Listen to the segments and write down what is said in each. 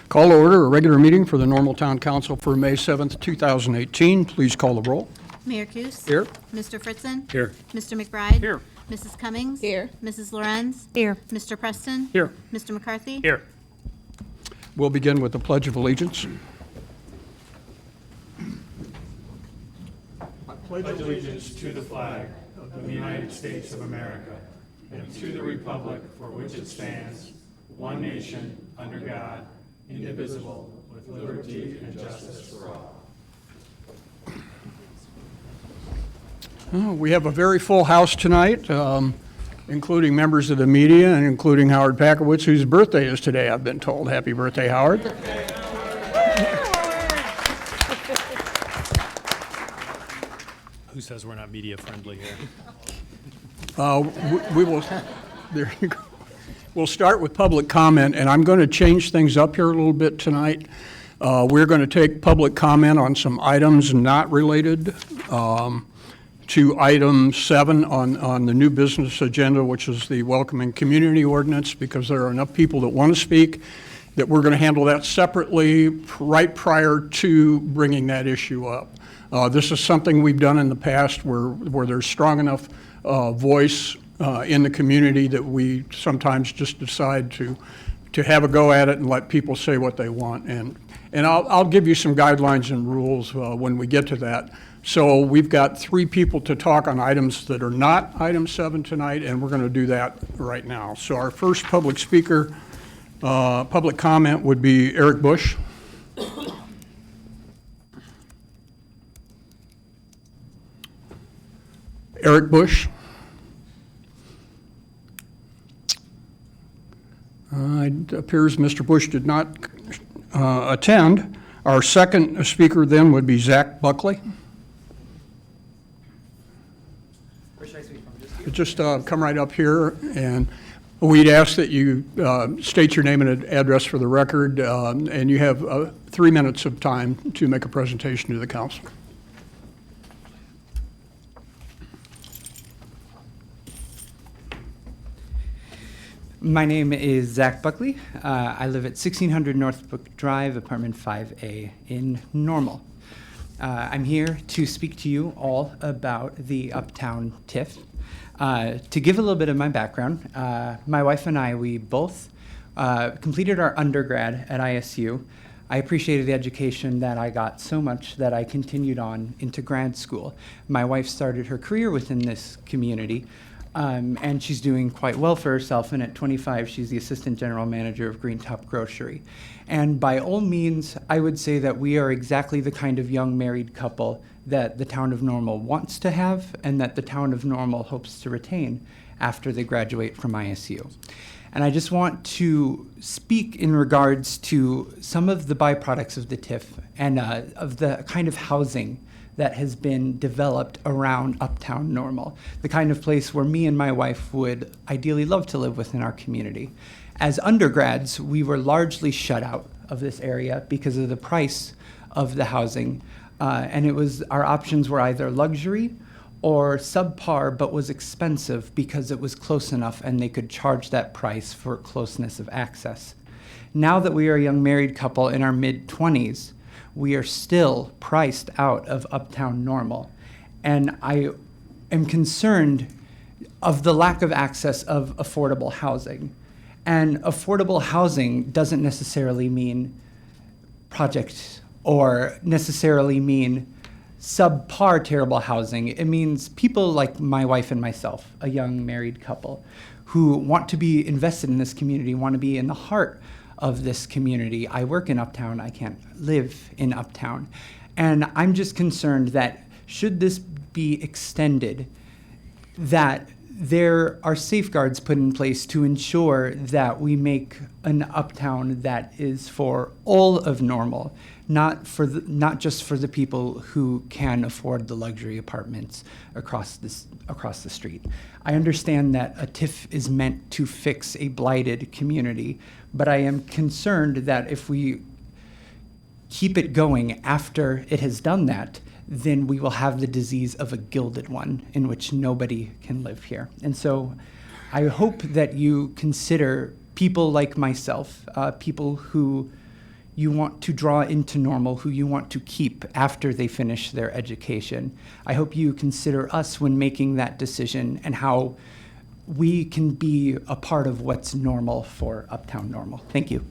Call to order a regular meeting for the Normal Town Council for May 7th, 2018. Please call the roll. Mayor Coos. Here. Mr. Fritzen. Here. Mr. McBride. Here. Mrs. Cummings. Here. Mrs. Lorenz. Here. Mr. Preston. Here. Mr. McCarthy. Here. We'll begin with the Pledge of Allegiance. I pledge allegiance to the flag of the United States of America and to the republic for which it stands, one nation, under God, indivisible, with liberty and justice for all. We have a very full house tonight, including members of the media and including Howard Packowitz, whose birthday is today, I've been told. Happy birthday, Howard. Who says we're not media friendly here? We will, there you go. We'll start with public comment, and I'm going to change things up here a little bit tonight. We're going to take public comment on some items not related to item 7 on the new business agenda, which is the welcoming community ordinance, because there are enough people that want to speak that we're going to handle that separately right prior to bringing that issue up. This is something we've done in the past where there's strong enough voice in the community that we sometimes just decide to have a go at it and let people say what they want. And I'll give you some guidelines and rules when we get to that. So we've got 3 people to talk on items that are not item 7 tonight, and we're going to do that right now. So our first public speaker, public comment would be Eric Bush. Eric Bush. It appears Mr. Bush did not attend. Our second speaker then would be Zach Buckley. Where should I speak from? Just come right up here, and we'd ask that you state your name and address for the record, and you have 3 minutes of time to make a presentation to the council. My name is Zach Buckley. I live at 1600 Northbrook Drive, apartment 5A in Normal. I'm here to speak to you all about the Uptown TIF. To give a little bit of my background, my wife and I, we both completed our undergrad at ISU. I appreciated the education that I got so much that I continued on into grad school. My wife started her career within this community, and she's doing quite well for herself, and at 25, she's the assistant general manager of Green Top Grocery. And by all means, I would say that we are exactly the kind of young married couple that the town of Normal wants to have, and that the town of Normal hopes to retain after they graduate from ISU. And I just want to speak in regards to some of the byproducts of the TIF and of the kind of housing that has been developed around Uptown Normal, the kind of place where me and my wife would ideally love to live within our community. As undergrads, we were largely shut out of this area because of the price of the housing, and our options were either luxury or subpar, but was expensive because it was close enough and they could charge that price for closeness of access. Now that we are a young married couple in our mid-20s, we are still priced out of Uptown Normal. And I am concerned of the lack of access of affordable housing. And affordable housing doesn't necessarily mean projects or necessarily mean subpar terrible housing. It means people like my wife and myself, a young married couple, who want to be invested in this community, want to be in the heart of this community. I work in Uptown, I can't live in Uptown. And I'm just concerned that should this be extended, that there are safeguards put in place to ensure that we make an Uptown that is for all of Normal, not just for the people who can afford the luxury apartments across the street. I understand that a TIF is meant to fix a blighted community, but I am concerned that if we keep it going after it has done that, then we will have the disease of a gilded one in which nobody can live here. And so I hope that you consider people like myself, people who you want to draw into Normal, who you want to keep after they finish their education. I hope you consider us when making that decision and how we can be a part of what's normal for Uptown Normal. Thank you.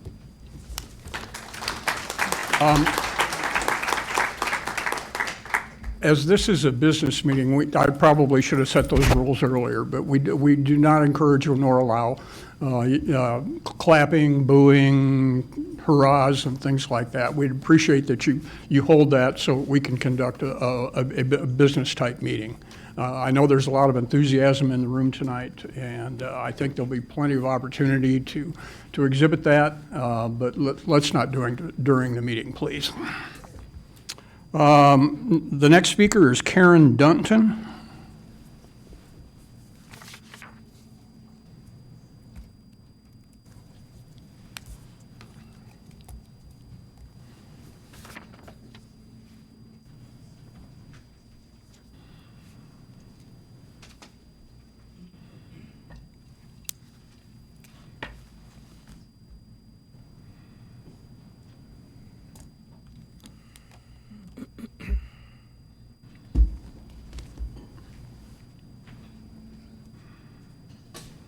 As this is a business meeting, I probably should have set those rules earlier, but we do not encourage nor allow clapping, booing, hurrahs, and things like that. We'd appreciate that you hold that so we can conduct a business-type meeting. I know there's a lot of enthusiasm in the room tonight, and I think there'll be plenty of opportunity to exhibit that, but let's not during the meeting, please. The next speaker is Karen Dunton.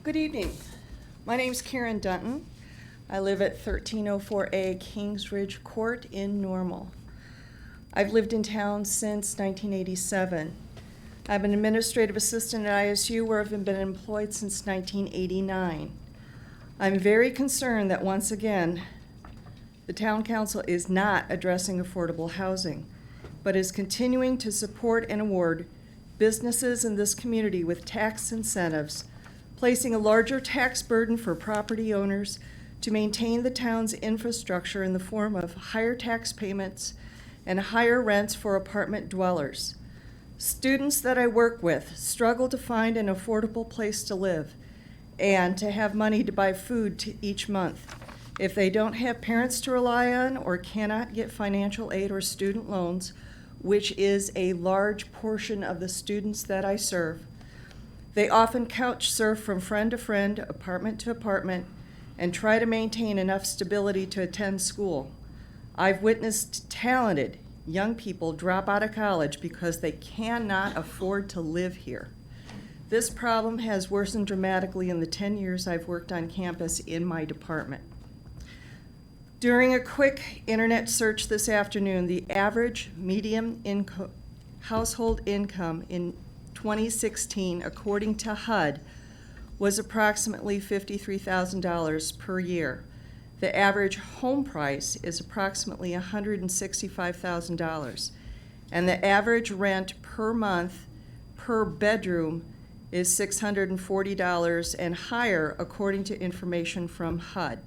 Good evening. My name's Karen Dunton. I live at 1304A Kingsridge Court in Normal. I've lived in town since 1987. I'm an administrative assistant at ISU where I've been employed since 1989. I'm very concerned that once again, the town council is not addressing affordable housing, but is continuing to support and award businesses in this community with tax incentives, placing a larger tax burden for property owners to maintain the town's infrastructure in the form of higher tax payments and higher rents for apartment dwellers. Students that I work with struggle to find an affordable place to live and to have money to buy food each month. If they don't have parents to rely on or cannot get financial aid or student loans, which is a large portion of the students that I serve, they often couch surf from friend to friend, apartment to apartment, and try to maintain enough stability to attend school. I've witnessed talented young people drop out of college because they cannot afford to live here. This problem has worsened dramatically in the 10 years I've worked on campus in my department. During a quick internet search this afternoon, the average median household income in 2016, according to HUD, was approximately $53,000 per year. The average home price is approximately $165,000, and the average rent per month per bedroom is $640 and higher, according to information from HUD.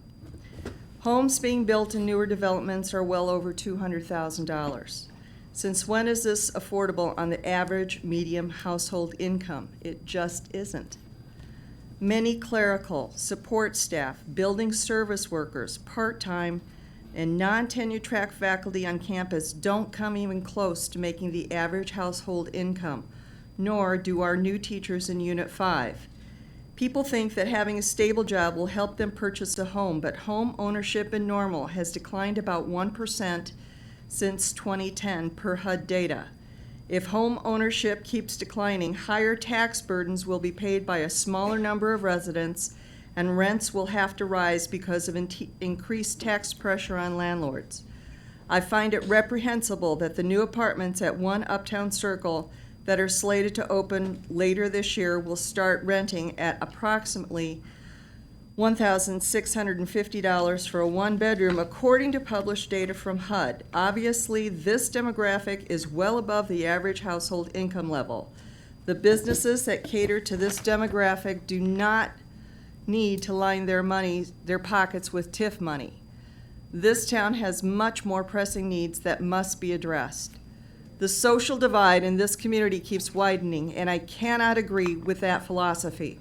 Homes being built in newer developments are well over $200,000. Since when is this affordable on the average median household income? It just isn't. Many clerical, support staff, building service workers, part-time, and non-tenure track faculty on campus don't come even close to making the average household income, nor do our new teachers in Unit 5. People think that having a stable job will help them purchase a home, but home ownership in Normal has declined about 1% since 2010 per HUD data. If home ownership keeps declining, higher tax burdens will be paid by a smaller number of residents, and rents will have to rise because of increased tax pressure on landlords. I find it reprehensible that the new apartments at 1 Uptown Circle that are slated to open later this year will start renting at approximately $1,650 for a one-bedroom, according to published data from HUD. Obviously, this demographic is well above the average household income level. The businesses that cater to this demographic do not need to line their pockets with TIF money. This town has much more pressing needs that must be addressed. The social divide in this community keeps widening, and I cannot agree with that philosophy.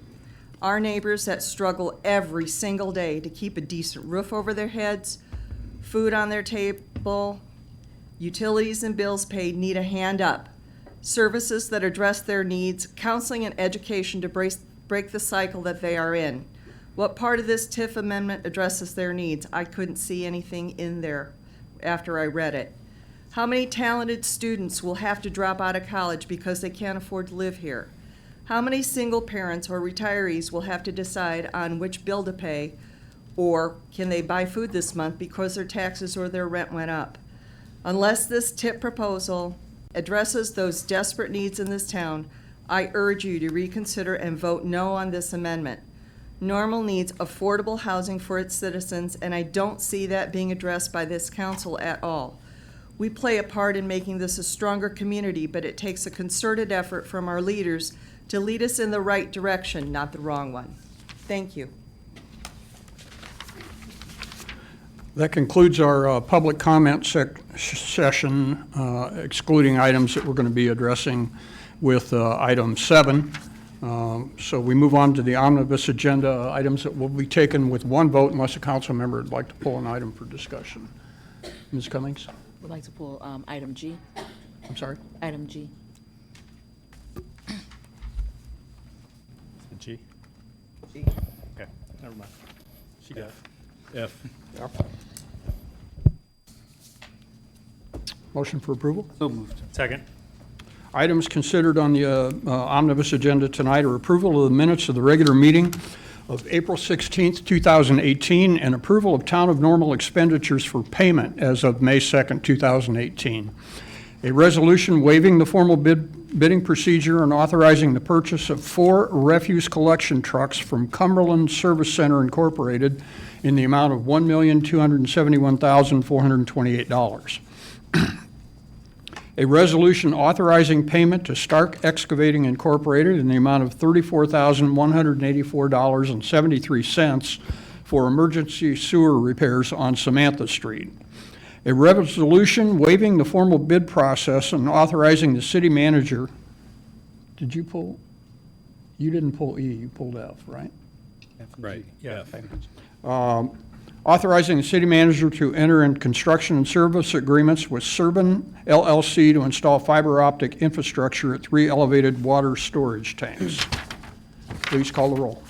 Our neighbors that struggle every single day to keep a decent roof over their heads, food on their table, utilities and bills paid need a hand up. Services that address their needs, counseling and education to break the cycle that they are in. What part of this TIF amendment addresses their needs? I couldn't see anything in there. after I read it. How many talented students will have to drop out of college because they can't afford to live here? How many single parents or retirees will have to decide on which bill to pay, or can they buy food this month because their taxes or their rent went up? Unless this TIP proposal addresses those desperate needs in this town, I urge you to reconsider and vote no on this amendment. Normal needs affordable housing for its citizens, and I don't see that being addressed by this council at all. We play a part in making this a stronger community, but it takes a concerted effort from our leaders to lead us in the right direction, not the wrong one. Thank you. That concludes our public comment session, excluding items that we're going to be addressing with item 7. So we move on to the omnibus agenda, items that will be taken with one vote unless a council member would like to pull an item for discussion. Ms. Cummings? Would like to pull item G. I'm sorry? Item G. G? G. Okay, never mind. She got it. F. Motion for approval? So moved. Second. Items considered on the omnibus agenda tonight are approval of the minutes of the regular meeting of April 16th, 2018, and approval of Town of Normal expenditures for payment as of May 2nd, 2018. A resolution waiving the formal bidding procedure and authorizing the purchase of 4 refuse collection trucks from Cumberland Service Center Incorporated in the amount of $1,271,428. A resolution authorizing payment to Stark Excavating Incorporated in the amount of $34,184.73 for emergency sewer repairs on Samantha Street. A resolution waiving the formal bid process and authorizing the city manager. Did you pull? You didn't pull E, you pulled F, right? Right, yeah. Authorizing the city manager to enter in construction and service agreements with Serban LLC to install fiber optic infrastructure at 3 elevated water storage tanks. Please call the roll.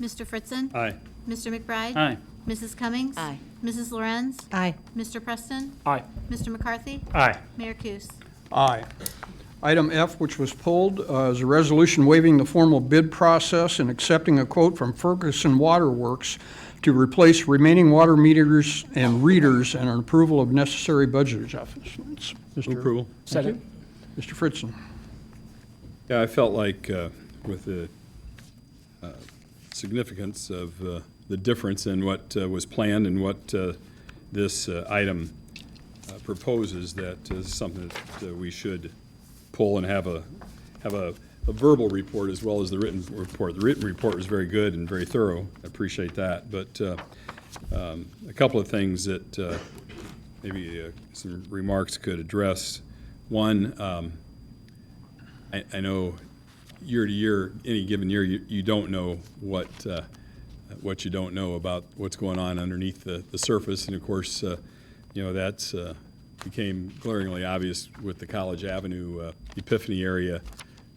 Mr. Fritzen? Aye. Mr. McBride? Aye. Mrs. Cummings? Aye. Mrs. Lorenz? Aye. Mr. Preston? Aye. Mr. McCarthy? Aye. Mayor Kus? Aye. Item F, which was pulled, is a resolution waiving the formal bid process and accepting a quote from Ferguson Water Works to replace remaining water meters and readers and an approval of necessary budget adjustments. Mr. Approval. Second. Mr. Fritzen. Yeah, I felt like with the significance of the difference in what was planned and what this item proposes, that is something that we should pull and have a verbal report as well as the written report. The written report was very good and very thorough. I appreciate that. But a couple of things that maybe some remarks could address. One, I know year to year, any given year, you don't know what you don't know about what's going on underneath the surface. And of course, that's became glaringly obvious with the College Avenue Epiphany area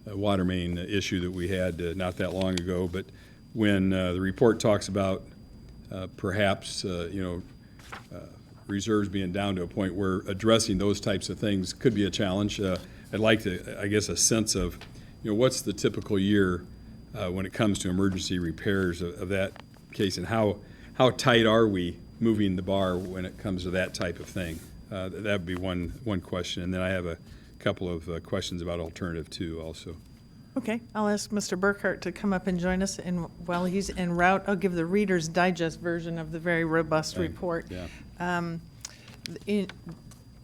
water main issue that we had not that long ago. But when the report talks about perhaps reserves being down to a point where addressing those types of things could be a challenge, I'd like to, I guess, a sense of what's the typical year when it comes to emergency repairs of that case, and how tight are we moving the bar when it comes to that type of thing? That would be one question, and then I have a couple of questions about alternative two also. Okay, I'll ask Mr. Burkhart to come up and join us, and while he's en route, I'll give the Reader's Digest version of the very robust report. Yeah.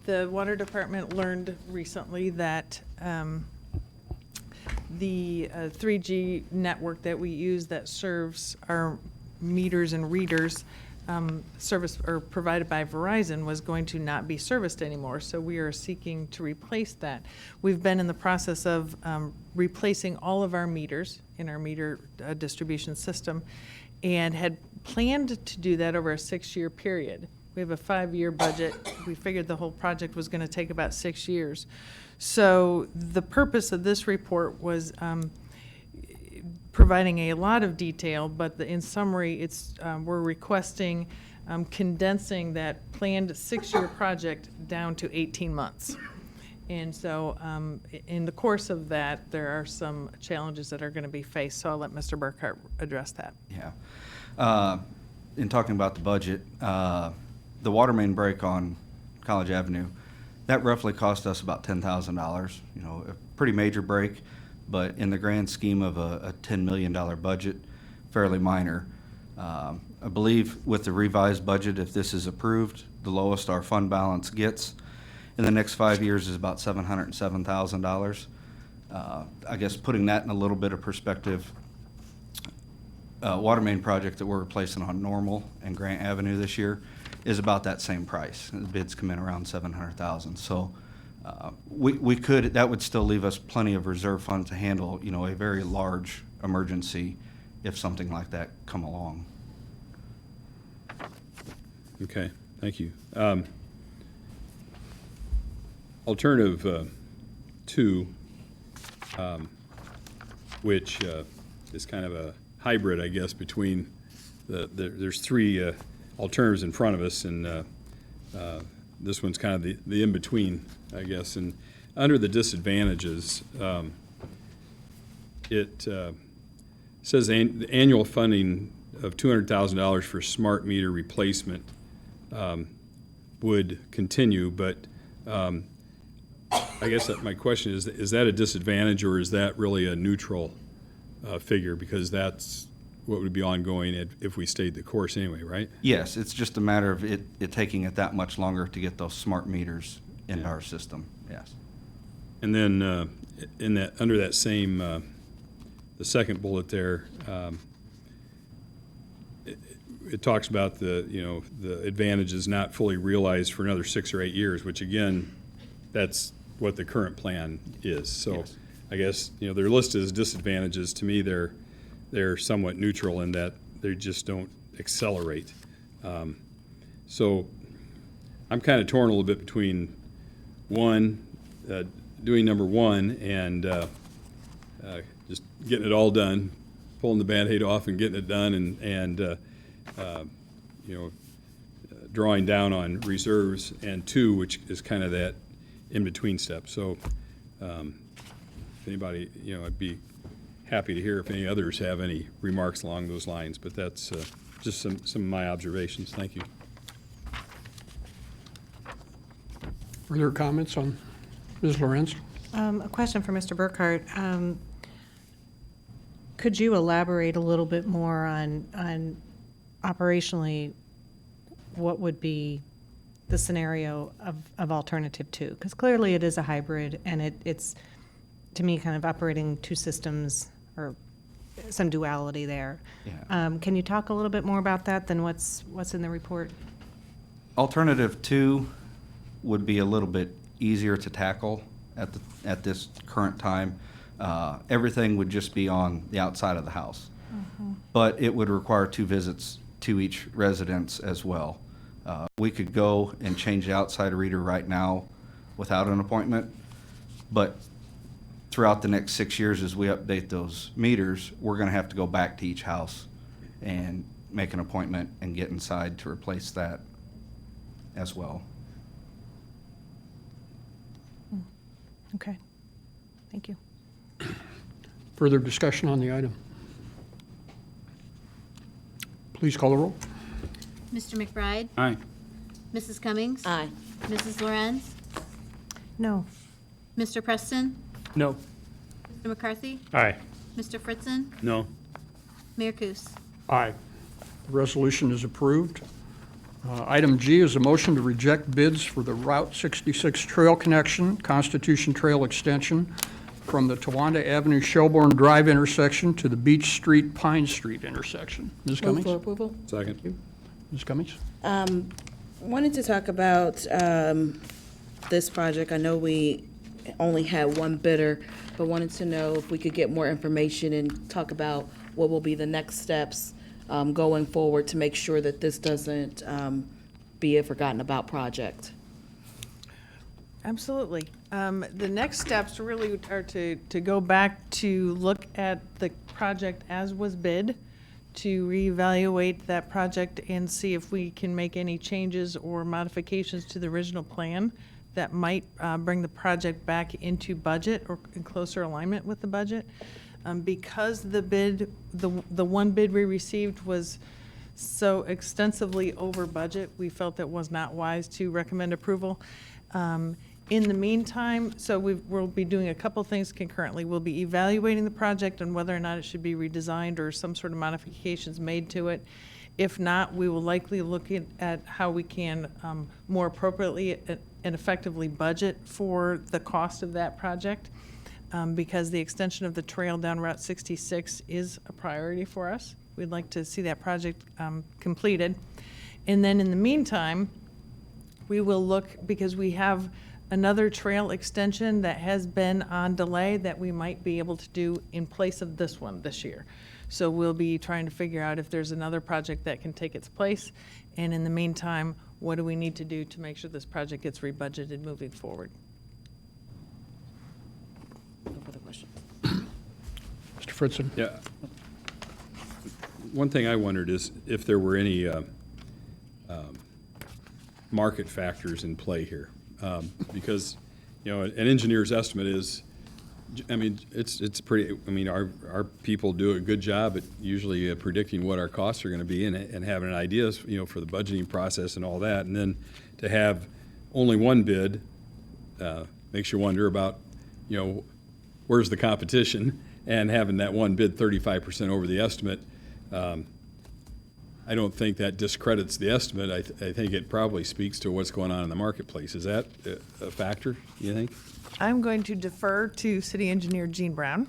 The Water Department learned recently that the 3G network that we use that serves our meters and readers service or provided by Verizon was going to not be serviced anymore, so we are seeking to replace that. We've been in the process of replacing all of our meters in our meter distribution system and had planned to do that over a 6-year period. We have a 5-year budget. We figured the whole project was going to take about 6 years. So the purpose of this report was providing a lot of detail, but in summary, it's we're requesting condensing that planned 6-year project down to 18 months. And so in the course of that, there are some challenges that are going to be faced, so I'll let Mr. Burkhart address that. Yeah. In talking about the budget, the water main break on College Avenue, that roughly cost us about $10,000. You know, a pretty major break, but in the grand scheme of a $10 million budget, fairly minor. I believe with the revised budget, if this is approved, the lowest our fund balance gets in the next 5 years is about $707,000. I guess putting that in a little bit of perspective, water main project that we're replacing on Normal and Grant Avenue this year is about that same price. The bids come in around $700,000. So we could, that would still leave us plenty of reserve funds to handle, you know, a very large emergency if something like that come along. Okay, thank you. Alternative 2, which is kind of a hybrid, I guess, between there's 3 alternatives in front of us, and this one's kind of the in-between, I guess. And under the disadvantages, it says the annual funding of $200,000 for smart meter replacement would continue, but I guess that my question is that a disadvantage, or is that really a neutral figure? Because that's what would be ongoing if we stayed the course anyway, right? Yes, it's just a matter of it taking it that much longer to get those smart meters into our system, yes. And then under that same, the second bullet there, it talks about the advantages not fully realized for another 6 or 8 years, which again, that's what the current plan is. So Yes. I guess, they're listed as disadvantages. To me, they're somewhat neutral in that they just don't accelerate. So I'm kind of torn a little bit between doing number 1 and just getting it all done, pulling the Band-Aid off and getting it done, and drawing down on reserves, and 2, which is kind of that in-between step. So if anybody, I'd be happy to hear if any others have any remarks along those lines, but that's just some of my observations. Thank you. Further comments on Ms. Lorenz? A question for Mr. Burkhart. Could you elaborate a little bit more on operationally what would be the scenario of alternative 2? Because clearly it is a hybrid, and it's, to me, kind of operating 2 systems, or some duality there. Yeah. Can you talk a little bit more about that than what's in the report? Alternative 2 would be a little bit easier to tackle at this current time. Everything would just be on the outside of the house. Mm-hmm. But it would require 2 visits to each residence as well. We could go and change the outside reader right now without an appointment, but throughout the next 6 years, as we update those meters, we're going to have to go back to each house and make an appointment and get inside to replace that as well. Okay, thank you. Further discussion on the item? Please call the roll. Mr. McBride? Aye. Mrs. Cummings? Aye. Mrs. Lorenz? No. Mr. Preston? No. Mr. McCarthy? Aye. Mr. Fritzen? No. Mayor Kus? Aye. The resolution is approved. Item G is a motion to reject bids for the Route 66 Trail Connection, Constitution Trail Extension from the Tawanda Avenue Shelbourne Drive intersection to the Beach Street Pine Street intersection. Ms. Move Cummings? for approval. Second. Ms. Cummings? Wanted to talk about this project. I know we only had one bidder, but wanted to know if we could get more information and talk about what will be the next steps going forward to make sure that this doesn't be a forgotten about project. Absolutely. The next steps really are to go back to look at the project as was bid, to reevaluate that project and see if we can make any changes or modifications to the original plan that might bring the project back into budget or in closer alignment with the budget. Because the bid, the one bid we received was so extensively over budget, we felt it was not wise to recommend approval. In the meantime, so we'll be doing a couple things concurrently. We'll be evaluating the project and whether or not it should be redesigned or some sort of modifications made to it. If not, we will likely look at how we can more appropriately and effectively budget for the cost of that project, because the extension of the trail down Route 66 is a priority for us. We'd like to see that project completed. And then in the meantime, we will look, because we have another trail extension that has been on delay that we might be able to do in place of this one this year. So we'll be trying to figure out if there's another project that can take its place. And in the meantime, what do we need to do to make sure this project gets rebudgeted moving forward? No further questions. Mr. Fritzen? Yeah. One thing I wondered is if there were any market factors in play here. Because, you know, an engineer's estimate is, I mean, it's pretty, I mean, our people do a good job at usually predicting what our costs are going to be and having an idea, you know, for the budgeting process and all that. And then to have only one bid makes you wonder about, you know, where's the competition? And having that one bid 35% over the estimate, I don't think that discredits the estimate. I think it probably speaks to what's going on in the marketplace. Is that a factor, you think? I'm going to defer to City Engineer Gene Brown.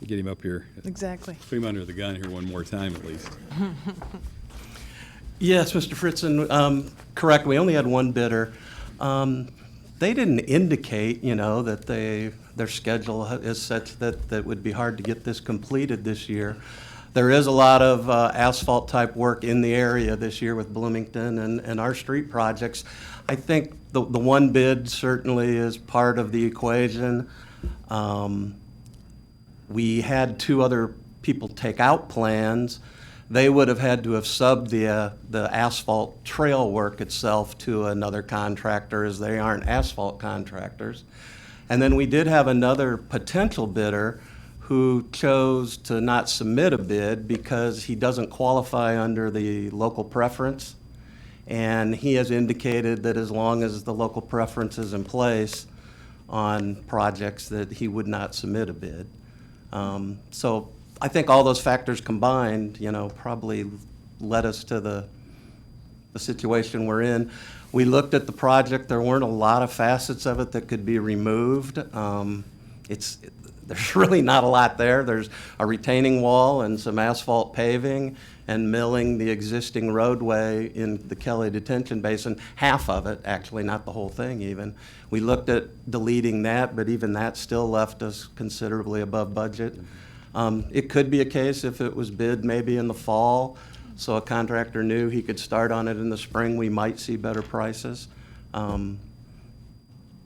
Get him up here. Exactly. Put him under the gun here one more time at least. Yes, Mr. Fritzen, correct. We only had one bidder. They didn't indicate, you know, that their schedule is such that it would be hard to get this completed this year. There is a lot of asphalt type work in the area this year with Bloomington and our street projects. I think the one bid certainly is part of the equation. We had two other people take out plans. They would have had to have subbed the asphalt trail work itself to another contractor, as they aren't asphalt contractors. And then we did have another potential bidder who chose to not submit a bid because he doesn't qualify under the local preference. And he has indicated that as long as the local preference is in place on projects, that he would not submit a bid. So I think all those factors combined, you know, probably led us to the situation we're in. We looked at the project. There weren't a lot of facets of it that could be removed. There's really not a lot there. There's a retaining wall and some asphalt paving and milling the existing roadway in the Kelly Detention Basin, half of it, actually, not the whole thing even. We looked at deleting that, but even that still left us considerably above budget. It could be a case if it was bid maybe in the fall, so a contractor knew he could start on it in the spring, we might see better prices.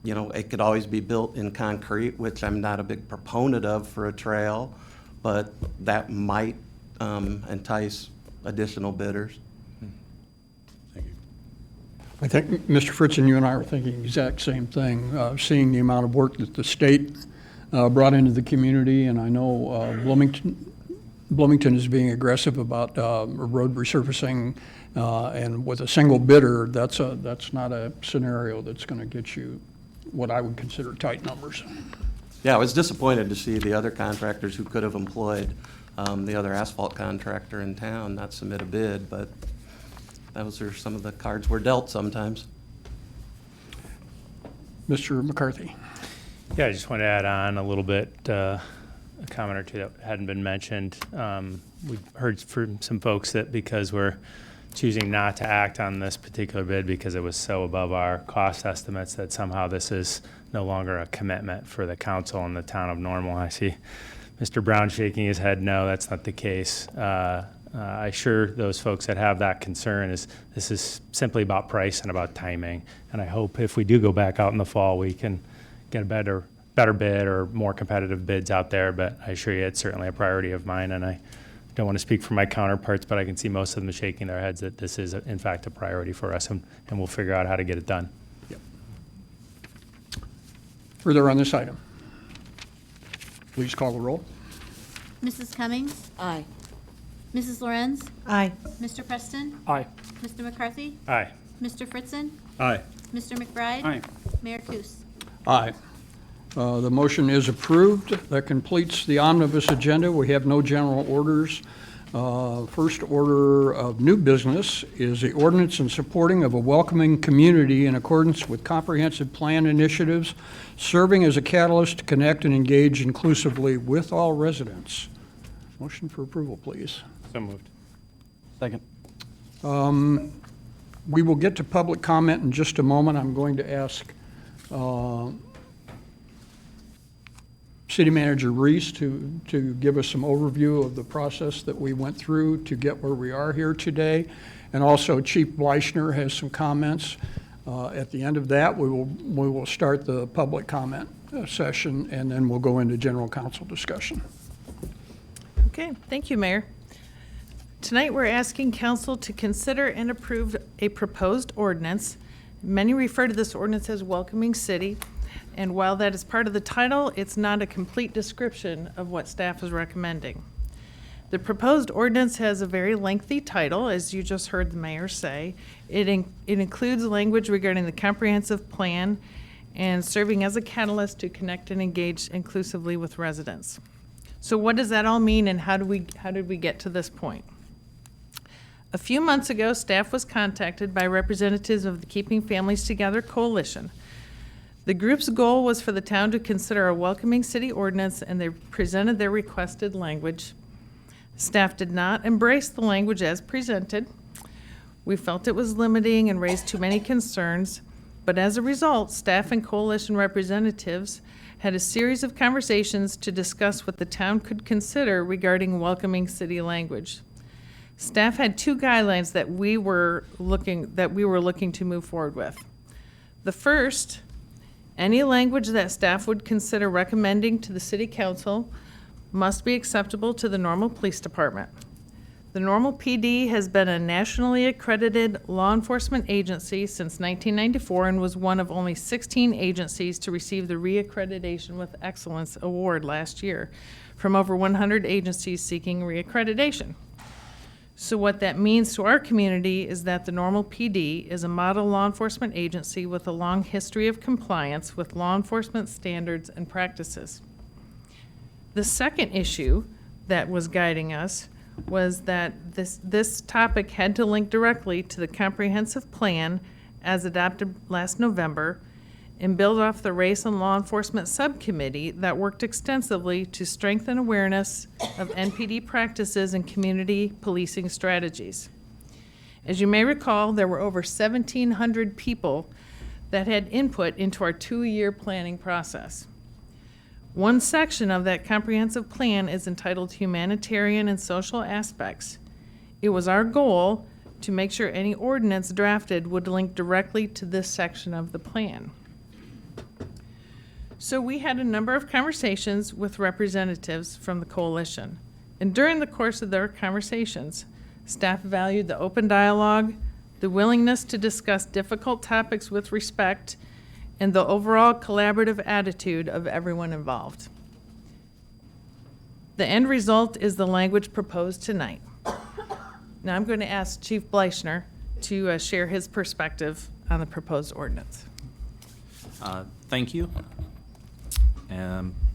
You know, it could always be built in concrete, which I'm not a big proponent of for a trail, but that might entice additional bidders. Thank you. I think, Mr. Fritzen, you and I are thinking the exact same thing, seeing the amount of work that the state brought into the community, and I know Bloomington is being aggressive about road resurfacing, and with a single bidder, that's not a scenario that's going to get you what I would consider tight numbers. Yeah, I was disappointed to see the other contractors who could have employed the other asphalt contractor in town not submit a bid, but those are some of the cards we're dealt sometimes. Mr. McCarthy. Yeah, I just want to add on a little bit, a comment or two that hadn't been mentioned. We've heard from some folks that because we're choosing not to act on this particular bid because it was so above our cost estimates that somehow this is no longer a commitment for the council and the town of Normal. I see Mr. Brown shaking his head. No, that's not the case. I assure those folks that have that concern is this is simply about price and about timing. And I hope if we do go back out in the fall, we can get a better better bid or more competitive bids out there, but I assure you it's certainly a priority of mine, and I don't want to speak for my counterparts, but I can see most of them shaking their heads that this is in fact a priority for us, and we'll figure out how to get it done. Further on this item? Please call the roll. Mrs. Cummings? Aye. Mrs. Lorenz? Aye. Mr. Preston? Aye. Mr. McCarthy? Aye. Mr. Fritzen? Aye. Mr. McBride? Aye. Mayor Kus? Aye. The motion is approved. That completes the omnibus agenda. We have no general orders. First order of new business is the ordinance in supporting of a welcoming community in accordance with comprehensive plan initiatives, serving as a catalyst to connect and engage inclusively with all residents. Motion for approval, please. So moved. Second. We will get to public comment in just a moment. I'm going to ask City Manager Reese to give us some overview of the process that we went through to get where we are here today. And also Chief Bleichner has some comments. At the end of that, we will start the public comment session, and then we'll go into general council discussion. Okay, thank you, Mayor. Tonight, we're asking council to consider and approve a proposed ordinance. Many refer to this ordinance as Welcoming City, and while that is part of the title, it's not a complete description of what staff is recommending. The proposed ordinance has a very lengthy title, as you just heard the mayor say. It includes language regarding the comprehensive plan and serving as a catalyst to connect and engage inclusively with residents. So what does that all mean, and how did we get to this point? A few months ago, staff was contacted by representatives of the Keeping Families Together Coalition. The group's goal was for the town to consider a welcoming city ordinance, and they presented their requested language. Staff did not embrace the language as presented. We felt it was limiting and raised too many concerns, but as a result, staff and coalition representatives had a series of conversations to discuss what the town could consider regarding welcoming city language. Staff had two guidelines that we were looking to move forward with. The first, any language that staff would consider recommending to the city council must be acceptable to the Normal Police Department. The Normal PD has been a nationally accredited law enforcement agency since 1994 and was one of only 16 agencies to receive the Reaccreditation with Excellence Award last year from over 100 agencies seeking reaccreditation. So what that means to our community is that the Normal PD is a model law enforcement agency with a long history of compliance with law enforcement standards and practices. The second issue that was guiding us was that this topic had to link directly to the comprehensive plan as adopted last November and build off the Race and Law Enforcement Subcommittee that worked extensively to strengthen awareness of NPD practices and community policing strategies. As you may recall, there were over 1,700 people that had input into our 2-year planning process. One section of that comprehensive plan is entitled Humanitarian and Social Aspects. It was our goal to make sure any ordinance drafted would link directly to this section of the plan. So we had a number of conversations with representatives from the coalition. And during the course of their conversations, staff valued the open dialogue, the willingness to discuss difficult topics with respect, and the overall collaborative attitude of everyone involved. The end result is the language proposed tonight. Now I'm going to ask Chief Bleichner to share his perspective on the proposed ordinance. Thank you.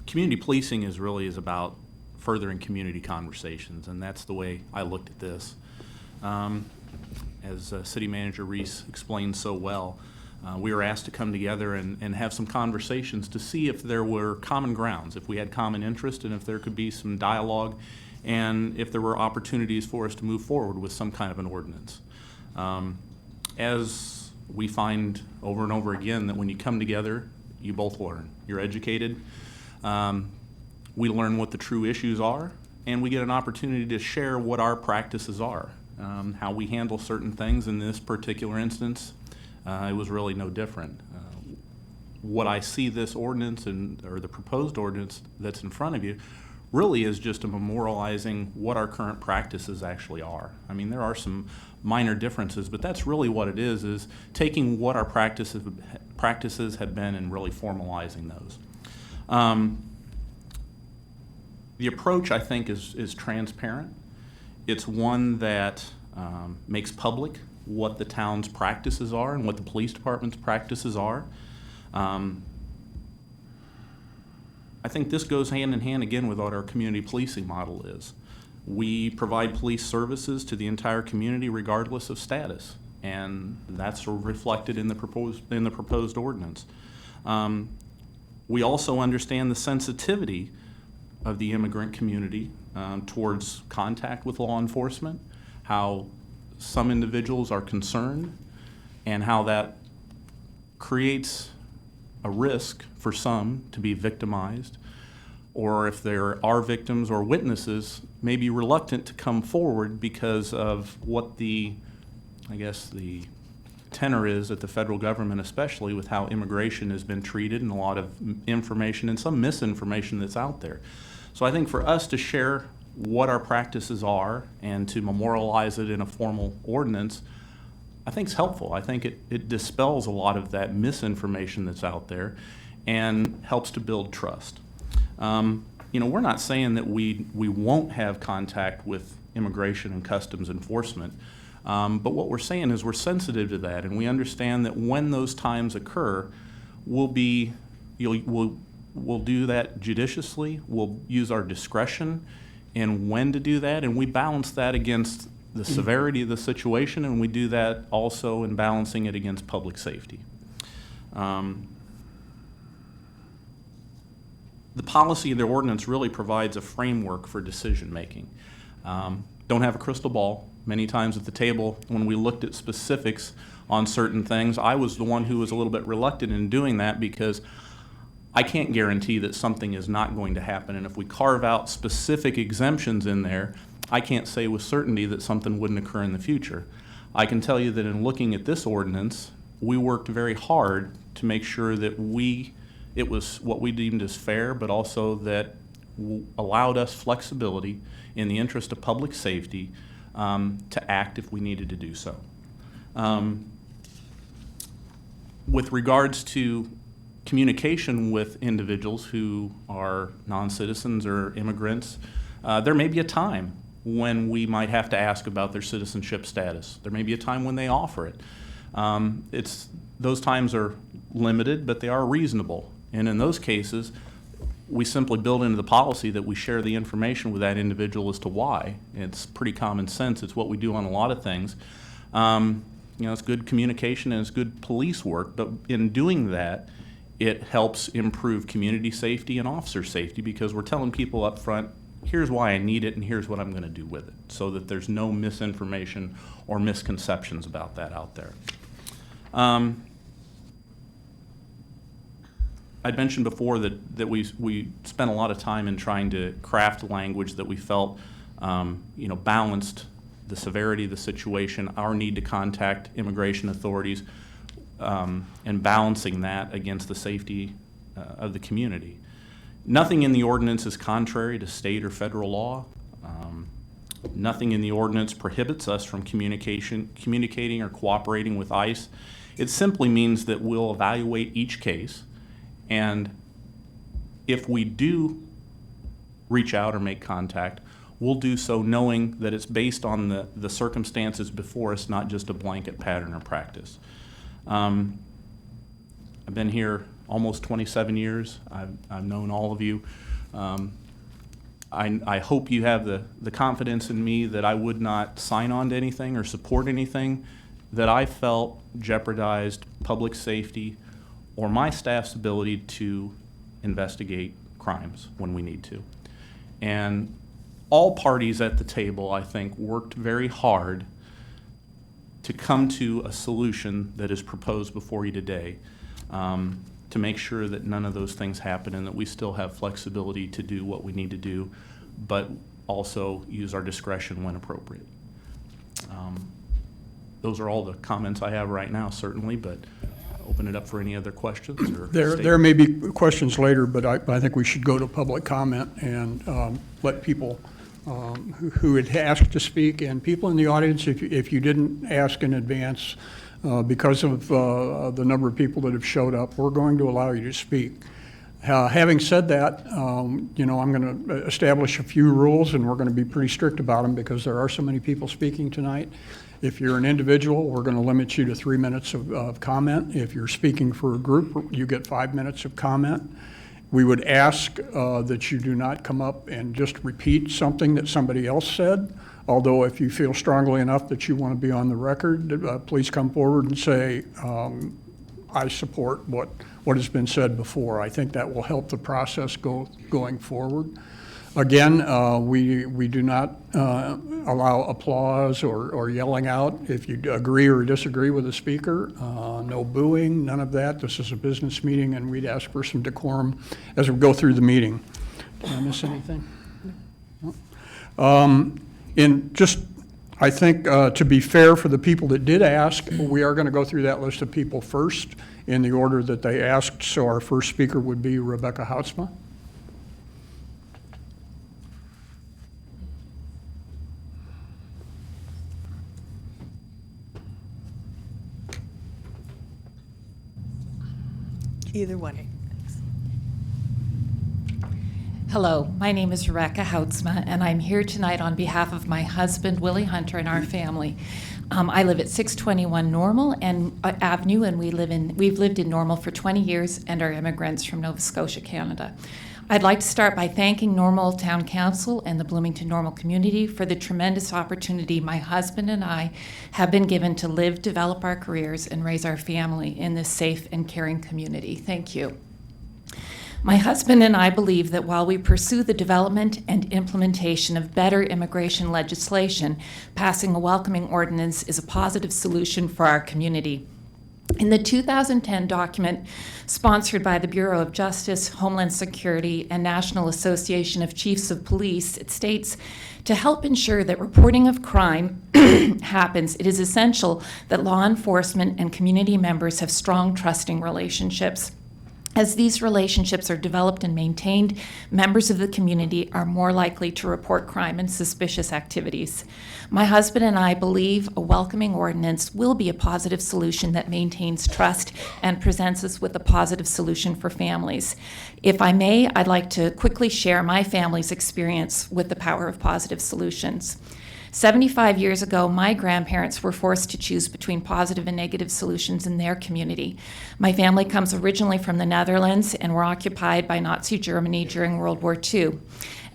Community policing is about furthering community conversations, and that's the way I looked at this. As City Manager Reese explained so well, we were asked to come together and have some conversations to see if there were common grounds, if we had common interest, and if there could be some dialogue, and if there were opportunities for us to move forward with some kind of an ordinance. As we find over and over again that when you come together, you both learn. You're educated. We learn what the true issues are, and we get an opportunity to share what our practices are, how we handle certain things. In this particular instance, it was really no different. what I see this ordinance or the proposed ordinance that's in front of you really is just a memorializing what our current practices actually are. I mean, there are some minor differences, but that's really what it is taking what our practices have been and really formalizing those. The approach, I think, is transparent. It's one that makes public what the town's practices are and what the police department's practices are. I think this goes hand in hand again with what our community policing model is. We provide police services to the entire community regardless of status, and that's reflected in the proposed ordinance. We also understand the sensitivity of the immigrant community towards contact with law enforcement, how some individuals are concerned, and how that creates a risk for some to be victimized, or if there are victims or witnesses, may be reluctant to come forward because of what the tenor is at the federal government, especially with how immigration has been treated and a lot of information and some misinformation that's out there. So I think for us to share what our practices are and to memorialize it in a formal ordinance, I think is helpful. I think it dispels a lot of that misinformation that's out there and helps to build trust. We're not saying that we won't have contact with immigration and customs enforcement, but what we're saying is we're sensitive to that, and we understand that when those times occur, we'll do that judiciously. We'll use our discretion in when to do that, and we balance that against the severity of the situation, and we do that also in balancing it against public safety. The policy of the ordinance really provides a framework for decision making. Don't have a crystal ball. Many times at the table, when we looked at specifics on certain things, I was the one who was a little bit reluctant in doing that because I can't guarantee that something is not going to happen. And if we carve out specific exemptions in there, I can't say with certainty that something wouldn't occur in the future. I can tell you that in looking at this ordinance, we worked very hard to make sure that it was what we deemed as fair, but also that allowed us flexibility in the interest of public safety to act if we needed to do so. With regards to communication with individuals who are non-citizens or immigrants, there may be a time when we might have to ask about their citizenship status. There may be a time when they offer it. Those times are limited, but they are reasonable. And in those cases, we simply build into the policy that we share the information with that individual as to why. It's pretty common sense. It's what we do on a lot of things. It's good communication and it's good police work, but in doing that, it helps improve community safety and officer safety because we're telling people up front, here's why I need it and here's what I'm going to do with it, so that there's no misinformation or misconceptions about that out there. I'd mentioned before that we spent a lot of time in trying to craft language that we felt balanced the severity of the situation, our need to contact immigration authorities, and balancing that against the safety of the community. Nothing in the ordinance is contrary to state or federal law. Nothing in the ordinance prohibits us from communicating or cooperating with ICE. It simply means that we'll evaluate each case, and if we do reach out or make contact, we'll do so knowing that it's based on the circumstances before us, not just a blanket pattern or practice. I've been here almost 27 years. I've known all of you. I hope you have the confidence in me that I would not sign on to anything or support anything that I felt jeopardized public safety or my staff's ability to investigate crimes when we need to. And all parties at the table, I think, worked very hard to come to a solution that is proposed before you today, to make sure that none of those things happen and that we still have flexibility to do what we need to do, but also use our discretion when appropriate. Those are all the comments I have right now, certainly, but open it up for any other questions or There may be questions later, but I think we should go to public comment and let people who had asked to speak, and people in the audience, if you didn't ask in advance, because of the number of people that have showed up, we're going to allow you to speak. Having said that, you know, I'm going to establish a few rules, and we're going to be pretty strict about them because there are so many people speaking tonight. If you're an individual, we're going to limit you to 3 minutes of comment. If you're speaking for a group, you get 5 minutes of comment. We would ask that you do not come up and just repeat something that somebody else said. Although if you feel strongly enough that you want to be on the record, please come forward and say, I support what has been said before. I think that will help the process going forward. Again, we do not allow applause or yelling out. If you agree or disagree with the speaker, no booing, none of that. This is a business meeting, and we'd ask for some decorum as we go through the meeting. Did I miss anything? No. I think to be fair for the people that did ask, we are going to go through that list of people first in the order that they asked. So our first speaker would be Rebecca Houtsma. Either one. Hello, my name is Rebecca Houtsma, and I'm here tonight on behalf of my husband, Willie Hunter, and our family. I live at 621 Normal Avenue, and we've lived in Normal for 20 years and are immigrants from Nova Scotia, Canada. I'd like to start by thanking Normal Town Council and the Bloomington Normal community for the tremendous opportunity my husband and I have been given to live, develop our careers, and raise our family in this safe and caring community. Thank you. My husband and I believe that while we pursue the development and implementation of better immigration legislation, passing a welcoming ordinance is a positive solution for our community. In the 2010 document sponsored by the Bureau of Justice, Homeland Security, and National Association of Chiefs of Police, it states, to help ensure that reporting of crime happens, it is essential that law enforcement and community members have strong, trusting relationships. As these relationships are developed and maintained, members of the community are more likely to report crime and suspicious activities. My husband and I believe a welcoming ordinance will be a positive solution that maintains trust and presents us with a positive solution for families. If I may, I'd like to quickly share my family's experience with the power of positive solutions. 75 years ago, my grandparents were forced to choose between positive and negative solutions in their community. My family comes originally from the Netherlands and were occupied by Nazi Germany during World War II.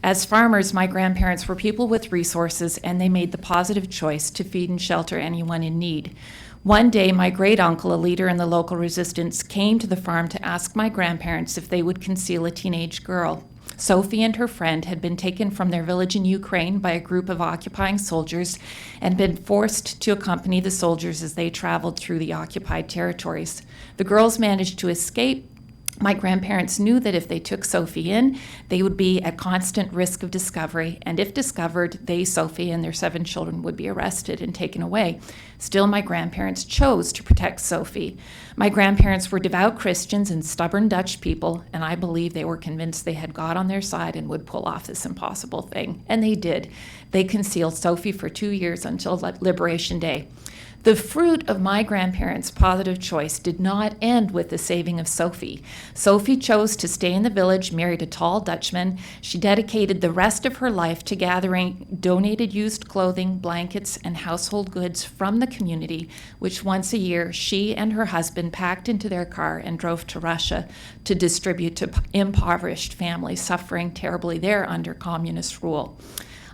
As farmers, my grandparents were people with resources, and they made the positive choice to feed and shelter anyone in need. One day, my great-uncle, a leader in the local resistance, came to the farm to ask my grandparents if they would conceal a teenage girl. Sophie and her friend had been taken from their village in Ukraine by a group of occupying soldiers and been forced to accompany the soldiers as they traveled through the occupied territories. The girls managed to escape. My grandparents knew that if they took Sophie in, they would be at constant risk of discovery, and if discovered, they, Sophie, and their 7 children would be arrested and taken away. Still, my grandparents chose to protect Sophie. My grandparents were devout Christians and stubborn Dutch people, and I believe they were convinced they had God on their side and would pull off this impossible thing. And they did. They concealed Sophie for 2 years until Liberation Day. The fruit of my grandparents' positive choice did not end with the saving of Sophie. Sophie chose to stay in the village, married a tall Dutchman. She dedicated the rest of her life to gathering donated used clothing, blankets, and household goods from the community, which once a year she and her husband packed into their car and drove to Russia to distribute to impoverished families suffering terribly there under communist rule.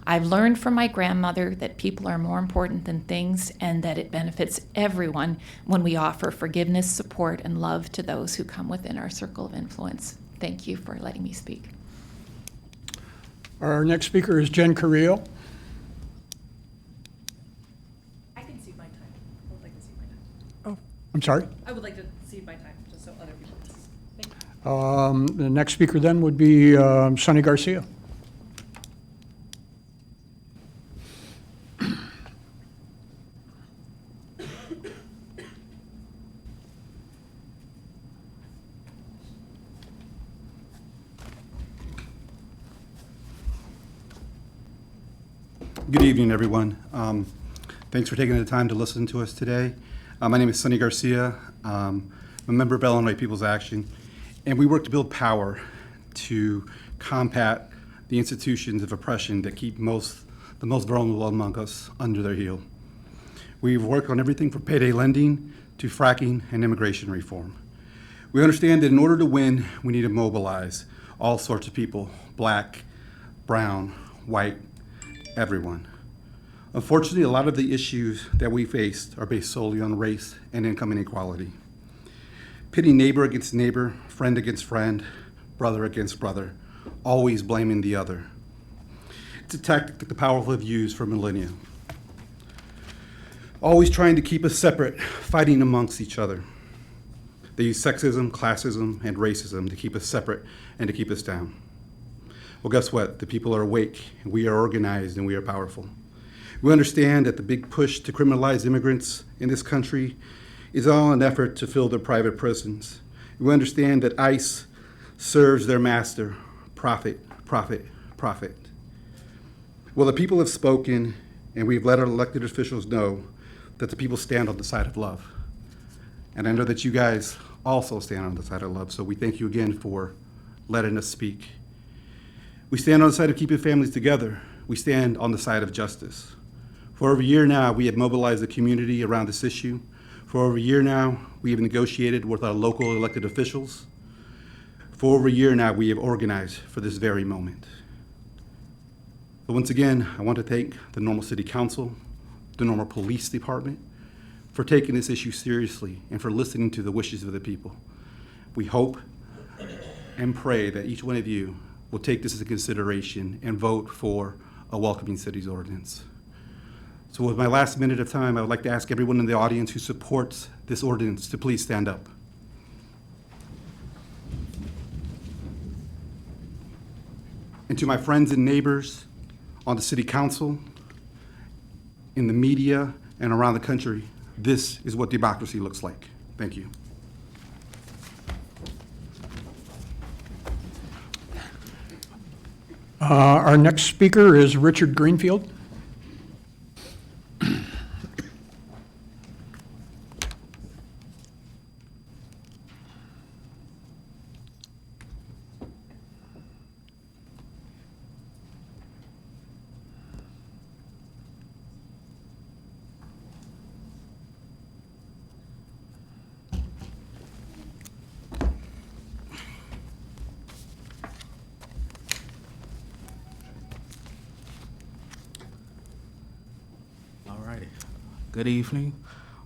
I've learned from my grandmother that people are more important than things, and that it benefits everyone when we offer forgiveness, support, and love to those who come within our circle of influence. Thank you for letting me speak. Our next speaker is Jen Carrillo. I can cede my time. I would like to cede my time. Oh, I'm sorry? I would like to cede my time, just so other people can. Thank you. The next speaker then would be Sonny Garcia. Good evening, everyone. Thanks for taking the time to listen to us today. My name is Sonny Garcia. I'm a member of Illinois People's Action, and we work to build power to combat the institutions of oppression that keep the most vulnerable among us under their heel. We've worked on everything from payday lending to fracking and immigration reform. We understand that in order to win, we need to mobilize all sorts of people, black, brown, white, everyone. Unfortunately, a lot of the issues that we faced are based solely on race and income inequality. Pitting neighbor against neighbor, friend against friend, brother against brother, always blaming the other. It's a tactic that the powerful have used for millennia. Always trying to keep us separate, fighting amongst each other. They use sexism, classism, and racism to keep us separate and to keep us down. Well, guess what? The people are awake, and we are organized, and we are powerful. We understand that the big push to criminalize immigrants in this country is all an effort to fill their private prisons. We understand that ICE serves their master, profit, profit, profit. Well, the people have spoken, and we've let our elected officials know that the people stand on the side of love. And I know that you guys also stand on the side of love, so we thank you again for letting us speak. We stand on the side of keeping families together. We stand on the side of justice. For over a year now, we have mobilized the community around this issue. For over a year now, we have negotiated with our local elected officials. For over a year now, we have organized for this very moment. But once again, I want to thank the Normal City Council, the Normal Police Department, for taking this issue seriously and for listening to the wishes of the people. We hope and pray that each one of you will take this into consideration and vote for a Welcoming Cities ordinance. So with my last minute of time, I would like to ask everyone in the audience who supports this ordinance to please stand up. And to my friends and neighbors on the City Council, in the media, and around the country, this is what democracy looks like. Thank you. Our next speaker is Richard Greenfield. Good evening.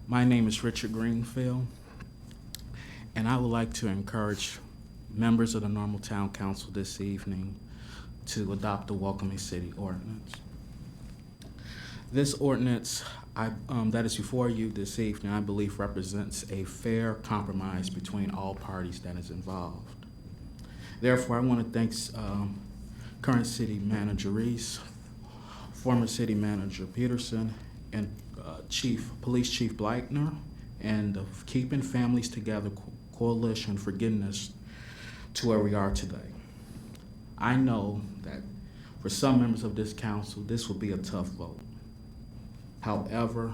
My name is Richard Greenfield, and I would like to encourage members of the Normal Town Council this evening to adopt the Welcoming City ordinance. This ordinance that is before you this evening, I believe, represents a fair compromise between all parties that is involved. Therefore, I want to thank current City Manager Reese, former City Manager Peterson, and Police Chief Blackner, and the Keeping Families Together Coalition for getting us to where we are today. I know that for some members of this council, this will be a tough vote. However,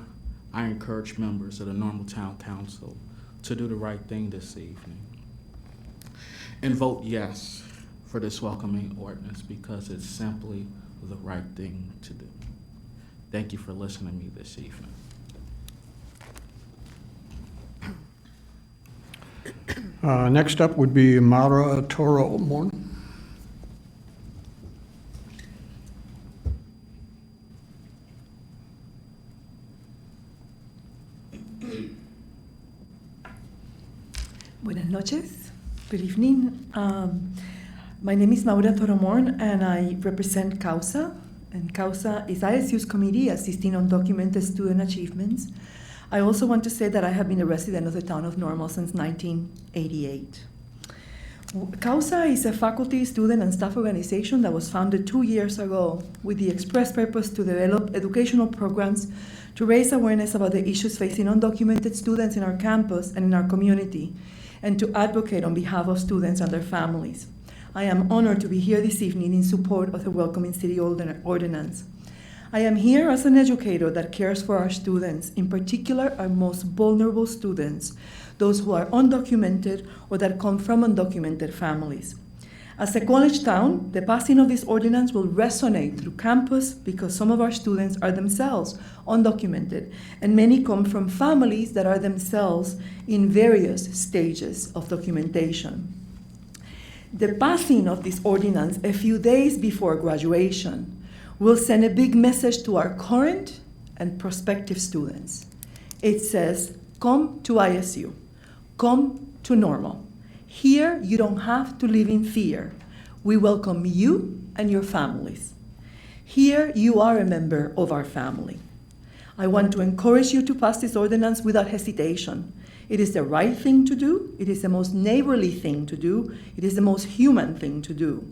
I encourage members of the Normal Town Council to do the right thing this evening and vote yes for this welcoming ordinance because it's simply the right thing to do. Thank you for listening to me this evening. Next up would be Mara Toro Morn. Buenas noches. Good evening. My name is Maura Toromorn, and I represent CAUSA. And CAUSA is ISU's committee assisting on documented student achievements. I also want to say that I have been a resident of the town of Normal since 1988. CAUSA is a faculty, student, and staff organization that was founded 2 years ago with the express purpose to develop educational programs to raise awareness about the issues facing undocumented students in our campus and in our community, and to advocate on behalf of students and their families. I am honored to be here this evening in support of the Welcoming City Ordinance. I am here as an educator that cares for our students, in particular our most vulnerable students, those who are undocumented or that come from undocumented families. As a college town, the passing of this ordinance will resonate through campus because some of our students are themselves undocumented, and many come from families that are themselves in various stages of documentation. The passing of this ordinance a few days before graduation will send a big message to our current and prospective students. It says, come to ISU, come to Normal. Here, you don't have to live in fear. We welcome you and your families. Here, you are a member of our family. I want to encourage you to pass this ordinance without hesitation. It is the right thing to do. It is the most neighborly thing to do. It is the most human thing to do.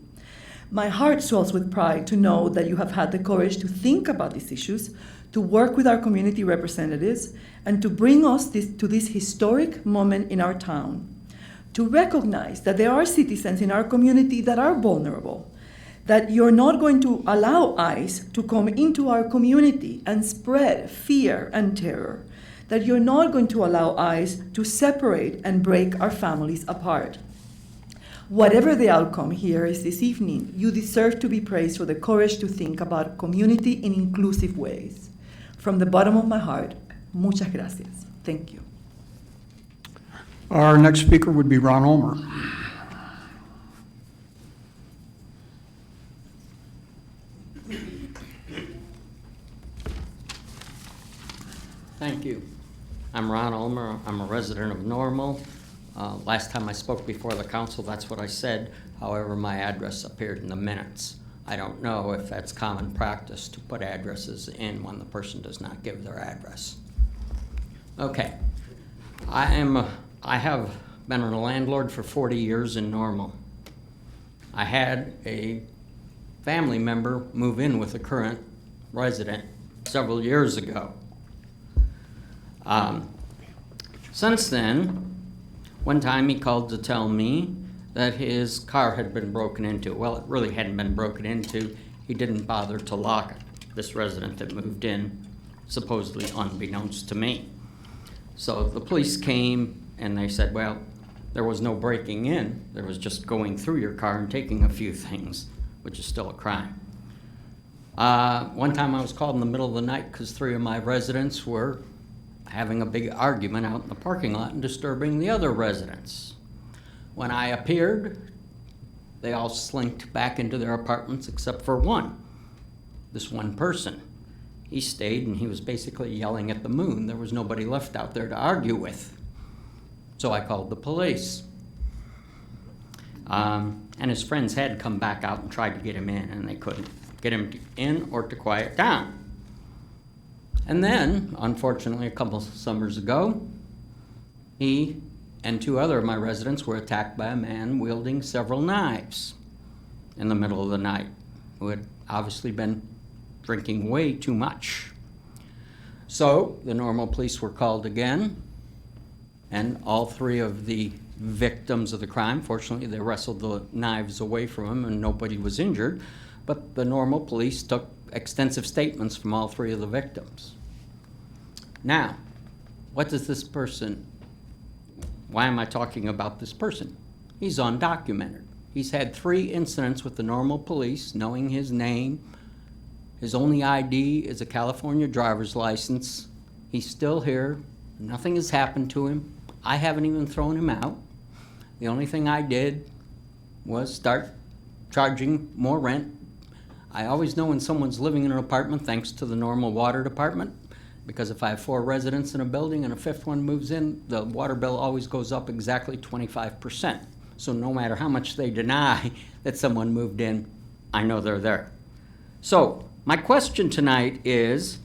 My heart swells with pride to know that you have had the courage to think about these issues, to work with our community representatives, and to bring us to this historic moment in our town. To recognize that there are citizens in our community that are vulnerable, that you're not going to allow ICE to come into our community and spread fear and terror, that you're not going to allow ICE to separate and break our families apart. Whatever the outcome here is this evening, you deserve to be praised for the courage to think about community in inclusive ways. From the bottom of my heart, muchas gracias. Thank you. Our next speaker would be Ron Ulmer. Thank you. I'm Ron Ulmer. I'm a resident of Normal. Last time I spoke before the council, that's what I said. However, my address appeared in the minutes. I don't know if that's common practice to put addresses in when the person does not give their address. Okay. I have been a landlord for 40 years in Normal. I had a family member move in with a current resident several years ago. Since then, one time he called to tell me that his car had been broken into. Well, it really hadn't been broken into. He didn't bother to lock it, this resident that moved in, supposedly unbeknownst to me. So the police came and they said, well, there was no breaking in. There was just going through your car and taking a few things, which is still a crime. One time I was called in the middle of the night because 3 of my residents were having a big argument out in the parking lot and disturbing the other residents. When I appeared, they all slinked back into their apartments except for one, this one person. He stayed and he was basically yelling at the moon. There was nobody left out there to argue with. So I called the police. And his friends had come back out and tried to get him in, and they couldn't get him in or to quiet down. And then, unfortunately, a couple summers ago, he and 2 other of my residents were attacked by a man wielding several knives in the middle of the night, who had obviously been drinking way too much. So the Normal police were called again, and all 3 of the victims of the crime, fortunately, they wrestled the knives away from him and nobody was injured, but the Normal police took extensive statements from all 3 of the victims. Now, what does this person, why am I talking about this person? He's undocumented. He's had 3 incidents with the Normal police, knowing his name. His only ID is a California driver's license. He's still here. Nothing has happened to him. I haven't even thrown him out. The only thing I did was start charging more rent. I always know when someone's living in an apartment thanks to the Normal water department, because if I have 4 residents in a building and a 5th one moves in, the water bill always goes up exactly 25%. So no matter how much they deny that someone moved in, I know they're there. So my question tonight is,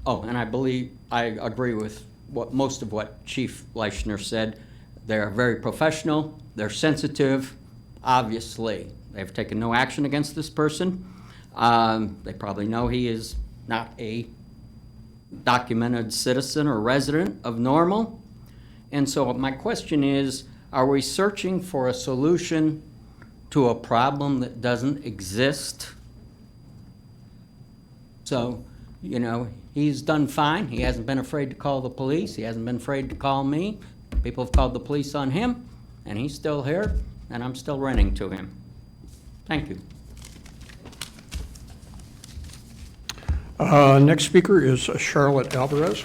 and I believe I agree with most of what Chief Leischner said. They're very professional, they're sensitive, obviously. They've taken no action against this person. They probably know he is not a documented citizen or resident of Normal. And so my question is, are we searching for a solution to a problem that doesn't exist? So, you know, he's done fine. He hasn't been afraid to call the police. He hasn't been afraid to call me. People have called the police on him, and he's still here, and I'm still renting to him. Thank you. Next speaker is Charlotte Alvarez.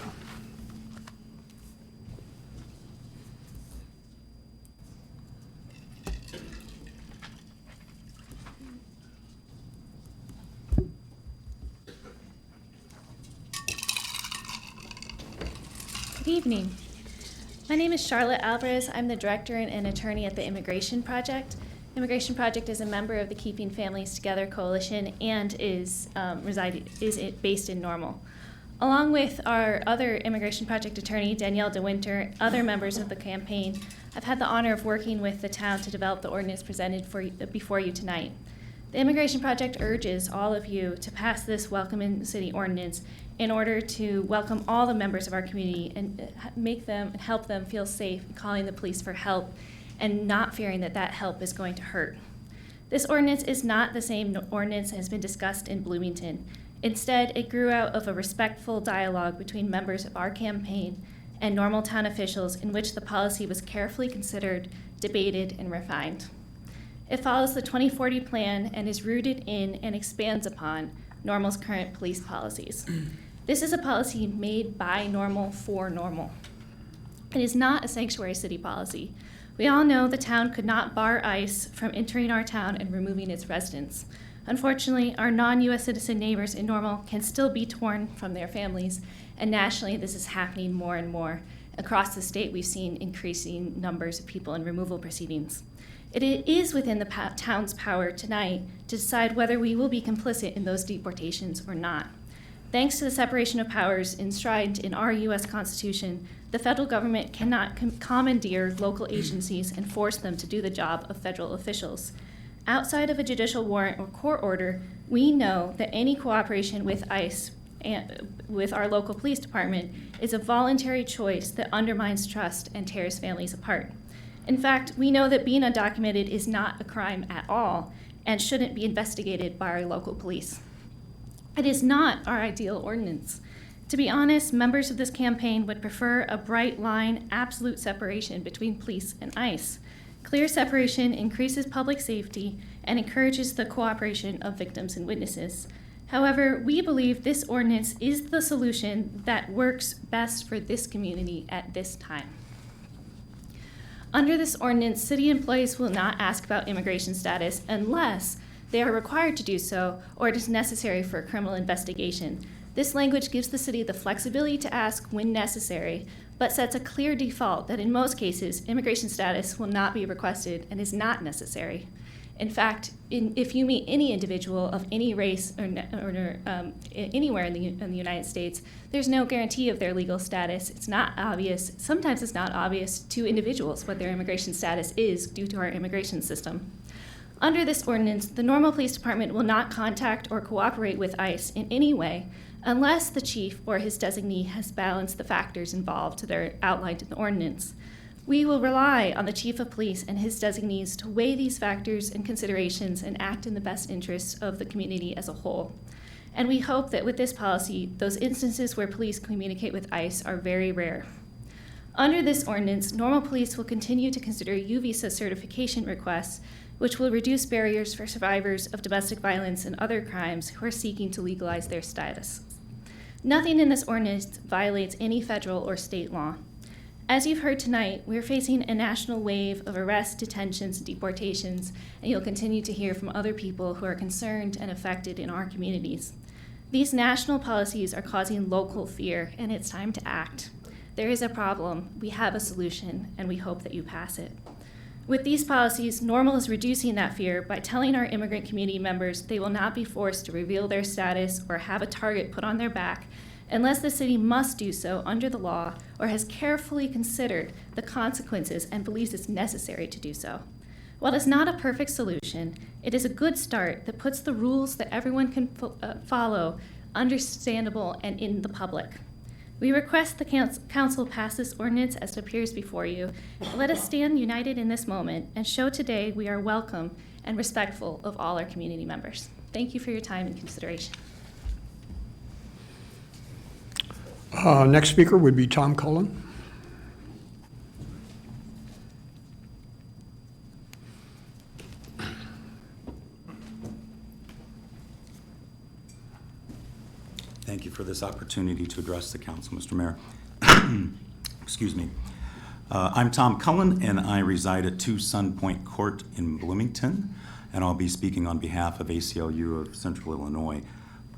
Good evening. My name is Charlotte Alvarez. I'm the director and attorney at the Immigration Project. Immigration Project is a member of the Keeping Families Together Coalition and is based in Normal. Along with our other Immigration Project attorney, Danielle DeWinter, other members of the campaign, I've had the honor of working with the town to develop the ordinance presented before you tonight. The Immigration Project urges all of you to pass this Welcome in City ordinance in order to welcome all the members of our community and help them feel safe calling the police for help and not fearing that that help is going to hurt. This ordinance is not the same ordinance that has been discussed in Bloomington. Instead, it grew out of a respectful dialogue between members of our campaign and Normal town officials in which the policy was carefully considered, debated, and refined. It follows the 2040 plan and is rooted in and expands upon Normal's current police policies. This is a policy made by Normal for Normal. It is not a sanctuary city policy. We all know the town could not bar ICE from entering our town and removing its residents. Unfortunately, our non-U.S. citizen neighbors in Normal can still be torn from their families, and nationally this is happening more and more. Across the state, we've seen increasing numbers of people in removal proceedings. It is within the town's power tonight to decide whether we will be complicit in those deportations or not. Thanks to the separation of powers enshrined in our U.S. Constitution, the federal government cannot commandeer local agencies and force them to do the job of federal officials. Outside of a judicial warrant or court order, we know that any cooperation with ICE and with our local police department is a voluntary choice that undermines trust and tears families apart. In fact, we know that being undocumented is not a crime at all and shouldn't be investigated by our local police. It is not our ideal ordinance. To be honest, members of this campaign would prefer a bright line, absolute separation between police and ICE. Clear separation increases public safety and encourages the cooperation of victims and witnesses. However, we believe this ordinance is the solution that works best for this community at this time. Under this ordinance, city employees will not ask about immigration status unless they are required to do so or it is necessary for a criminal investigation. This language gives the city the flexibility to ask when necessary, but sets a clear default that in most cases, immigration status will not be requested and is not necessary. In fact, if you meet any individual of any race or anywhere in the United States, there's no guarantee of their legal status. It's not obvious. Sometimes it's not obvious to individuals what their immigration status is due to our immigration system. Under this ordinance, the Normal Police Department will not contact or cooperate with ICE in any way unless the chief or his designee has balanced the factors involved that are outlined in the ordinance. We will rely on the chief of police and his designees to weigh these factors and considerations and act in the best interests of the community as a whole. And we hope that with this policy, those instances where police communicate with ICE are very rare. Under this ordinance, Normal Police will continue to consider U-Visa certification requests, which will reduce barriers for survivors of domestic violence and other crimes who are seeking to legalize their status. Nothing in this ordinance violates any federal or state law. As you've heard tonight, we're facing a national wave of arrests, detentions, and deportations, and you'll continue to hear from other people who are concerned and affected in our communities. These national policies are causing local fear, and it's time to act. There is a problem, we have a solution, and we hope that you pass it. With these policies, Normal is reducing that fear by telling our immigrant community members they will not be forced to reveal their status or have a target put on their back unless the city must do so under the law or has carefully considered the consequences and believes it's necessary to do so. While it's not a perfect solution, it is a good start that puts the rules that everyone can follow understandable and in the public. We request the council pass this ordinance as it appears before you. Let us stand united in this moment and show today we are welcome and respectful of all our community members. Thank you for your time and consideration. Next speaker would be Tom Cullen. Thank you for this opportunity to address the council, Mr. Mayor. Excuse me. I'm Tom Cullen, and I reside at 2 Sun Point Court in Bloomington, and I'll be speaking on behalf of ACLU of Central Illinois.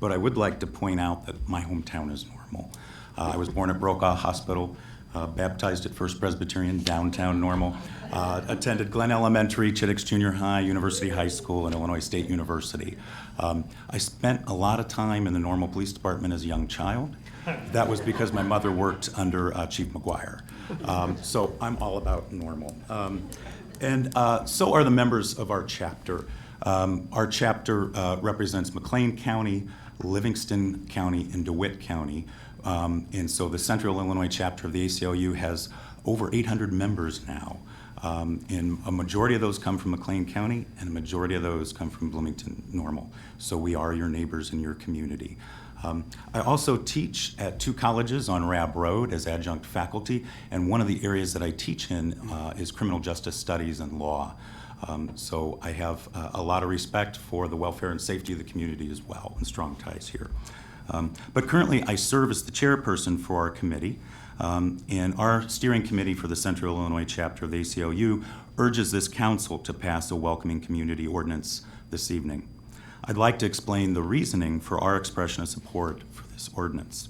But I would like to point out that my hometown is Normal. I was born at Brokaw Hospital, baptized at First Presbyterian, downtown Normal, attended Glen Elementary, Chittix Junior High, University High School, and Illinois State University. I spent a lot of time in the Normal Police Department as a young child. That was because my mother worked under Chief McGuire. So I'm all about Normal. And so are the members of our chapter. Our chapter represents McLean County, Livingston County, and DeWitt County. And so the Central Illinois chapter of the ACLU has over 800 members now. And a majority of those come from McLean County, and a majority of those come from Bloomington Normal. So we are your neighbors in your community. I also teach at 2 colleges on Rab Road as adjunct faculty, and one of the areas that I teach in is criminal justice studies and law. So I have a lot of respect for the welfare and safety of the community as well, and strong ties here. But currently I serve as the chairperson for our committee, and our steering committee for the Central Illinois chapter of the ACLU urges this council to pass a welcoming community ordinance this evening. I'd like to explain the reasoning for our expression of support for this ordinance.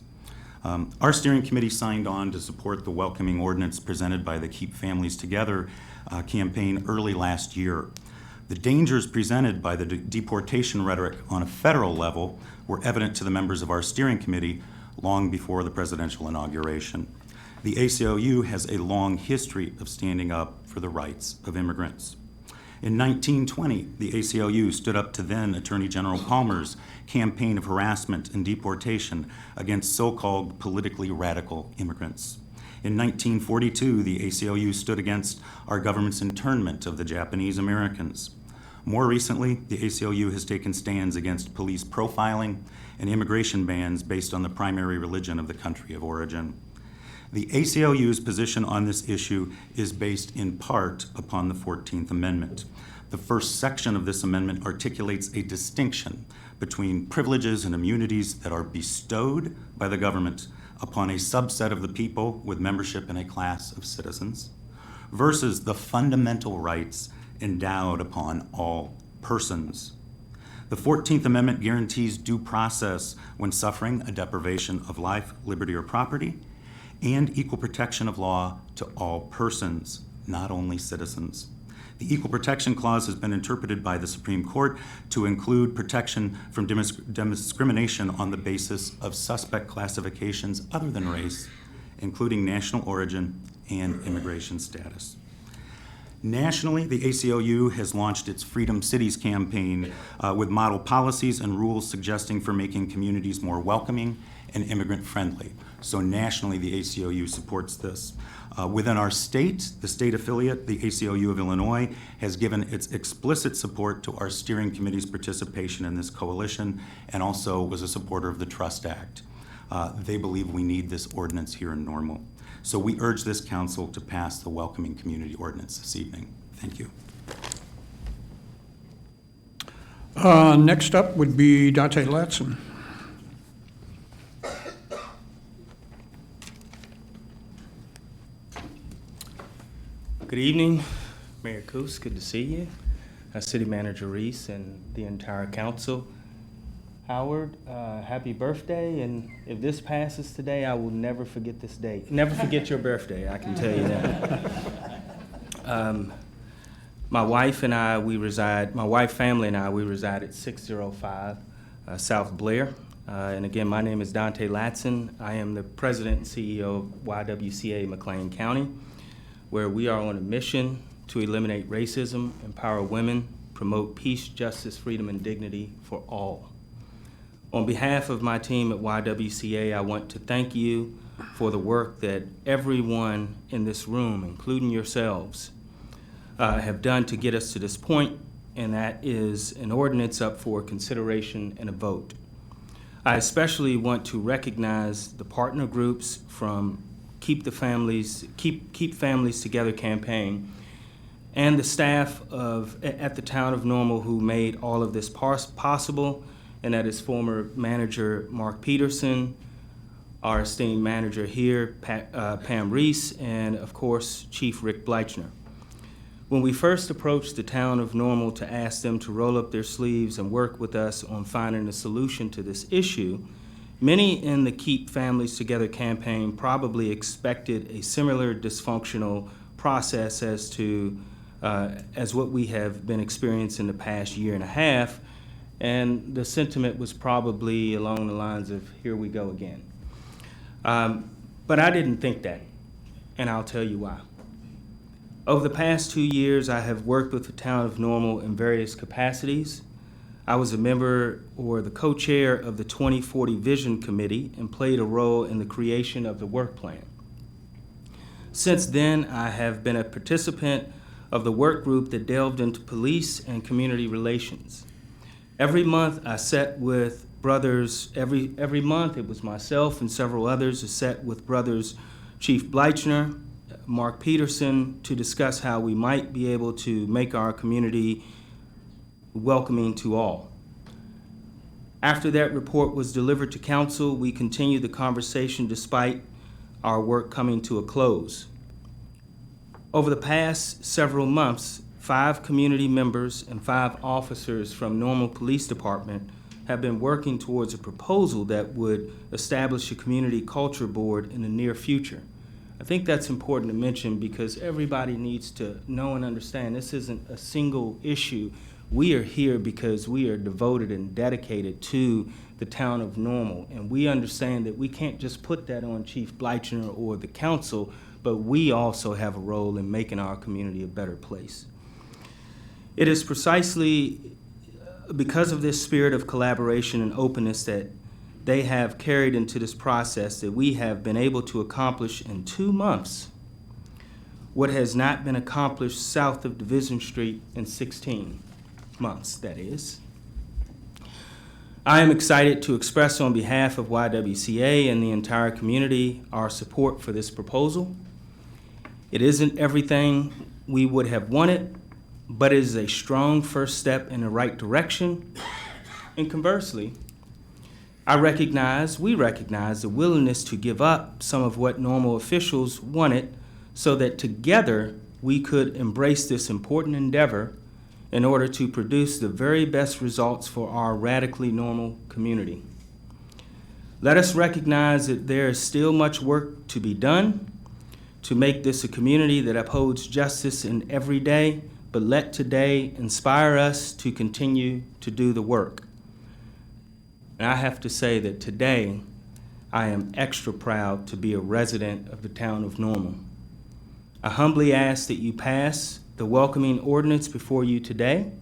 Our steering committee signed on to support the welcoming ordinance presented by the Keep Families Together campaign early last year. The dangers presented by the deportation rhetoric on a federal level were evident to the members of our steering committee long before the presidential inauguration. The ACLU has a long history of standing up for the rights of immigrants. In 1920, the ACLU stood up to then Attorney General Palmer's campaign of harassment and deportation against so-called politically radical immigrants. In 1942, the ACLU stood against our government's internment of the Japanese Americans. More recently, the ACLU has taken stands against police profiling and immigration bans based on the primary religion of the country of origin. The ACLU's position on this issue is based in part upon the 14th Amendment. The first section of this amendment articulates a distinction between privileges and immunities that are bestowed by the government upon a subset of the people with membership in a class of citizens versus the fundamental rights endowed upon all persons. The 14th Amendment guarantees due process when suffering a deprivation of life, liberty, or property, and equal protection of law to all persons, not only citizens. The Equal Protection Clause has been interpreted by the Supreme Court to include protection from discrimination on the basis of suspect classifications other than race, including national origin and immigration status. Nationally, the ACLU has launched its Freedom Cities campaign with model policies and rules suggesting for making communities more welcoming and immigrant-friendly. So nationally, the ACLU supports this. Within our state, the state affiliate, the ACLU of Illinois, has given its explicit support to our steering committee's participation in this coalition and also was a supporter of the Trust Act. They believe we need this ordinance here in Normal. So we urge this council to pass the welcoming community ordinance this evening. Thank you. Next up would be Dante Latson. Good evening, Mayor Coos, good to see you. City Manager Reese and the entire council. Howard, happy birthday, and if this passes today, I will never forget this date. Never forget your birthday, I can tell you that. My wife, family and I, we reside at 605 South Blair. And again, my name is Dante Latson. I am the president and CEO of YWCA McLean County, where we are on a mission to eliminate racism, empower women, promote peace, justice, freedom, and dignity for all. On behalf of my team at YWCA, I want to thank you for the work that everyone in this room, including yourselves, have done to get us to this point, and that is an ordinance up for consideration and a vote. I especially want to recognize the partner groups from Keep Families Together campaign and the staff at the Town of Normal who made all of this possible, and that is former manager Mark Peterson, our esteemed manager here, Pam Reese, and of course, Chief Rick Bleichner. When we first approached the Town of Normal to ask them to roll up their sleeves and work with us on finding a solution to this issue, many in the Keep Families Together campaign probably expected a similar dysfunctional process as what we have been experiencing the past year and a half, and the sentiment was probably along the lines of, here we go again. But I didn't think that, and I'll tell you why. Over the past 2 years, I have worked with the Town of Normal in various capacities. I was a member or the co-chair of the 2040 Vision Committee and played a role in the creation of the work plan. Since then, I have been a participant of the work group that delved into police and community relations. Every month, I sat with brothers, every month it was myself and several others who sat with brothers Chief Bleichner, Mark Peterson, to discuss how we might be able to make our community welcoming to all. After that report was delivered to council, we continued the conversation despite our work coming to a close. Over the past several months, 5 community members and 5 officers from Normal Police Department have been working towards a proposal that would establish a community culture board in the near future. I think that's important to mention because everybody needs to know and understand this isn't a single issue. We are here because we are devoted and dedicated to the Town of Normal, and we understand that we can't just put that on Chief Bleichner or the council, but we also have a role in making our community a better place. It is precisely because of this spirit of collaboration and openness that they have carried into this process that we have been able to accomplish in 2 months what has not been accomplished south of Division Street in 16 months, that is. I am excited to express on behalf of YWCA and the entire community our support for this proposal. It isn't everything we would have wanted, but it is a strong first step in the right direction. And conversely, we recognize the willingness to give up some of what Normal officials wanted so that together we could embrace this important endeavor in order to produce the very best results for our radically normal community. Let us recognize that there is still much work to be done to make this a community that upholds justice in every day, but let today inspire us to continue to do the work. And I have to say that today, I am extra proud to be a resident of the Town of Normal. I humbly ask that you pass the welcoming ordinance before you today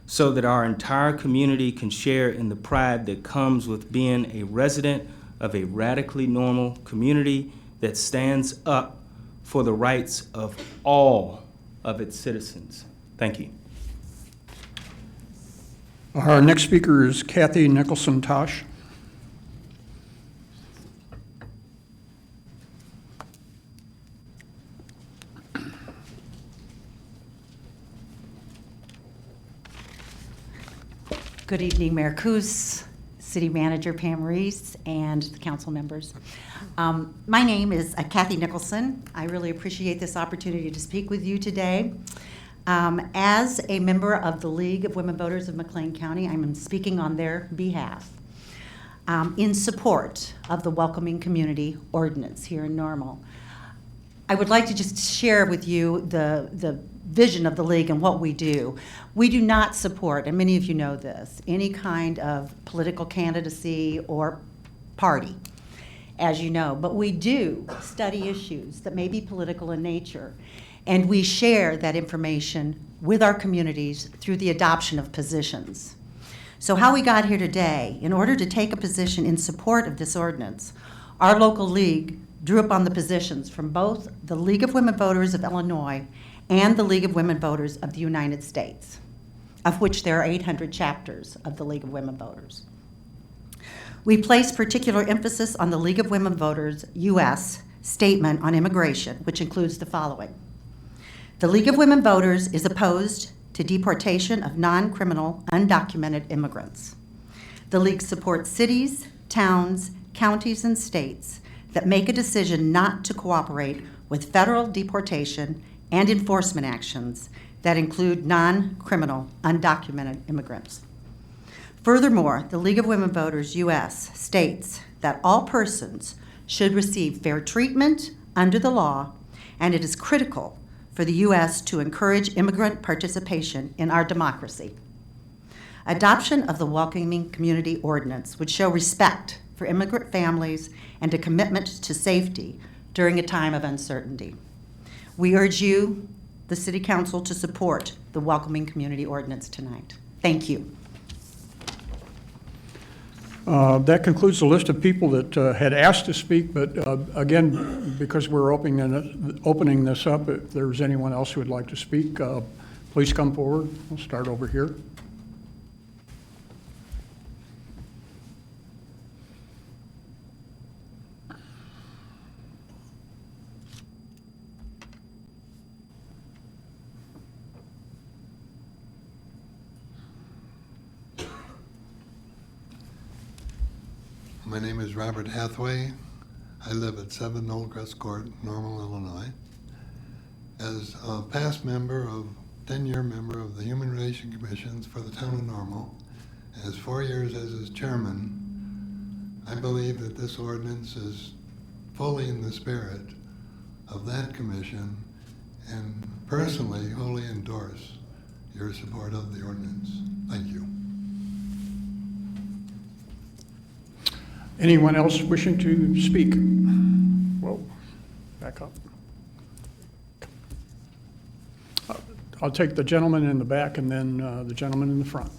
so that our entire community can share in the pride that comes with being a resident of a radically normal community that stands up for the rights of all of its citizens. Thank you. Our next speaker is Kathy Nicholson-Tosh. Good evening, Mayor Coos, City Manager Pam Reese, and the council members. My name is Kathy Nicholson. I really appreciate this opportunity to speak with you today. As a member of the League of Women Voters of McLean County, I'm speaking on their behalf in support of the Welcoming Community Ordinance here in Normal. I would like to just share with you the vision of the League and what we do. We do not support, and many of you know this, any kind of political candidacy or party, as you know, but we do study issues that may be political in nature, and we share that information with our communities through the adoption of positions. So how we got here today, in order to take a position in support of this ordinance, our local league drew upon the positions from both the League of Women Voters of Illinois and the League of Women Voters of the United States, of which there are 800 chapters of the League of Women Voters. We place particular emphasis on the League of Women Voters, U.S., statement on immigration, which includes the following. The League of Women Voters is opposed to deportation of non-criminal, undocumented immigrants. The League supports cities, towns, counties, and states that make a decision not to cooperate with federal deportation and enforcement actions that include non-criminal, undocumented immigrants. Furthermore, the League of Women Voters, U.S., states that all persons should receive fair treatment under the law, and it is critical for the U.S. to encourage immigrant participation in our democracy. Adoption of the Welcoming Community Ordinance would show respect for immigrant families and a commitment to safety during a time of uncertainty. We urge you, the City Council, to support the Welcoming Community Ordinance tonight. Thank you. That concludes the list of people that had asked to speak, but again, because we're opening this up, if there's anyone else who would like to speak, please come forward. We'll start over here. My name is Robert Hathaway. I live at 7 Old Crest Court, Normal, Illinois. As a past member 10-year member of the Human Relations Commissions for the town of Normal, as 4 years as its chairman, I believe that this ordinance is fully in the spirit of that commission and personally wholly endorse your support of the ordinance. Thank you. Anyone else wishing to speak? Whoa, back up. I'll take the gentleman in the back and then the gentleman in the front.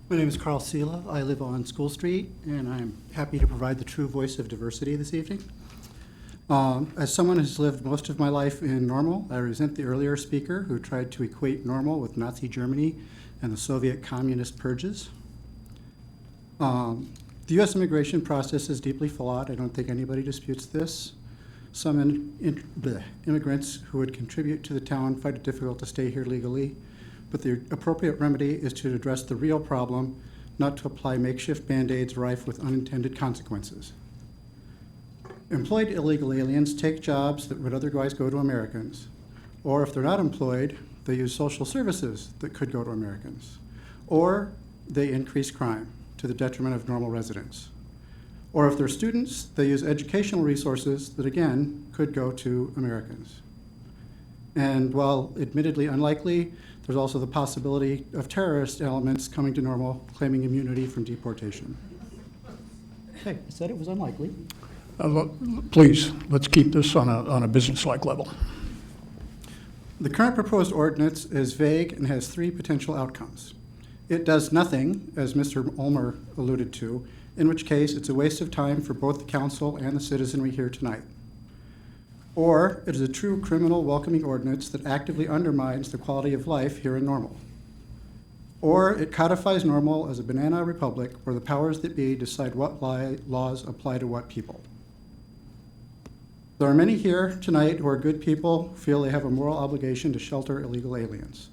My name is Carl Sela. I live on School Street, and I'm happy to provide the true voice of diversity this evening. As someone who's lived most of my life in Normal, I resent the earlier speaker who tried to equate Normal with Nazi Germany and the Soviet communist purges. The U.S. immigration process is deeply flawed. I don't think anybody disputes this. Some immigrants who would contribute to the town find it difficult to stay here legally, but the appropriate remedy is to address the real problem, not to apply makeshift band-aids rife with unintended consequences. Employed illegal aliens take jobs that would otherwise go to Americans, or if they're not employed, they use social services that could go to Americans, or they increase crime to the detriment of normal residents. Or if they're students, they use educational resources that, again, could go to Americans. And while admittedly unlikely, there's also the possibility of terrorist elements coming to Normal claiming immunity from deportation. Hey, I said it was unlikely. Please, let's keep this on a business-like level. The current proposed ordinance is vague and has three potential outcomes. It does nothing, as Mr. Ulmer alluded to, in which case it's a waste of time for both the council and the citizenry here tonight. Or it is a true criminal welcoming ordinance that actively undermines the quality of life here in Normal. Or it codifies Normal as a banana republic where the powers that be decide what laws apply to what people. There are many here tonight who are good people, who feel they have a moral obligation to shelter illegal aliens.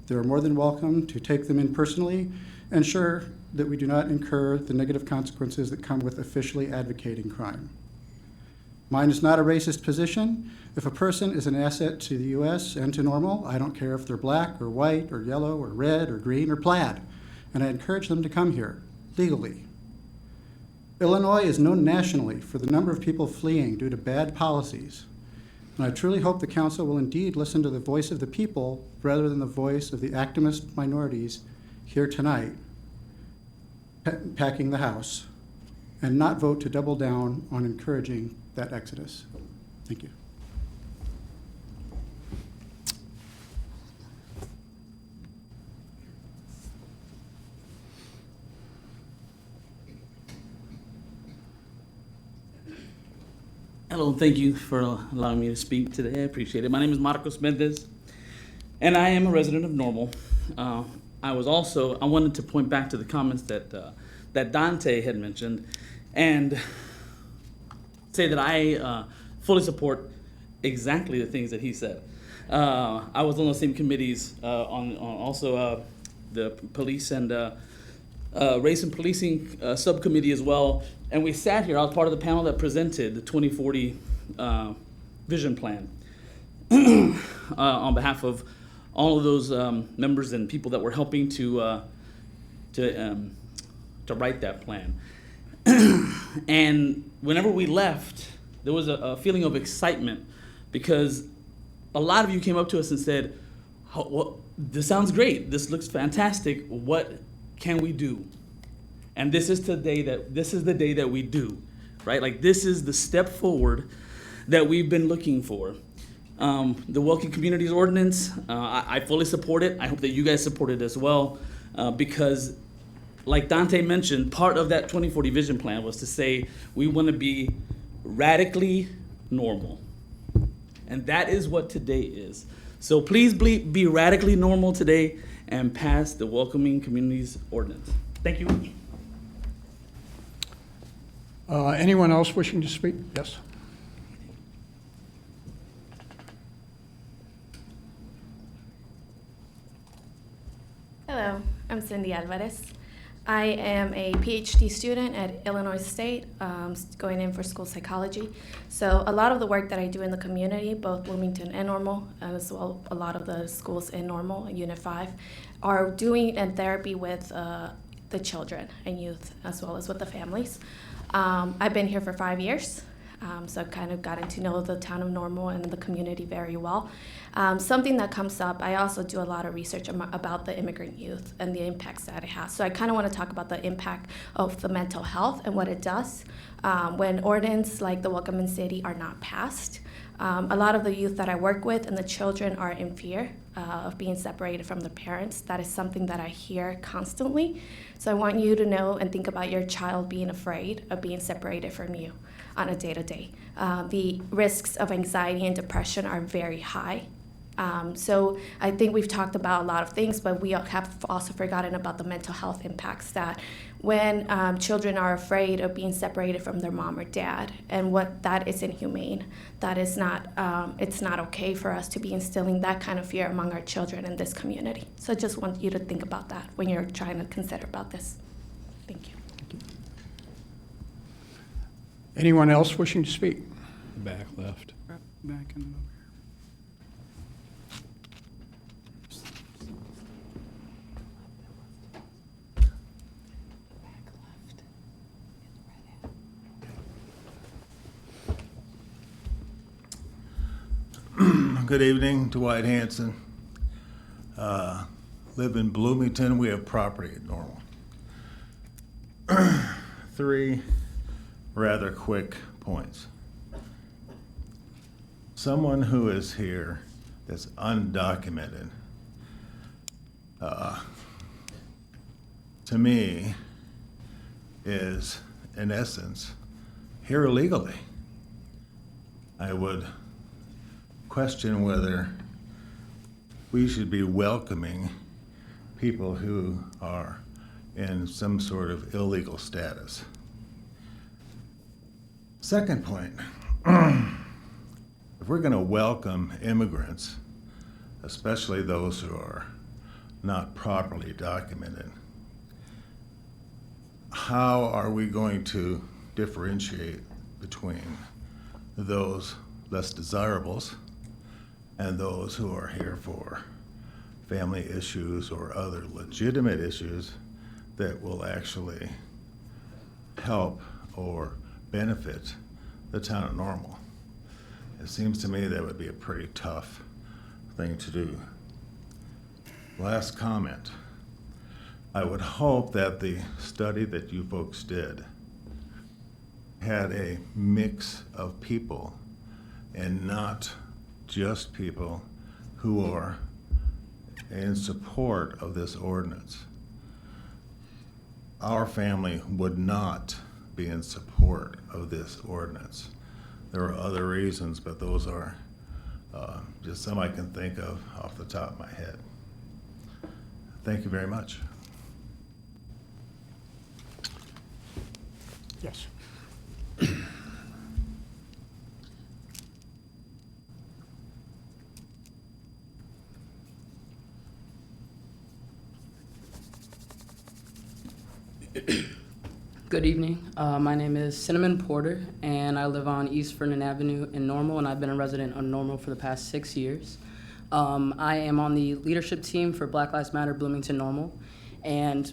They are more than welcome to take them in personally, ensure that we do not incur the negative consequences that come with officially advocating crime. Mine is not a racist position. If a person is an asset to the U.S. and to Normal, I don't care if they're black or white or yellow or red or green or plaid, and I encourage them to come here legally. Illinois is known nationally for the number of people fleeing due to bad policies, and I truly hope the council will indeed listen to the voice of the people rather than the voice of the activist minorities here tonight, packing the House, and not vote to double down on encouraging that exodus. Thank you. Hello, thank you for allowing me to speak today. I appreciate it. My name is Marcos Mendez, and I am a resident of Normal. I wanted to point back to the comments that Dante had mentioned, and say that I fully support exactly the things that he said. I was on the same committees on also the police and race and policing subcommittee as well. And we sat here, I was part of the panel that presented the 2040 vision plan on behalf of all of those members and people that were helping to write that plan. And whenever we left, there was a feeling of excitement because a lot of you came up to us and said, well, this sounds great, this looks fantastic, what can we do? And this is the day that we do, right? Like, this is the step forward that we've been looking for. The Welcome Communities Ordinance, I fully support it. I hope that you guys support it as well, because like Dante mentioned, part of that 2040 vision plan was to say we want to be radically normal. And that is what today is. So please be radically normal today and pass the Welcoming Communities Ordinance. Thank you. Anyone else wishing to speak? Yes. Hello, I'm Cindy Alvarez. I am a PhD student at Illinois State, going in for school psychology. So a lot of the work that I do in the community, both Bloomington and Normal, as well a lot of the schools in Normal, Unit 5, are doing and therapy with the children and youth, as well as with the families. I've been here for 5 years, so I've kind of gotten to know the town of Normal and the community very well. Something that comes up, I also do a lot of research about the immigrant youth and the impacts that it has. So I kind of want to talk about the impact of the mental health and what it does when ordinances like the Welcome in City are not passed. A lot of the youth that I work with and the children are in fear of being separated from their parents. That is something that I hear constantly. So I want you to know and think about your child being afraid of being separated from you on a day-to-day. The risks of anxiety and depression are very high. So I think we've talked about a lot of things, but we have also forgotten about the mental health impacts that when children are afraid of being separated from their mom or dad, and what that is inhumane. That is not, it's not okay for us to be instilling that kind of fear among our children in this community. So I just want you to think about that when you're trying to consider about this. Thank you. Anyone else wishing to speak? Back left. Back in the Good evening, Dwight Hanson. Live in Bloomington. We have property at Normal. 3 rather quick points. Someone who is here that's undocumented, to me, is in essence here illegally. I would question whether we should be welcoming people who are in some sort of illegal status. Second point, if we're going to welcome immigrants, especially those who are not properly documented, how are we going to differentiate between those less desirables and those who are here for family issues or other legitimate issues that will actually help or benefit the town of Normal? It seems to me that would be a pretty tough thing to do. Last comment. I would hope that the study that you folks did had a mix of people and not just people who are in support of this ordinance. Our family would not be in support of this ordinance. there are other reasons, but those are just some I can think of off the top of my head. Thank you very much. Yes. Good evening. My name is Cinnamon Porter, and I live on East Vernon Avenue in Normal, and I've been a resident of Normal for the past 6 years. I am on the leadership team for Black Lives Matter Bloomington Normal, and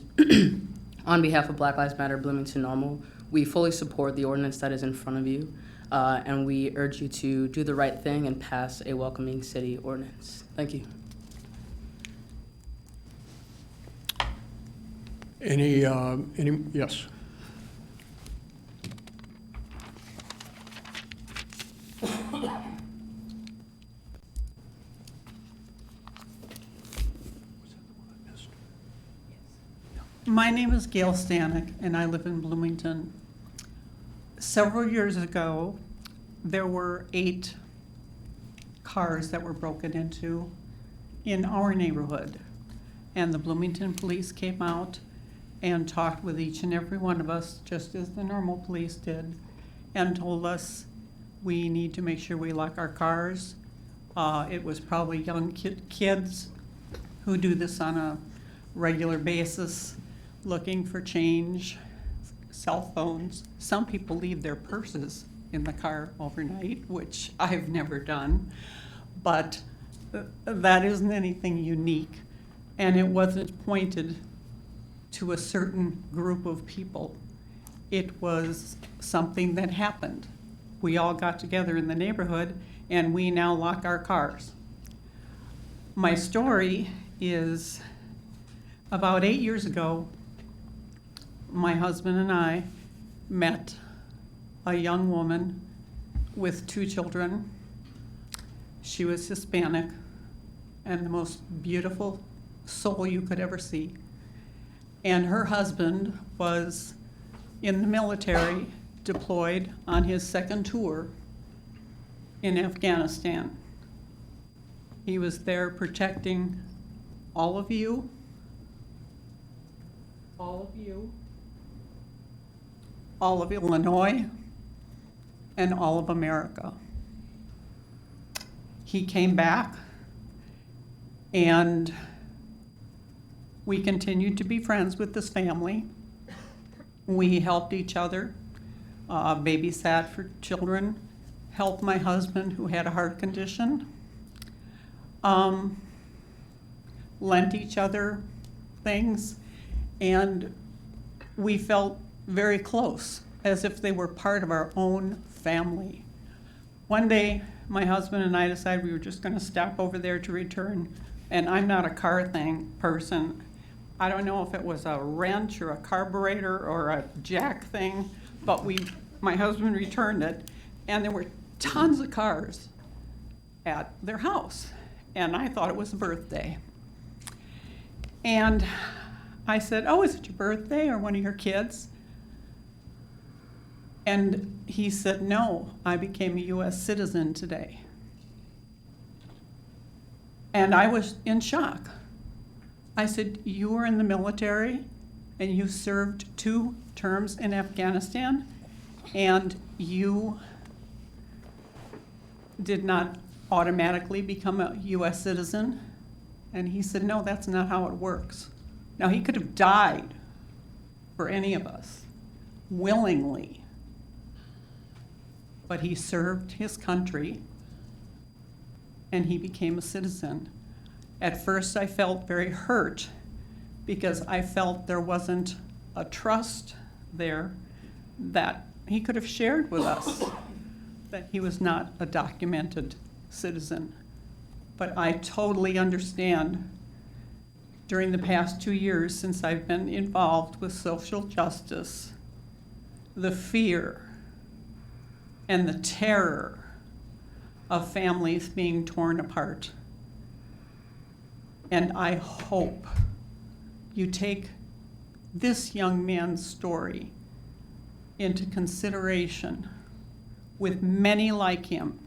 on behalf of Black Lives Matter Bloomington Normal, we fully support the ordinance that is in front of you, and we urge you to do the right thing and pass a welcoming city ordinance. Thank you. Yes. My name is Gail Stanek, and I live in Bloomington. Several years ago, there were 8 cars that were broken into in our neighborhood. And the Bloomington police came out and talked with each and every one of us, just as the normal police did, and told us we need to make sure we lock our cars. It was probably young kids who do this on a regular basis, looking for change, cell phones. Some people leave their purses in the car overnight, which I've never done, but that isn't anything unique. And it wasn't pointed to a certain group of people. It was something that happened. We all got together in the neighborhood, and we now lock our cars. My story is about 8 years ago, my husband and I met a young woman with 2 children. She was Hispanic and the most beautiful soul you could ever see. And her husband was in the military, deployed on his 2nd tour in Afghanistan. He was there protecting all of you, all of Illinois, and all of America. He came back, and we continued to be friends with this family. We helped each other, babysat for children, helped my husband who had a heart condition, lent each other things, and we felt very close, as if they were part of our own family. One day, my husband and I decided we were just going to stop over there to return, and I'm not a car person. I don't know if it was a wrench or a carburetor or a jack thing, but my husband returned it, and there were tons of cars at their house, and I thought it was a birthday. And I said, "Oh, is it your birthday or one of your kids?" And he said, "No, I became a U.S. citizen today." And I was in shock. I said, "You were in the military and you served 2 terms in Afghanistan and you did not automatically become a U.S. citizen?" And he said, "No, that's not how it works." Now, he could have died for any of us willingly, but he served his country and he became a citizen. At first, I felt very hurt because I felt there wasn't a trust there that he could have shared with us, that he was not a documented citizen. But I totally understand. During the past 2 years since I've been involved with social justice, the fear and the terror of families being torn apart. And I hope you take this young man's story into consideration with many like him.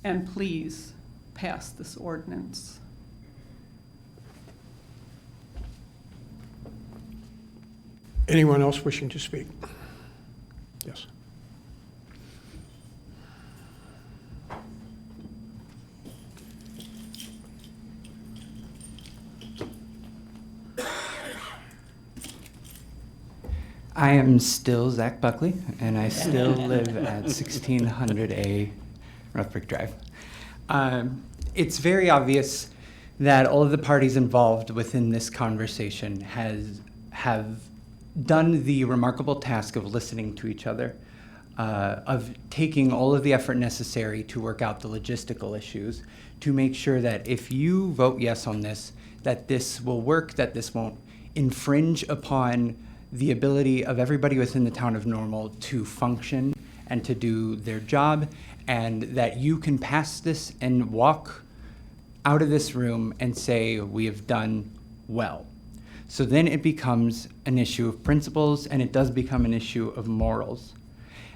And please pass this ordinance. Anyone else wishing to speak? Yes. I am still Zach Buckley, and I still live at 1600A Northbrook Drive. It's very obvious that all of the parties involved within this conversation have done the remarkable task of listening to each other, of taking all of the effort necessary to work out the logistical issues, to make sure that if you vote yes on this, that this will work, that this won't infringe upon the ability of everybody within the town of Normal to function and to do their job, and that you can pass this and walk out of this room and say, we have done well. So then it becomes an issue of principles, and it does become an issue of morals.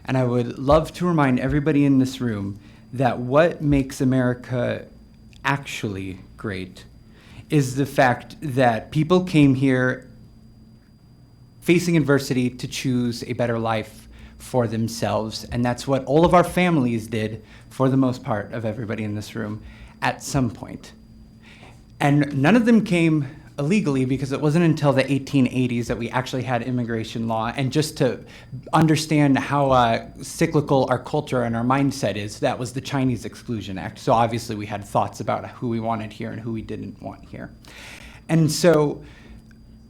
And I would love to remind everybody in this room that what makes America actually great is the fact that people came here facing adversity to choose a better life for themselves. And that's what all of our families did, for the most part of everybody in this room, at some point. And none of them came illegally, because it wasn't until the 1880s that we actually had immigration law. And just to understand how cyclical our culture and our mindset is, that was the Chinese Exclusion Act. So obviously we had thoughts about who we wanted here and who we didn't want here. And so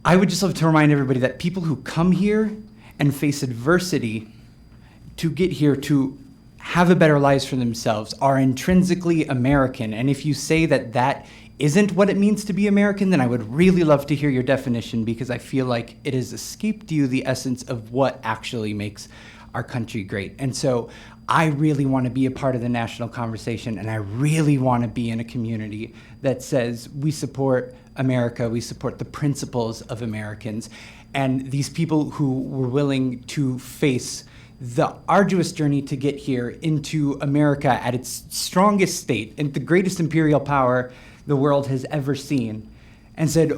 I would just love to remind everybody that people who come here and face adversity to get here to have a better lives for themselves are intrinsically American. And if you say that that isn't what it means to be American, then I would really love to hear your definition, because I feel like it has escaped you the essence of what actually makes our country great. And so I really want to be a part of the national conversation, and I really want to be in a community that says we support America, we support the principles of Americans, and these people who were willing to face the arduous journey to get here into America at its strongest state and the greatest imperial power the world has ever seen, and said,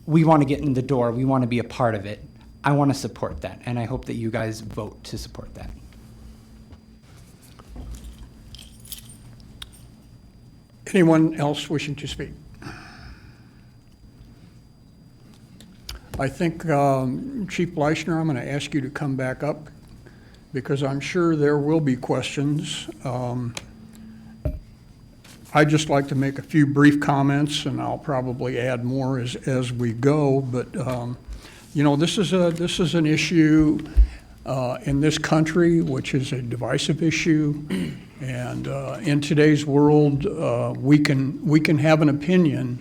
we want to get in the door, we want to be a part of it. I want to support that, and I hope that you guys vote to support that. Anyone else wishing to speak? I think, Chief Fleischner, I'm going to ask you to come back up, because I'm sure there will be questions. I'd just like to make a few brief comments, and I'll probably add more as we go. But you know, this is an issue in this country, which is a divisive issue, and in today's world, we can have an opinion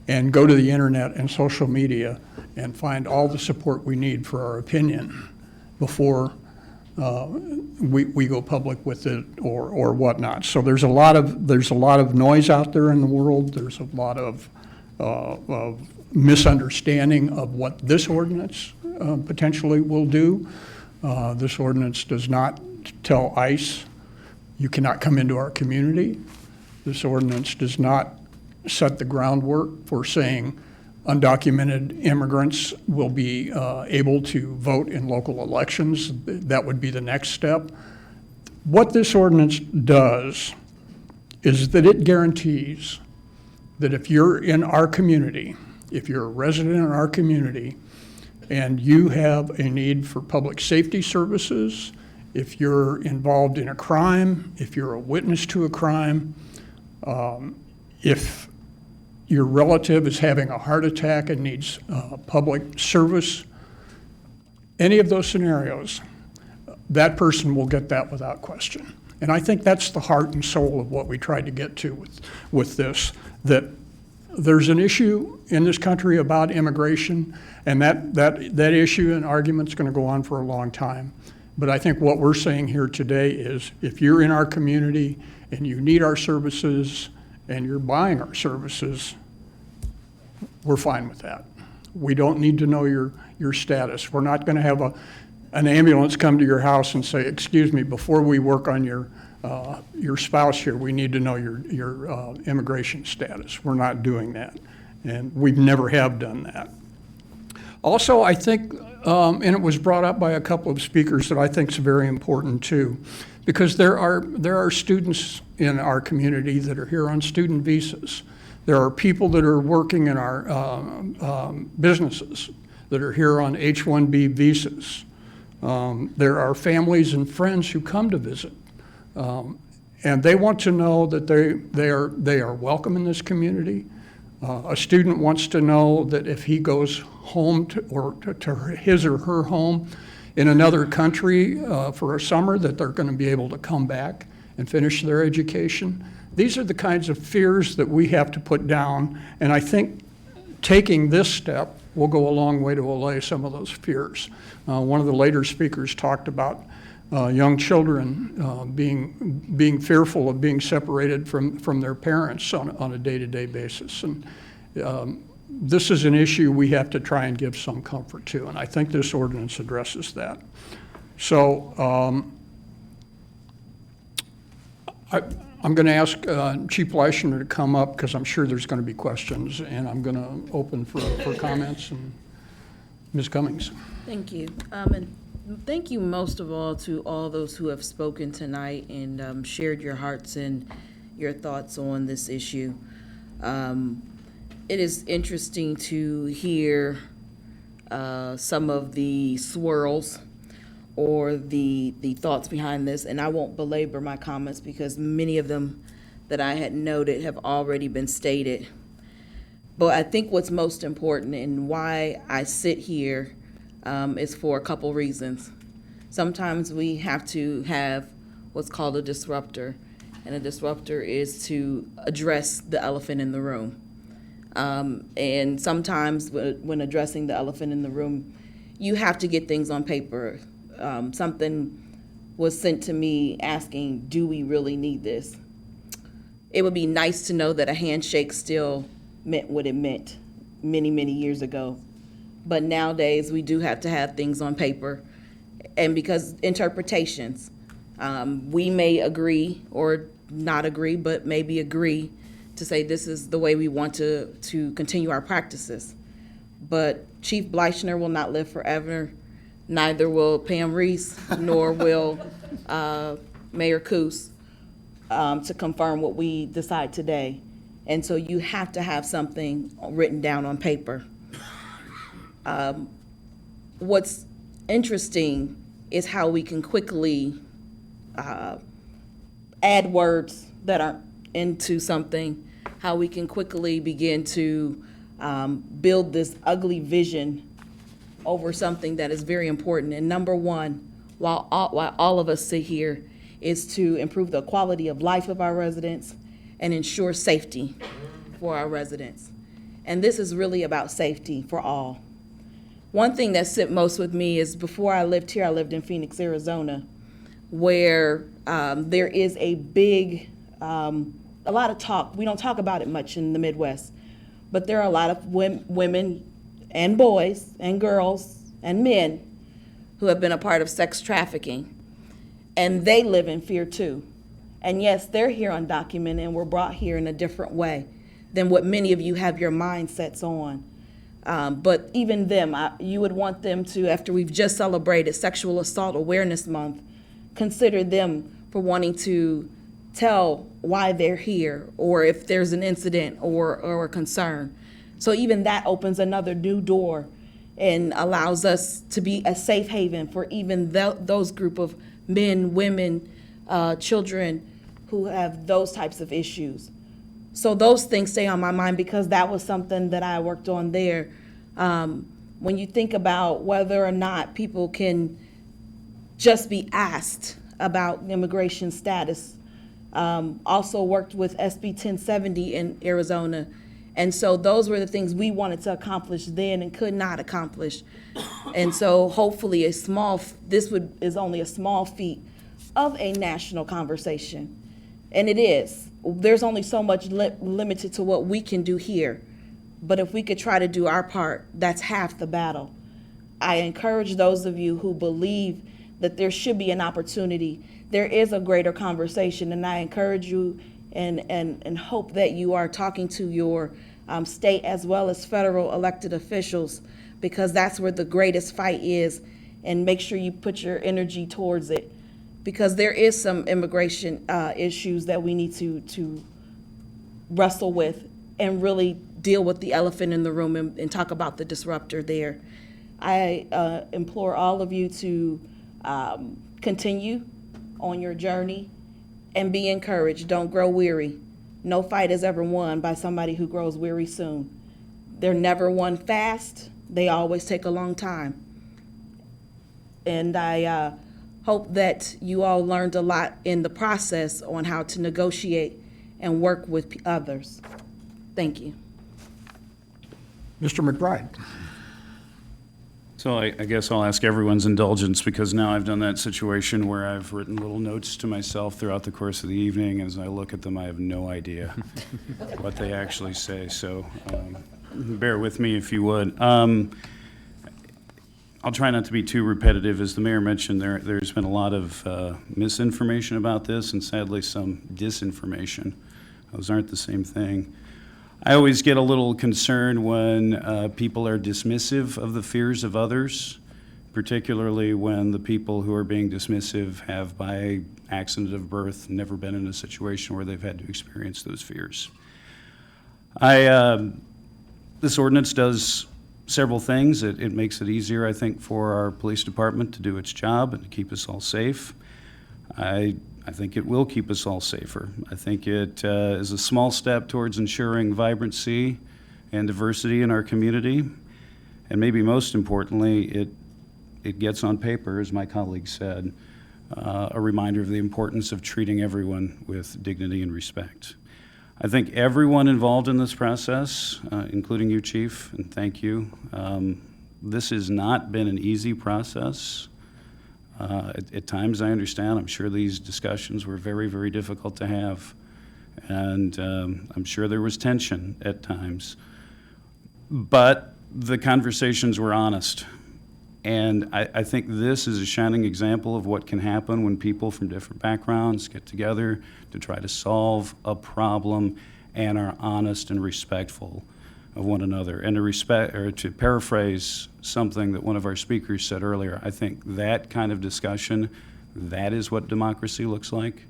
and go to the internet and social media and find all the support we need for our opinion before we go public with it or whatnot. So there's a lot of noise out there in the world. There's a lot of misunderstanding of what this ordinance potentially will do. This ordinance does not tell ICE you cannot come into our community. This ordinance does not set the groundwork for saying undocumented immigrants will be able to vote in local elections. That would be the next step. What this ordinance does is that it guarantees that if you're in our community, if you're a resident in our community, and you have a need for public safety services, if you're involved in a crime, if you're a witness to a crime, if your relative is having a heart attack and needs public service, any of those scenarios, that person will get that without question. And I think that's the heart and soul of what we tried to get to with this, that there's an issue in this country about immigration, and that issue and argument's going to go on for a long time. But I think what we're saying here today is, if you're in our community and you need our services and you're buying our services, we're fine with that. We don't need to know your status. We're not going to have an ambulance come to your house and say, excuse me, before we work on your spouse here, we need to know your immigration status. We're not doing that, and we never have done that. Also, I think, and it was brought up by a couple of speakers that I think is very important too, because there are students in our community that are here on student visas. There are people that are working in our businesses that are here on H-1B visas. There are families and friends who come to visit. And they want to know that they are welcome in this community. A student wants to know that if he goes home to his or her home in another country for a summer, that they're going to be able to come back and finish their education. These are the kinds of fears that we have to put down, and I think taking this step will go a long way to allay some of those fears. One of the later speakers talked about young children being fearful of being separated from their parents on a day-to-day basis. And this is an issue we have to try and give some comfort to, and I think this ordinance addresses that. So I'm going to ask Chief Fleischner to come up because I'm sure there's going to be questions, and I'm going to open for comments. And Ms. Cummings. Thank you. And thank you most of all to all those who have spoken tonight and shared your hearts and your thoughts on this issue. It is interesting to hear some of the swirls or the thoughts behind this, and I won't belabor my comments because many of them that I had noted have already been stated. But I think what's most important and why I sit here is for a couple reasons. Sometimes we have to have what's called a disruptor, and a disruptor is to address the elephant in the room. And sometimes when addressing the elephant in the room, you have to get things on paper. Something was sent to me asking, do we really need this? It would be nice to know that a handshake still meant what it meant many, many years ago. But nowadays, we do have to have things on paper. And because interpretations, we may agree or not agree, but maybe agree to say this is the way we want to continue our practices. But Chief Fleischner will not live forever. Neither will Pam Reese, nor will Mayor Coos to confirm what we decide today. And so you have to have something written down on paper. What's interesting is how we can quickly add words that aren't into something, how we can quickly begin to build this ugly vision over something that is very important. And number one, while all of us sit here, is to improve the quality of life of our residents and ensure safety for our residents. And this is really about safety for all. One thing that sit most with me is before I lived here, I lived in Phoenix, Arizona, where there is a big, a lot of talk. We don't talk about it much in the Midwest, but there are a lot of women and boys and girls and men who have been a part of sex trafficking, and they live in fear too. And yes, they're here undocumented and were brought here in a different way than what many of you have your mindsets on. But even them, you would want them to, after we've just celebrated Sexual Assault Awareness Month, consider them for wanting to tell why they're here or if there's an incident or a concern. So even that opens another new door and allows us to be a safe haven for even those group of men, women, children who have those types of issues. So those things stay on my mind because that was something that I worked on there. When you think about whether or not people can just be asked about immigration status, also worked with SB 1070 in Arizona. And so those were the things we wanted to accomplish then and could not accomplish. And so hopefully is only a small feat of a national conversation. And it is. There's only so much limited to what we can do here. But if we could try to do our part, that's half the battle. I encourage those of you who believe that there should be an opportunity, there is a greater conversation, and I encourage you and hope that you are talking to your state as well as federal elected officials, because that's where the greatest fight is, and make sure you put your energy towards it, because there is some immigration issues that we need to wrestle with and really deal with the elephant in the room and talk about the disruptor there. I implore all of you to continue on your journey and be encouraged. Don't grow weary. No fight is ever won by somebody who grows weary soon. They're never won fast. They always take a long time. And I hope that you all learned a lot in the process on how to negotiate and work with others. Thank you. Mr. McBride. So I guess I'll ask everyone's indulgence, because now I've done that situation where I've written little notes to myself throughout the course of the evening. As I look at them, I have no idea what they actually say. So bear with me if you would. I'll try not to be too repetitive. As the mayor mentioned, there's been a lot of misinformation about this, and sadly some disinformation. Those aren't the same thing. I always get a little concerned when people are dismissive of the fears of others, particularly when the people who are being dismissive have, by accident of birth, never been in a situation where they've had to experience those fears. This ordinance does several things. It makes it easier, I think, for our police department to do its job and to keep us all safe. I think it will keep us all safer. I think it is a small step towards ensuring vibrancy and diversity in our community. And maybe most importantly, it gets on paper, as my colleague said, a reminder of the importance of treating everyone with dignity and respect. I think everyone involved in this process, including you, Chief, and thank you. This has not been an easy process. At times, I understand, I'm sure these discussions were very, very difficult to have. And I'm sure there was tension at times. But the conversations were honest. And I think this is a shining example of what can happen when people from different backgrounds get together to try to solve a problem and are honest and respectful of one another. And to paraphrase something that one of our speakers said earlier, I think that kind of discussion, that is what democracy looks like.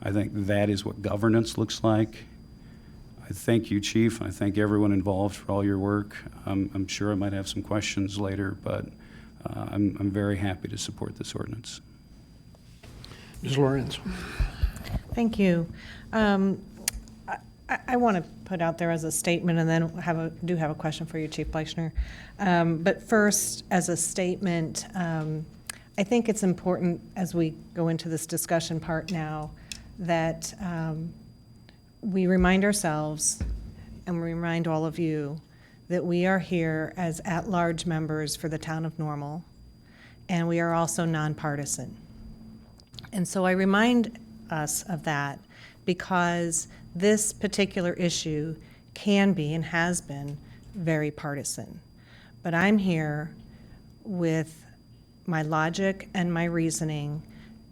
I think that is what governance looks like. I thank you, Chief. I thank everyone involved for all your work. I'm sure I might have some questions later, but I'm very happy to support this ordinance. Ms. Lorenz. Thank you. I want to put out there as a statement, and then do have a question for you, Chief Bleichner. But first, as a statement, I think it's important as we go into this discussion part now that we remind ourselves and we remind all of you that we are here as at-large members for the town of Normal, and we are also nonpartisan. And so I remind us of that because this particular issue can be and has been very partisan. But I'm here with my logic and my reasoning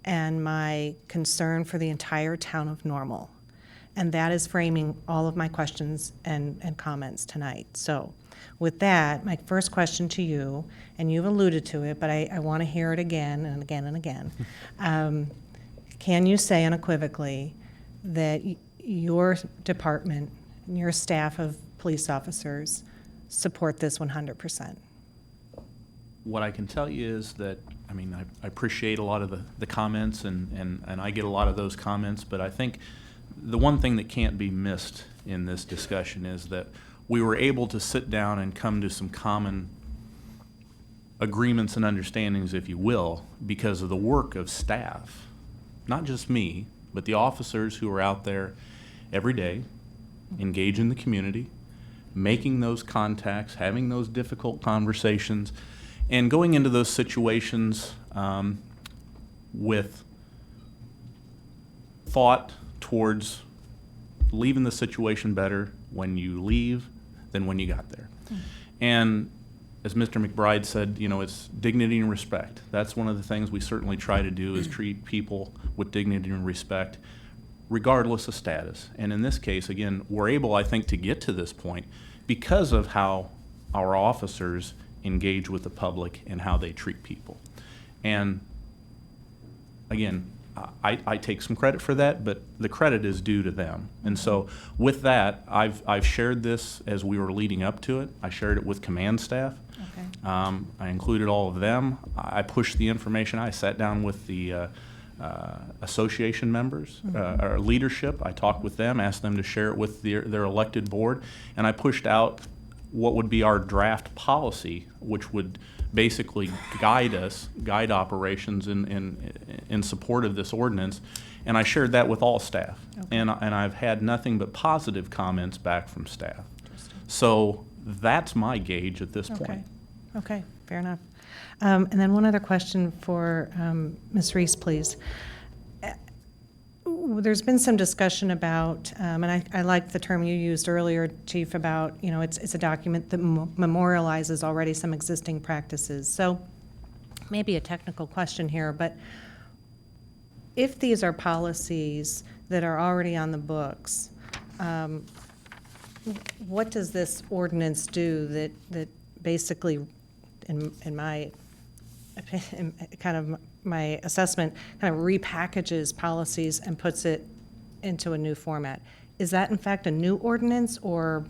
and my concern for the entire town of Normal. And that is framing all of my questions and comments tonight. So with that, my first question to you, and you've alluded to it, but I want to hear it again and again and again. Can you say unequivocally that your department and your staff of police officers support this 100%? What I can tell you is that, I mean, I appreciate a lot of the comments, and I get a lot of those comments, but I think the one thing that can't be missed in this discussion is that we were able to sit down and come to some common agreements and understandings, if you will, because of the work of staff. Not just me, but the officers who are out there every day, engaging the community, making those contacts, having those difficult conversations, and going into those situations with thought towards leaving the situation better when you leave than when you got there. And as Mr. McBride said, you know, it's dignity and respect. That's one of the things we certainly try to do, is treat people with dignity and respect, regardless of status. And in this case, again, we're able, I think, to get to this point because of how our officers engage with the public and how they treat people. And again, I take some credit for that, but the credit is due to them. And so with that, I've shared this as we were leading up to it. I shared it with command staff. Okay. I included all of them. I pushed the information. I sat down with the association members, or leadership. I talked with them, asked them to share it with their elected board, and I pushed out what would be our draft policy, which would basically guide operations in support of this ordinance. And I shared that with all staff. Okay. And I've had nothing but positive comments back from staff. So that's my gauge at this point. Okay, fair enough. And then one other question for Ms. Reese, please. There's been some discussion about, and I like the term you used earlier, Chief, about, you know, it's a document that memorializes already some existing practices. So maybe a technical question here, but if these are policies that are already on the books, what does this ordinance do that basically, in my kind of my assessment, kind of repackages policies and puts it into a new format? Is that in fact a new ordinance, or,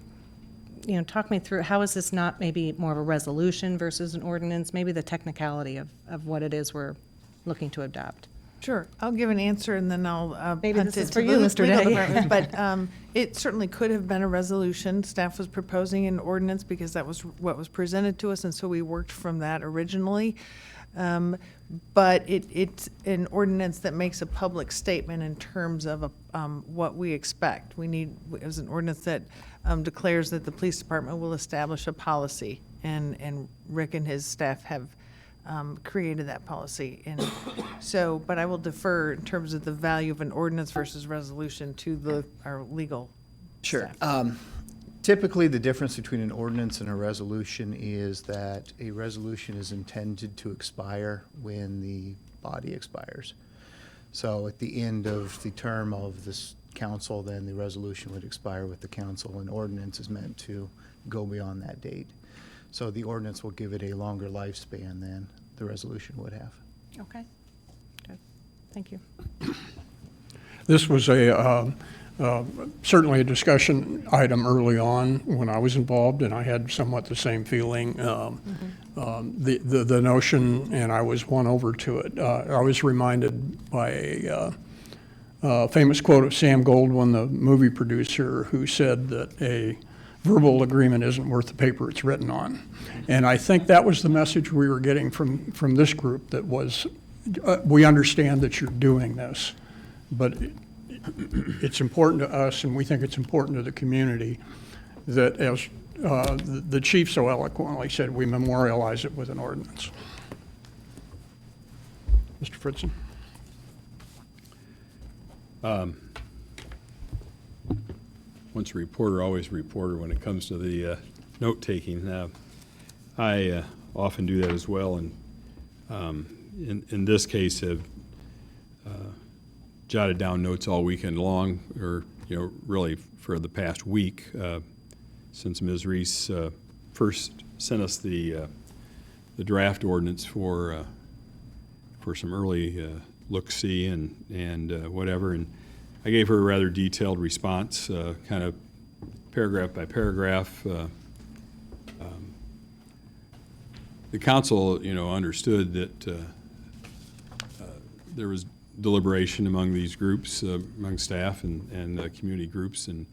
you know, talk me through, how is this not maybe more of a resolution versus an ordinance, maybe the technicality of what it is we're looking to adopt? Sure, I'll give an answer and then I'll Maybe punt this it is to for you, the Mr. legal Day. department. But it certainly could have been a resolution. Staff was proposing an ordinance because that was what was presented to us, and so we worked from that originally. But it's an ordinance that makes a public statement in terms of what we expect. It was an ordinance that declares that the police department will establish a policy, and Rick and his staff have created that policy. And so, but I will defer in terms of the value of an ordinance versus resolution to our legal Sure. staff. Typically, the difference between an ordinance and a resolution is that a resolution is intended to expire when the body expires. So at the end of the term of this council, then the resolution would expire with the council. An ordinance is meant to go beyond that date. So the ordinance will give it a longer lifespan than the resolution would have. Okay, good, thank you. This was certainly a discussion item early on when I was involved, and I had somewhat the same feeling. The notion, and I was won over to it. I was reminded by a famous quote of Sam Goldwyn, the movie producer, who said that a verbal agreement isn't worth the paper it's written on. And I think that was the message we were getting from this group, that was, we understand that you're doing this, but it's important to us, and we think it's important to the community, that, as the chief so eloquently said, we memorialize it with an ordinance. Mr. Fritzen? Once a reporter, always a reporter when it comes to the note-taking. I often do that as well, and in this case have jotted down notes all weekend long, or really for the past week, since Ms. Reese first sent us the draft ordinance for some early look-see and whatever, and I gave her a rather detailed response, kind of paragraph by paragraph. The council, understood that there was deliberation among these groups, among staff and community groups, and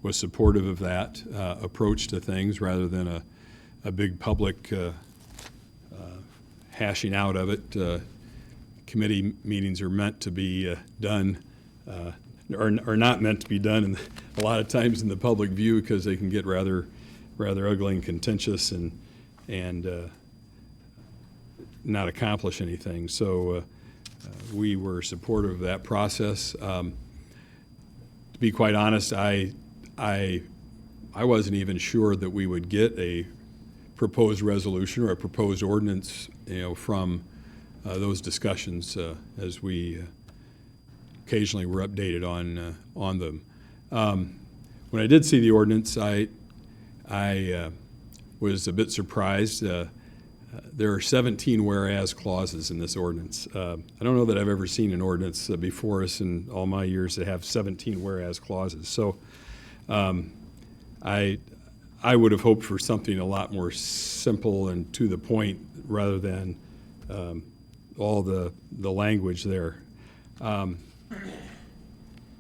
was supportive of that approach to things rather than a big public hashing out of it. Committee meetings are meant to be done, are not meant to be done a lot of times in the public view, because they can get rather ugly and contentious and not accomplish anything. So we were supportive of that process. To be quite honest, I wasn't even sure that we would get a proposed resolution or a proposed ordinance, from those discussions as we occasionally were updated on them. When I did see the ordinance, I was a bit surprised. There are 17 whereas clauses in this ordinance. I don't know that I've ever seen an ordinance before us in all my years that have 17 whereas clauses. So I would have hoped for something a lot more simple and to the point rather than all the language there.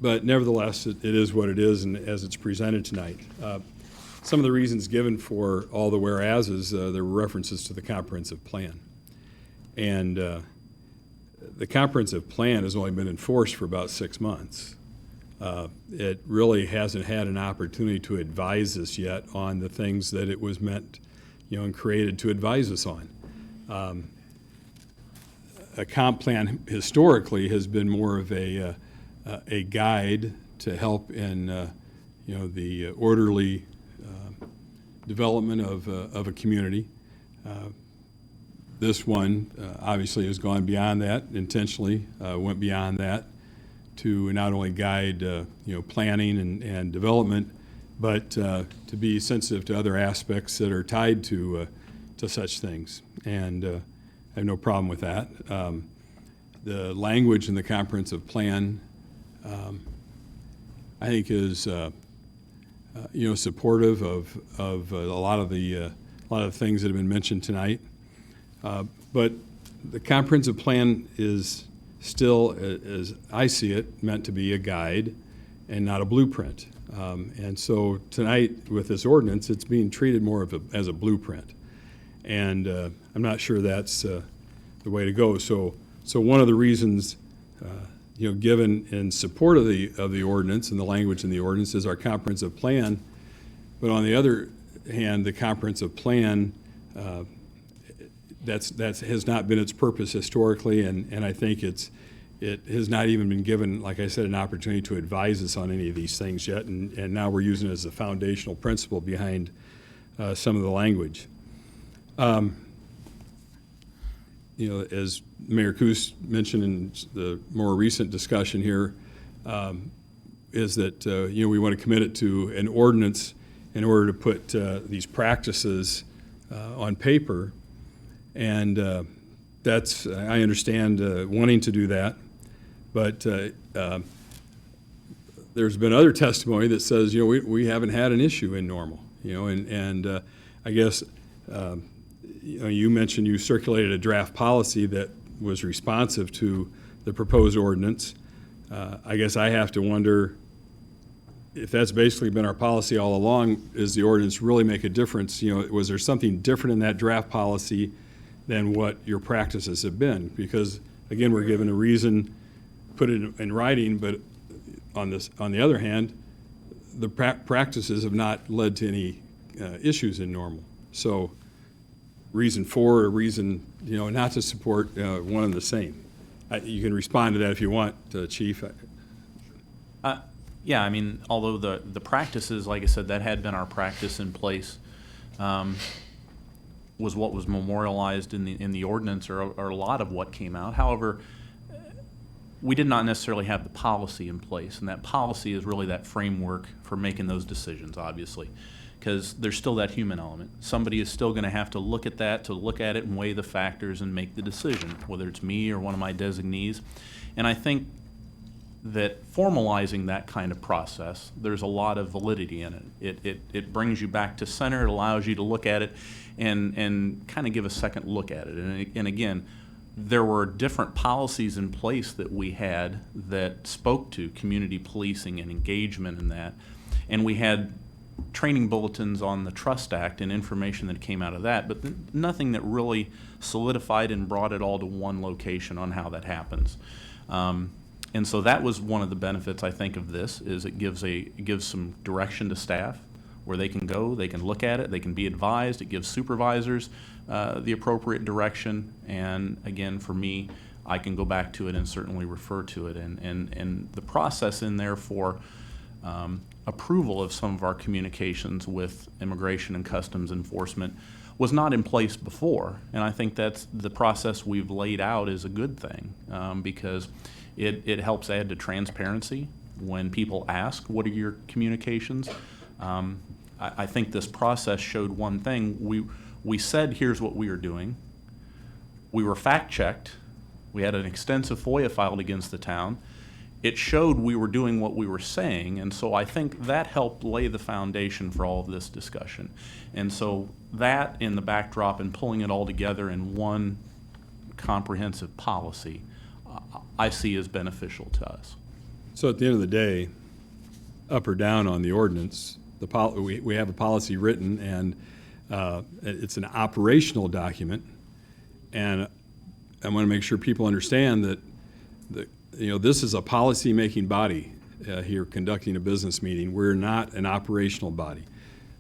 But nevertheless, it is what it is, and as it's presented tonight. Some of the reasons given for all the whereases, there were references to the comprehensive plan. And the comprehensive plan has only been enforced for about 6 months. It really hasn't had an opportunity to advise us yet on the things that it was meant, and created to advise us on. A comp plan historically has been more of a guide to help in, the orderly development of a community. This one obviously has gone beyond that, intentionally went beyond that to not only guide planning and development, but to be sensitive to other aspects that are tied to such things. And I have no problem with that. The language in the comprehensive plan, I think, is supportive of a lot of the things that have been mentioned tonight. But the comprehensive plan is still, as I see it, meant to be a guide and not a blueprint. And so tonight, with this ordinance, it's being treated more as a blueprint. And I'm not sure that's the way to go. So one of the reasons, given in support of the ordinance and the language in the ordinance is our comprehensive plan. But on the other hand, the comprehensive plan, that has not been its purpose historically, and I think it has not even been given, like I said, an opportunity to advise us on any of these things yet, and now we're using it as a foundational principle behind some of the language. As Mayor Coos mentioned in the more recent discussion here, is that we want to commit it to an ordinance in order to put these practices on paper. And that's, I understand wanting to do that, but there's been other testimony that says, we haven't had an issue in Normal, and I guess, you mentioned you circulated a draft policy that was responsive to the proposed ordinance. I guess I have to wonder if that's basically been our policy all along. Does the ordinance really make a difference? Was there something different in that draft policy than what your practices have been? Because again, we're given a reason, put it in writing, but on the other hand, the practices have not led to any issues in Normal. So reason for or reason, not to support one and the same. You can respond to that if you want, Chief. Yeah, I mean, although the practices, like I said, that had been our practice in place, was what was memorialized in the ordinance, or a lot of what came out. However, we did not necessarily have the policy in place, and that policy is really that framework for making those decisions, obviously, because there's still that human element. Somebody is still going to have to look at that, to look at it and weigh the factors and make the decision, whether it's me or one of my designees. And I think that formalizing that kind of process, there's a lot of validity in it. It brings you back to center. It allows you to look at it and kind of give a second look at it. And again, there were different policies in place that we had that spoke to community policing and engagement in that. And we had training bulletins on the Trust Act and information that came out of that, but nothing that really solidified and brought it all to one location on how that happens. And so that was one of the benefits, I think, of this, is it gives some direction to staff where they can go, they can look at it, they can be advised. It gives supervisors the appropriate direction. And again, for me, I can go back to it and certainly refer to it. And the process in there for approval of some of our communications with Immigration and Customs Enforcement was not in place before. And I think that's the process we've laid out is a good thing, because it helps add to transparency. When people ask, what are your communications? I think this process showed one thing. We said, here's what we are doing. We were fact-checked. We had an extensive FOIA filed against the town. It showed we were doing what we were saying, and so I think that helped lay the foundation for all of this discussion. And so that in the backdrop and pulling it all together in one comprehensive policy, I see as beneficial to us. So at the end of the day, up or down on the ordinance, we have a policy written, and it's an operational document. And I want to make sure people understand that this is a policy-making body here conducting a business meeting. We're not an operational body.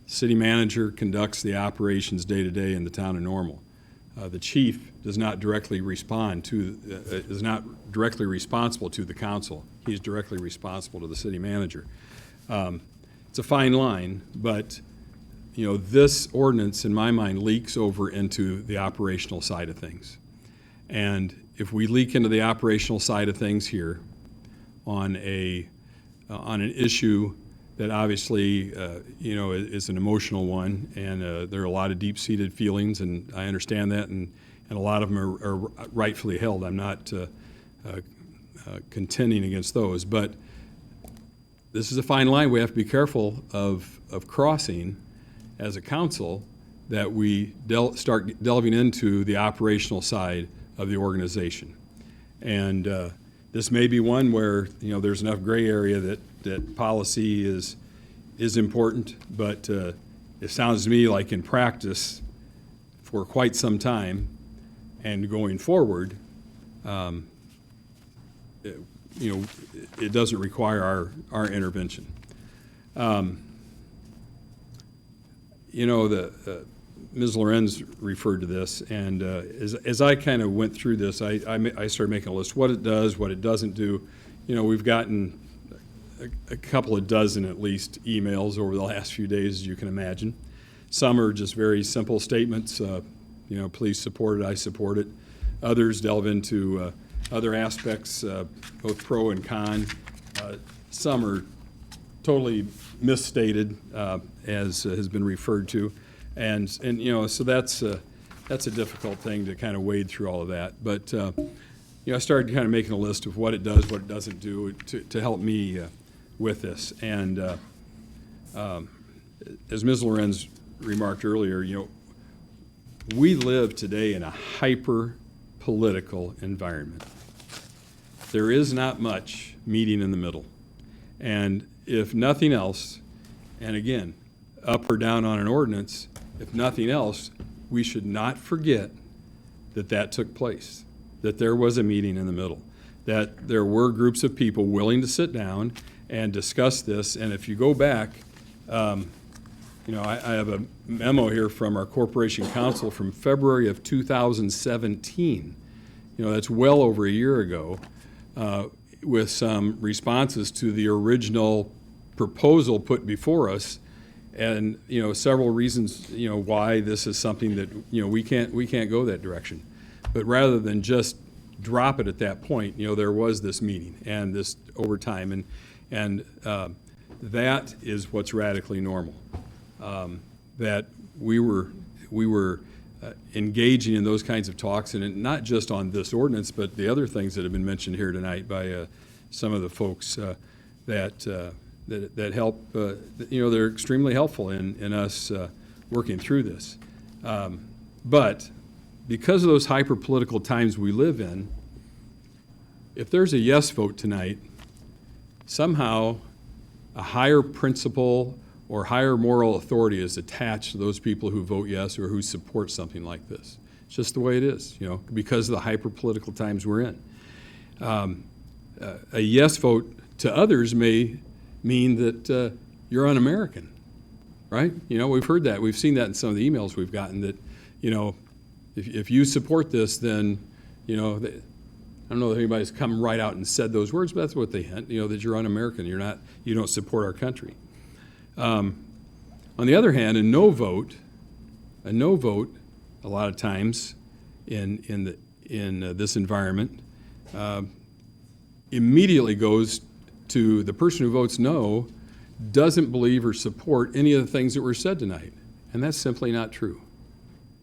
City manager conducts the operations day-to-day in the town of Normal. The chief does not directly respond to, is not directly responsible to the council. He's directly responsible to the city manager. It's a fine line, but this ordinance, in my mind, leaks over into the operational side of things. And if we leak into the operational side of things here on an issue that obviously is an emotional one, and there are a lot of deep-seated feelings, and I understand that, and a lot of them are rightfully held. I'm not contending against those, but this is a fine line we have to be careful of crossing as a council, that we start delving into the operational side of the organization. And this may be one where there's enough gray area that policy is important, but it sounds to me like in practice for quite some time and going forward, it doesn't require our intervention. Ms. Lorenz referred to this, and as I kind of went through this, I started making a list, what it does, what it doesn't do. We've gotten a couple of dozen at least emails over the last few days, as you can imagine. Some are just very simple statements, please support it, I support it. Others delve into other aspects, both pro and con. Some are totally misstated, as has been referred to. And so that's a difficult thing to kind of wade through all of that. But I started kind of making a list of what it does, what it doesn't do, to help me with this. And as Ms. Lorenz remarked earlier, we live today in a hyper-political environment. There is not much meeting in the middle. And if nothing else, and again, up or down on an ordinance, if nothing else, we should not forget that took place, that there was a meeting in the middle, that there were groups of people willing to sit down and discuss this. And if you go back, I have a memo here from our Corporation Council from February of 2017. That's well over a year ago, with some responses to the original proposal put before us. And several reasons why this is something that we can't go that direction. But rather than just drop it at that point, there was this meeting and this over time, and that is what's radically normal. That we were engaging in those kinds of talks, and not just on this ordinance, but the other things that have been mentioned here tonight by some of the folks that help, they're extremely helpful in us working through this. But because of those hyper-political times we live in, if there's a yes vote tonight, somehow a higher principle or higher moral authority is attached to those people who vote yes or who support something like this. It's just the way it is, because of the hyper-political times we're in. A yes vote to others may mean that you're un-American, right? We've heard that. We've seen that in some of the emails we've gotten, that, if you support this, then, I don't know if anybody's come right out and said those words, but that's what they hint, that you're un-American, you don't support our country. On the other hand, a no vote, a lot of times in this environment immediately goes to the person who votes no doesn't believe or support any of the things that were said tonight. And that's simply not true.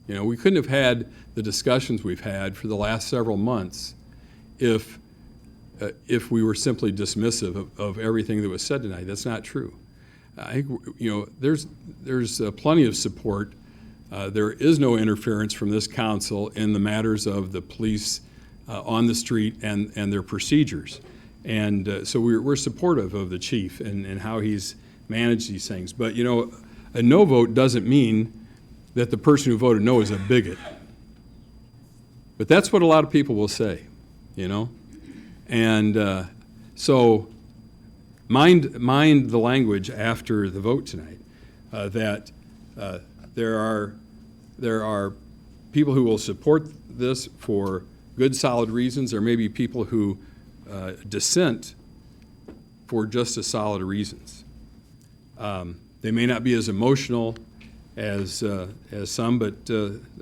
You know, we couldn't have had the discussions we've had for the last several months if we were simply dismissive of everything that was said tonight. That's not true. I think, you know, there's plenty of support. There is no interference from this council in the matters of the police on the street and their procedures. And so we're supportive of the chief and how he's managed these things. But, you know, a no vote doesn't mean that the person who voted no is a bigot. But that's what a lot of people will say, you know? And so mind the language after the vote tonight, that there are people who will support this for good, solid reasons. There may be people who dissent for just as solid reasons. They may not be as emotional as some, but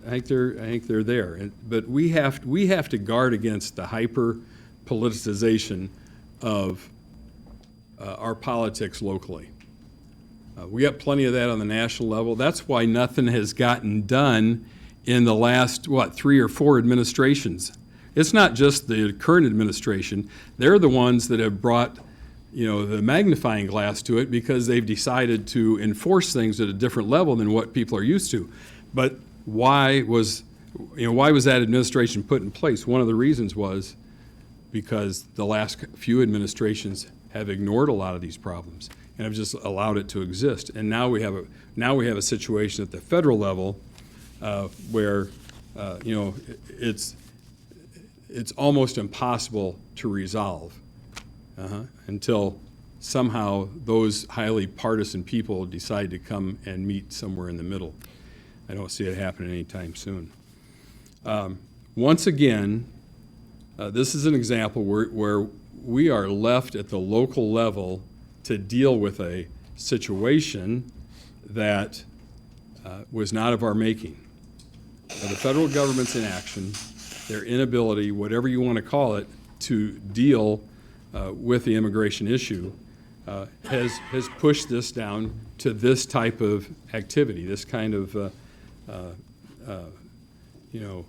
I think they're there. But we have to guard against the hyper politicization of our politics locally. We got plenty of that on the national level. That's why nothing has gotten done in the last, 3 or 4 administrations. It's not just the current administration. They're the ones that have brought, you know, the magnifying glass to it because they've decided to enforce things at a different level than what people are used to. But why was that administration put in place? One of the reasons was because the last few administrations have ignored a lot of these problems and have just allowed it to exist. And now we have a situation at the federal level where you know, it's almost impossible to resolve until somehow those highly partisan people decide to come and meet somewhere in the middle. I don't see it happening anytime soon. Once again, this is an example where we are left at the local level to deal with a situation that was not of our making. The federal government's inaction, their inability, whatever you want to call it, to deal with the immigration issue has pushed this down to this type of activity, this kind of, you know,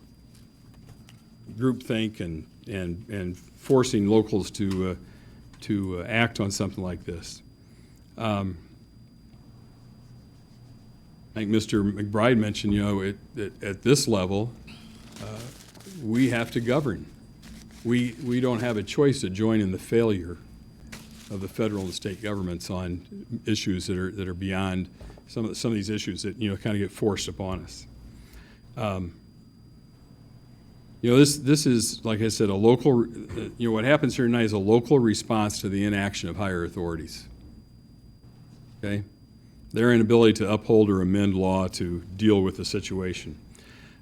groupthink and forcing locals to act on something like this. I think Mr. McBride mentioned, you know, at this level, we have to govern. We don't have a choice to join in the failure of the federal and state governments on issues that are beyond some of these issues that, you know, kind of get forced upon us. You know, this is, like I said, a local, you know, what happens here tonight is a local response to the inaction of higher authorities. Okay? Their inability to uphold or amend law to deal with the situation.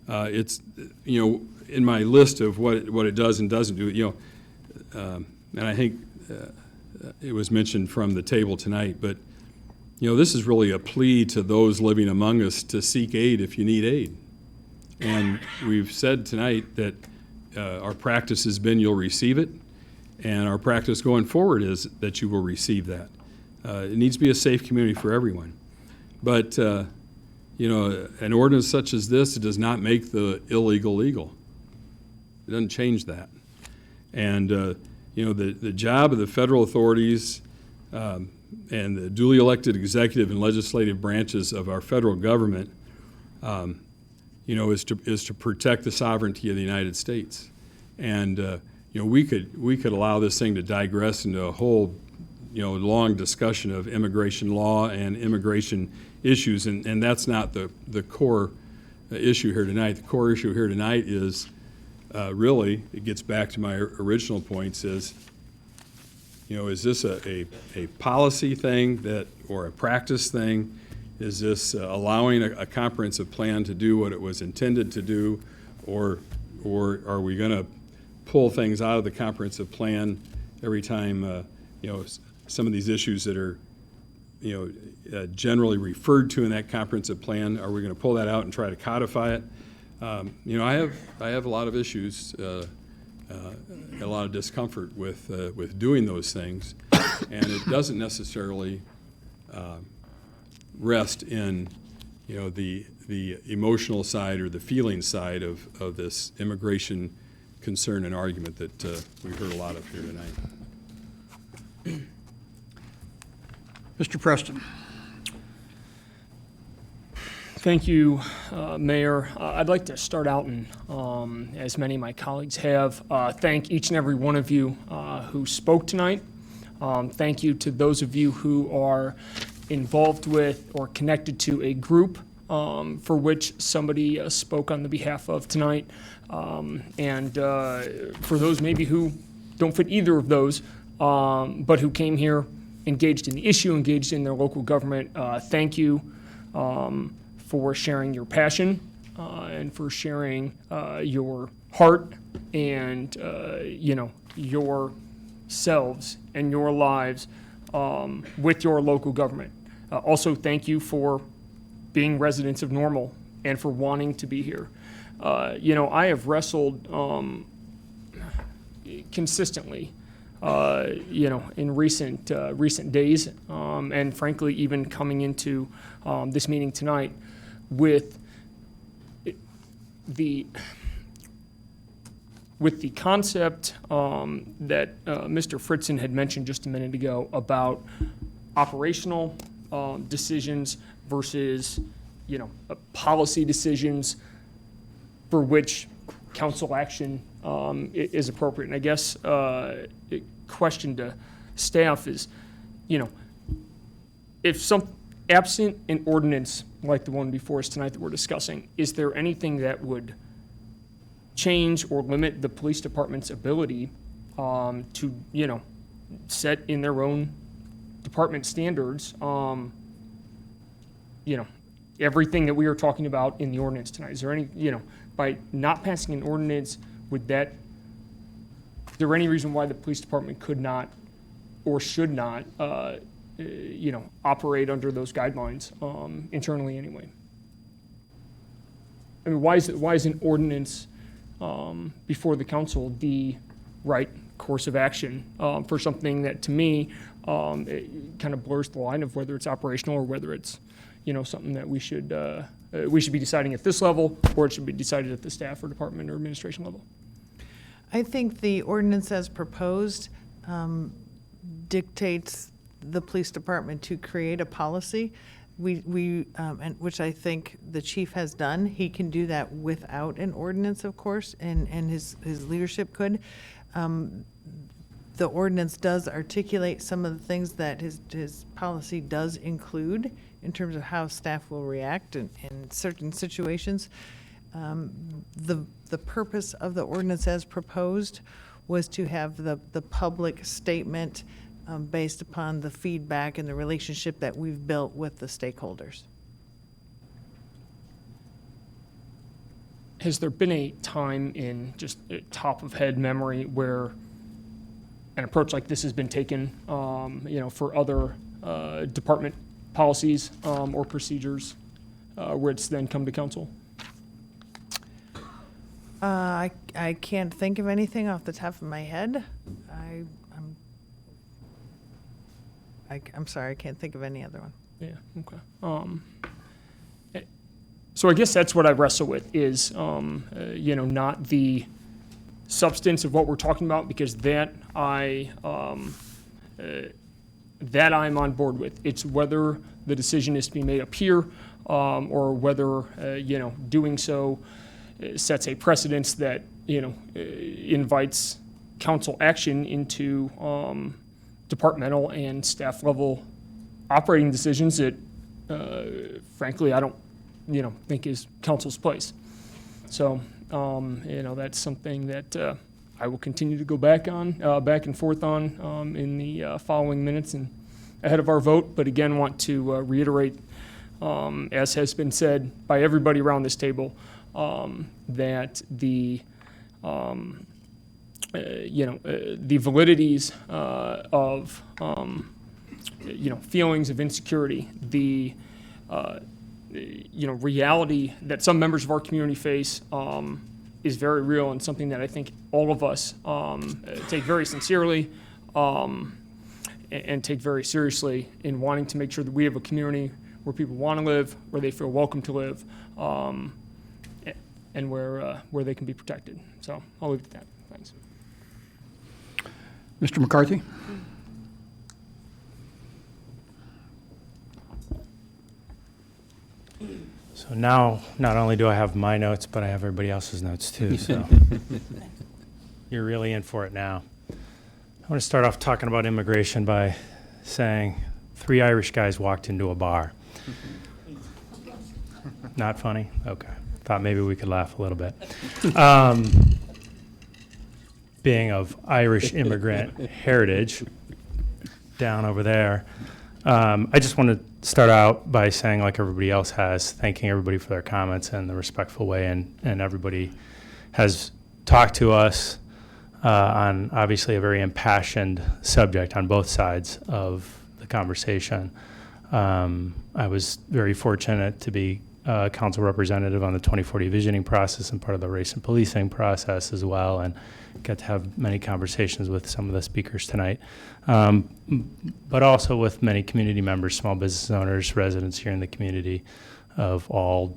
It's, you know, in my list of what it does and doesn't do, you know, and I think it was mentioned from the table tonight, but, you know, this is really a plea to those living among us to seek aid if you need aid. And we've said tonight that our practice has been you'll receive it, and our practice going forward is that you will receive that. It needs to be a safe community for everyone. But, you know, an ordinance such as this does not make the illegal legal. It doesn't change that. And, you know, the job of the federal authorities and the duly elected executive and legislative branches of our federal government you know, is to protect the sovereignty of the United States. And you know, we could allow this thing to digress into a whole, you know, long discussion of immigration law and immigration issues, and that's not the core issue here tonight. The core issue here tonight is really, it gets back to my original points, is, you know, is this a policy thing or a practice thing? Is this allowing a comprehensive plan to do what it was intended to do, or are we going to pull things out of the comprehensive plan every time, you know, some of these issues that are generally referred to in that comprehensive plan? Are we going to pull that out and try to codify it? I have a lot of issues, a lot of discomfort with doing those things, and it doesn't necessarily rest in the emotional side or the feeling side of this immigration concern and argument that we've heard a lot of here tonight. Mr. Preston. Thank you, Mayor. I'd like to start out and, as many of my colleagues have, thank each and every one of you who spoke tonight. Thank you to those of you who are involved with or connected to a group for which somebody spoke on the behalf of tonight. And for those maybe who don't fit either of those, but who came here engaged in the issue, engaged in their local government, thank you for sharing your passion and for sharing your heart and yourselves and your lives with your local government. Also, thank you for being residents of Normal and for wanting to be here. I have wrestled consistently, in recent days, and frankly, even coming into this meeting tonight, with the concept that Mr. Fritzen had mentioned just a minute ago about operational decisions versus, policy decisions for which council action is appropriate. And I guess question to staff is, if absent an ordinance like the one before us tonight that we're discussing, is there anything that would change or limit the police department's ability to, set in their own department standards, everything that we are talking about in the ordinance tonight? Is there any, by not passing an ordinance, is there any reason why the police department could not or should not, operate under those guidelines internally anyway? I mean, why is an ordinance before the council the right course of action for something that, to me, it kind of blurs the line of whether it's operational or whether it's, something that we should be deciding at this level, or it should be decided at the staff or department or administration level? I think the ordinance as proposed dictates the police department to create a policy. And which I think the chief has done. He can do that without an ordinance, of course, and his leadership could. The ordinance does articulate some of the things that his policy does include in terms of how staff will react in certain situations. The purpose of the ordinance as proposed was to have the public statement based upon the feedback and the relationship that we've built with the stakeholders. Has there been a time in just top of head memory where an approach like this has been taken, for other department policies or procedures where it's then come to council? I can't think of anything off the top of my head. I'm sorry, I can't think of any other one. Yeah, okay. So I guess that's what I wrestle with is, not the substance of what we're talking about, because that I'm on board with. It's whether the decision is to be made up here, or whether, doing so sets a precedence that, invites council action into departmental and staff level operating decisions that, frankly, I don't, think is council's place. So, that's something that I will continue to go back and forth on in the following minutes and ahead of our vote. But again, want to reiterate, as has been said by everybody around this table, that the validities of feelings of insecurity, the reality that some members of our community face is very real and something that I think all of us take very sincerely and take very seriously in wanting to make sure that we have a community where people want to live, where they feel welcome to live, and where they can be protected. So I'll leave it at that. Thanks. Mr. McCarthy? So now, not only do I have my notes, but I have everybody else's notes too, so you're really in for it now. I want to start off talking about immigration by saying 3 Irish guys walked into a bar. Not funny? Okay. Thought maybe we could laugh a little bit. Being of Irish immigrant heritage down over there, I just want to start out by saying, like everybody else has, thanking everybody for their comments in the respectful way, and everybody has talked to us on obviously a very impassioned subject on both sides of the conversation. I was very fortunate to be a council representative on the 2040 visioning process and part of the race and policing process as well, and got to have many conversations with some of the speakers tonight, but also with many community members, small business owners, residents here in the community of all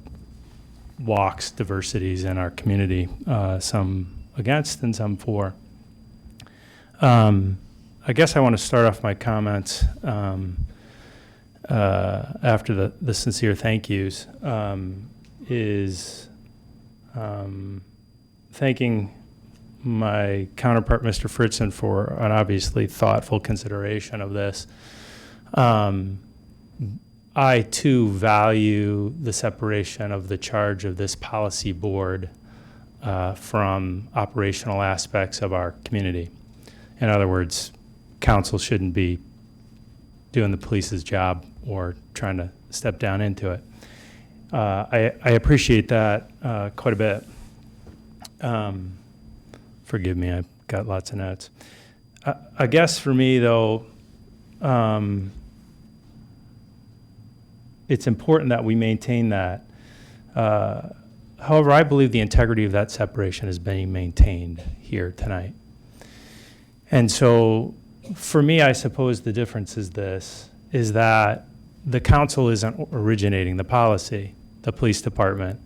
walks, diversities in our community, some against and some for. I guess I want to start off my comments after the sincere thank yous is thanking my counterpart, Mr. Fritzen, for an obviously thoughtful consideration of this. I, too, value the separation of the charge of this policy board from operational aspects of our community. In other words, council shouldn't be doing the police's job or trying to step down into it. I appreciate that quite a bit. Forgive me, I've got lots of notes. I guess for me, though, it's important that we maintain that. However, I believe the integrity of that separation is being maintained here tonight. And so for me, I suppose the difference is this, is that the council isn't originating the policy. The police department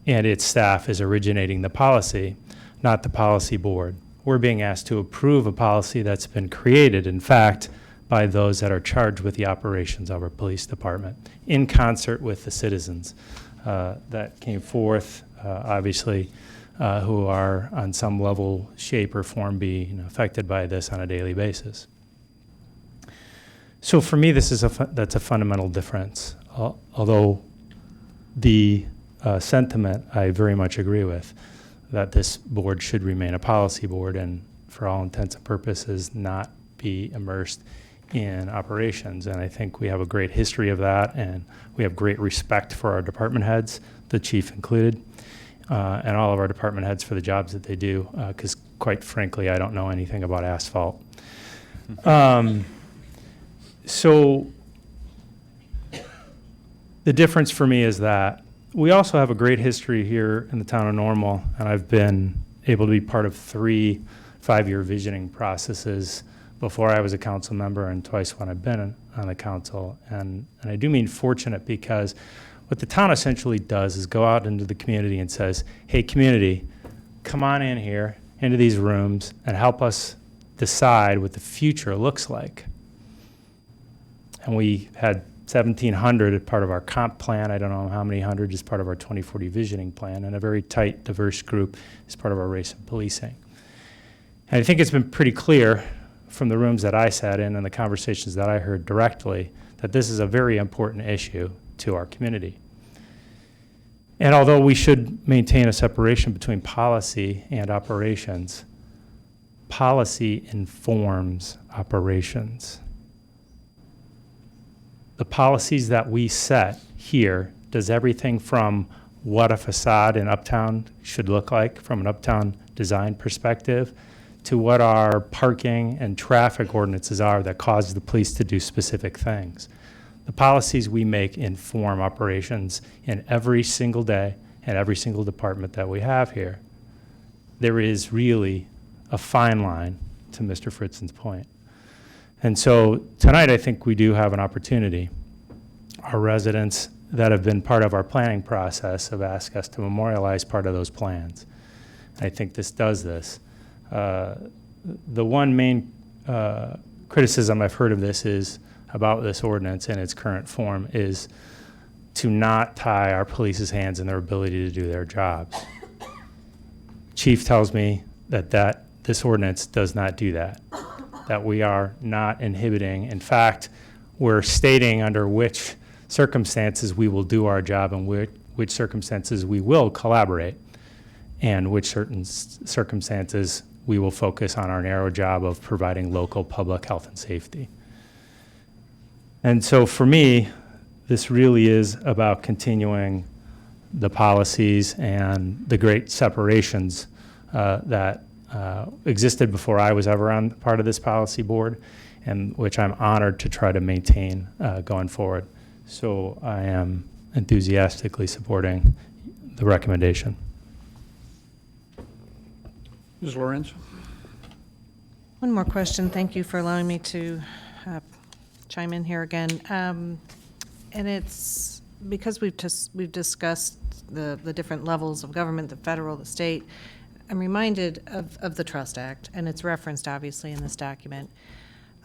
and its staff is originating the policy, not the policy board. We're being asked to approve a policy that's been created, in fact, by those that are charged with the operations of our police department, in concert with the citizens that came forth, obviously, who are on some level, shape, or form being affected by this on a daily basis. So for me, this is that's a fundamental difference. Although the sentiment I very much agree with, that this board should remain a policy board and for all intents and purposes not be immersed in operations. And I think we have a great history of that, and we have great respect for our department heads, the chief included, and all of our department heads for the jobs that they do, because quite frankly, I don't know anything about asphalt. So the difference for me is that we also have a great history here in the town of Normal, and I've been able to be part of 3 5-year visioning processes before I was a council member and twice when I've been on the council. And I do mean fortunate, because what the town essentially does is go out into the community and says, hey, community, come on in here into these rooms and help us decide what the future looks like. And we had 1,700 as part of our comp plan. I don't know how many hundred as part of our 2040 visioning plan, and a very tight, diverse group as part of our race and policing. And I think it's been pretty clear from the rooms that I sat in and the conversations that I heard directly that this is a very important issue to our community. And although we should maintain a separation between policy and operations, policy informs operations. The policies that we set here does everything from what a facade in Uptown should look like from an Uptown design perspective to what our parking and traffic ordinances are that cause the police to do specific things. The policies we make inform operations in every single day and every single department that we have here. There is really a fine line, to Mr. Fritzen's point. And so tonight, I think we do have an opportunity. Our residents that have been part of our planning process have asked us to memorialize part of those plans. I think this does this. The one main criticism I've heard of this is about this ordinance in its current form is to not tie our police's hands in their ability to do their jobs. Chief tells me that this ordinance does not do that, that we are not inhibiting. In fact, we're stating under which circumstances we will do our job and which circumstances we will collaborate, and which certain circumstances we will focus on our narrow job of providing local public health and safety. And so for me, this really is about continuing the policies and the great separations that existed before I was ever on part of this policy board, and which I'm honored to try to maintain going forward. So I am enthusiastically supporting the recommendation. Ms. Lorenz? One more question. Thank you for allowing me to chime in here again. And it's because we've discussed the different levels of government, the federal, the state. I'm reminded of the Trust Act, and it's referenced obviously in this document.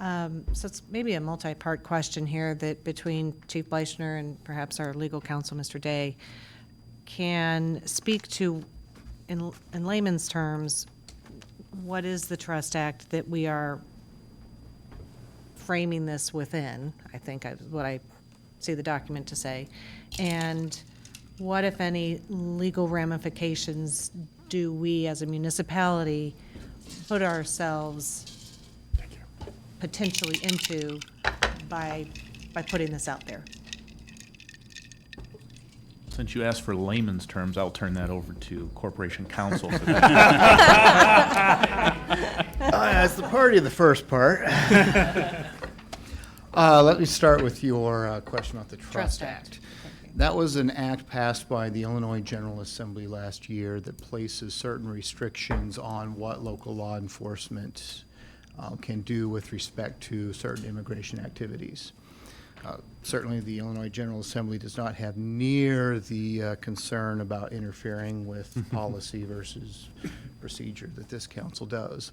So it's maybe a multi-part question here that between Chief Bleichner and perhaps our legal counsel, Mr. Day, can speak to, in layman's terms, what is the Trust Act that we are framing this within, I think what I see the document to say, and what, if any, legal ramifications do we as a municipality put ourselves potentially into by putting this out there? Since you asked for layman's terms, I'll turn that over to Corporation Counsel for that. As the party of the first part. Let me start with your question about the Trust Act. That was an act passed by the Illinois General Assembly last year that places certain restrictions on what local law enforcement can do with respect to certain immigration activities. Certainly, the Illinois General Assembly does not have near the concern about interfering with policy versus procedure that this council does.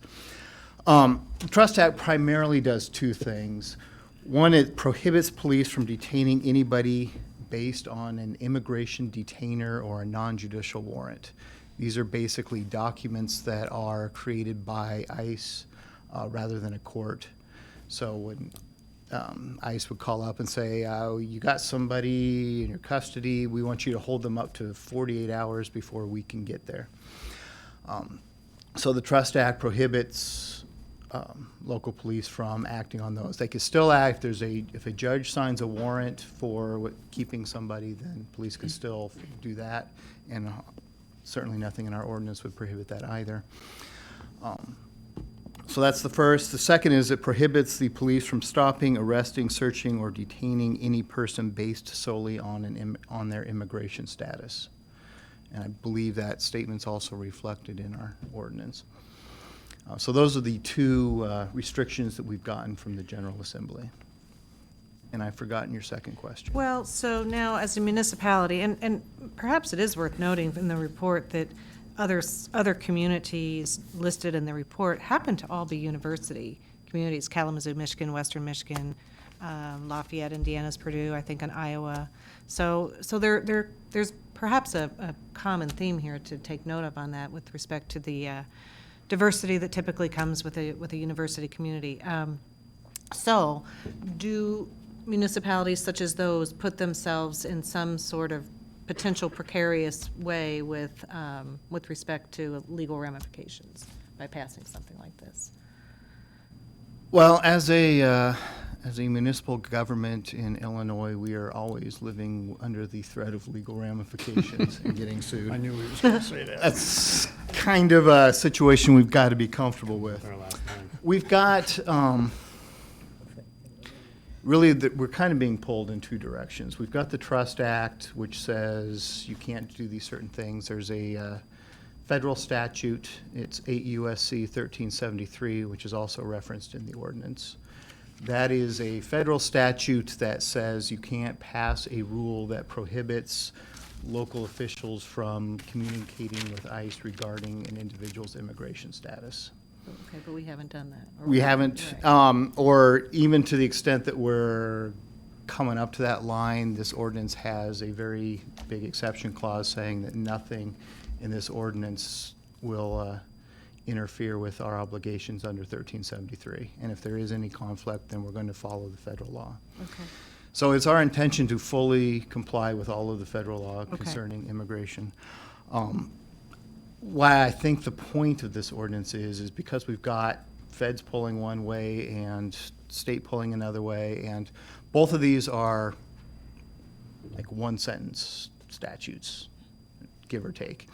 The Trust Act primarily does two things. One, it prohibits police from detaining anybody based on an immigration detainer or a non-judicial warrant. These are basically documents that are created by ICE rather than a court. So when ICE would call up and say, you got somebody in your custody, we want you to hold them up to 48 hours before we can get there. So the Trust Act prohibits local police from acting on those. They can still act. If a judge signs a warrant for keeping somebody, then police can still do that, and certainly nothing in our ordinance would prohibit that either. So that's the first. The second is it prohibits the police from stopping, arresting, searching, or detaining any person based solely on their immigration status. And I believe that statement's also reflected in our ordinance. So those are the two restrictions that we've gotten from the General Assembly. And I've forgotten your second question. Well, so now as a municipality, and perhaps it is worth noting in the report that other communities listed in the report happen to all be university communities: Kalamazoo, Michigan, Western Michigan, Lafayette, Indiana's Purdue, I think in Iowa. So there's perhaps a common theme here to take note of on that with respect to the diversity that typically comes with a university community. So do municipalities such as those put themselves in some sort of potential precarious way with respect to legal ramifications by passing something like this? Well, as a municipal government in Illinois, we are always living under the threat of legal ramifications and getting sued. I knew he was going to say that. That's kind of a situation we've got to be comfortable with. We've got, really, we're kind of being pulled in two directions. We've got the Trust Act, which says you can't do these certain things. There's a federal statute, it's 8 U.S.C. 1373, which is also referenced in the ordinance. That is a federal statute that says you can't pass a rule that prohibits local officials from communicating with ICE regarding an individual's immigration status. Okay, but we haven't done that. We haven't, or even to the extent that we're coming up to that line, this ordinance has a very big exception clause saying that nothing in this ordinance will interfere with our obligations under 1373. And if there is any conflict, then we're going to follow the federal law. Okay. So it's our intention to fully comply with all of the federal law concerning immigration. Why I think the point of this ordinance is because we've got feds pulling one way and state pulling another way, and both of these are like one-sentence statutes, give or take.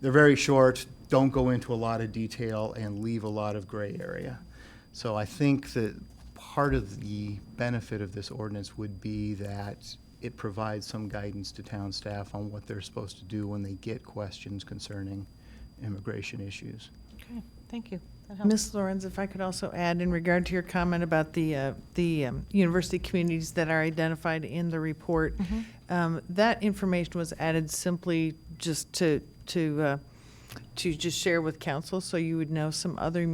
They're very short, don't go into a lot of detail, and leave a lot of gray area. So I think that part of the benefit of this ordinance would be that it provides some guidance to town staff on what they're supposed to do when they get questions concerning immigration issues. Okay, thank you. Ms. Lorenz, if I could also add in regard to your comment about the university communities that are identified in the report, that information was added simply just to just share with council, so you would know some other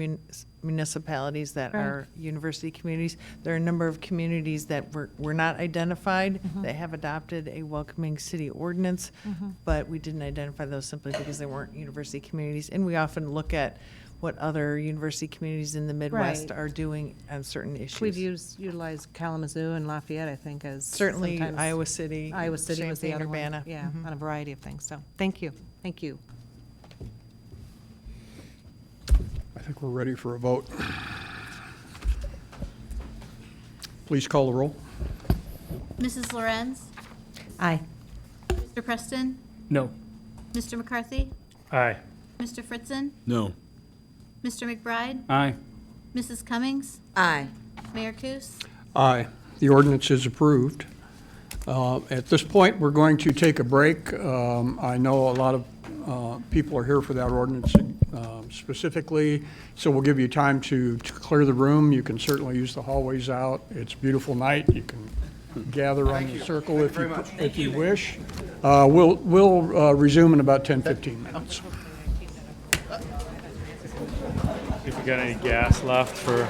municipalities that are university communities. There are a number of communities that were not identified. They have adopted a welcoming city ordinance, but we didn't identify those simply because they weren't university communities. And we often look at what other university communities in the Midwest are doing on certain issues. We've utilized Kalamazoo and Lafayette, I think, as Certainly sometimes- Iowa City. Iowa City was the Champaign, other one. Urbana. Yeah, on a variety of things. So, thank you. Thank you. I think we're ready for a vote. Please call the roll. Mrs. Lorenz? Aye. Mr. Preston? No. Mr. McCarthy? Aye. Mr. Fritzen? No. Mr. McBride? Aye. Mrs. Cummings? Aye. Mayor Kus? Aye. The ordinance is approved. At this point, we're going to take a break. I know a lot of people are here for that ordinance specifically, so we'll give you time to clear the room. You can certainly use the hallways out. It's a beautiful night. You can gather on the circle if you wish. We'll resume in about 10-15 minutes. If you got any gas left for...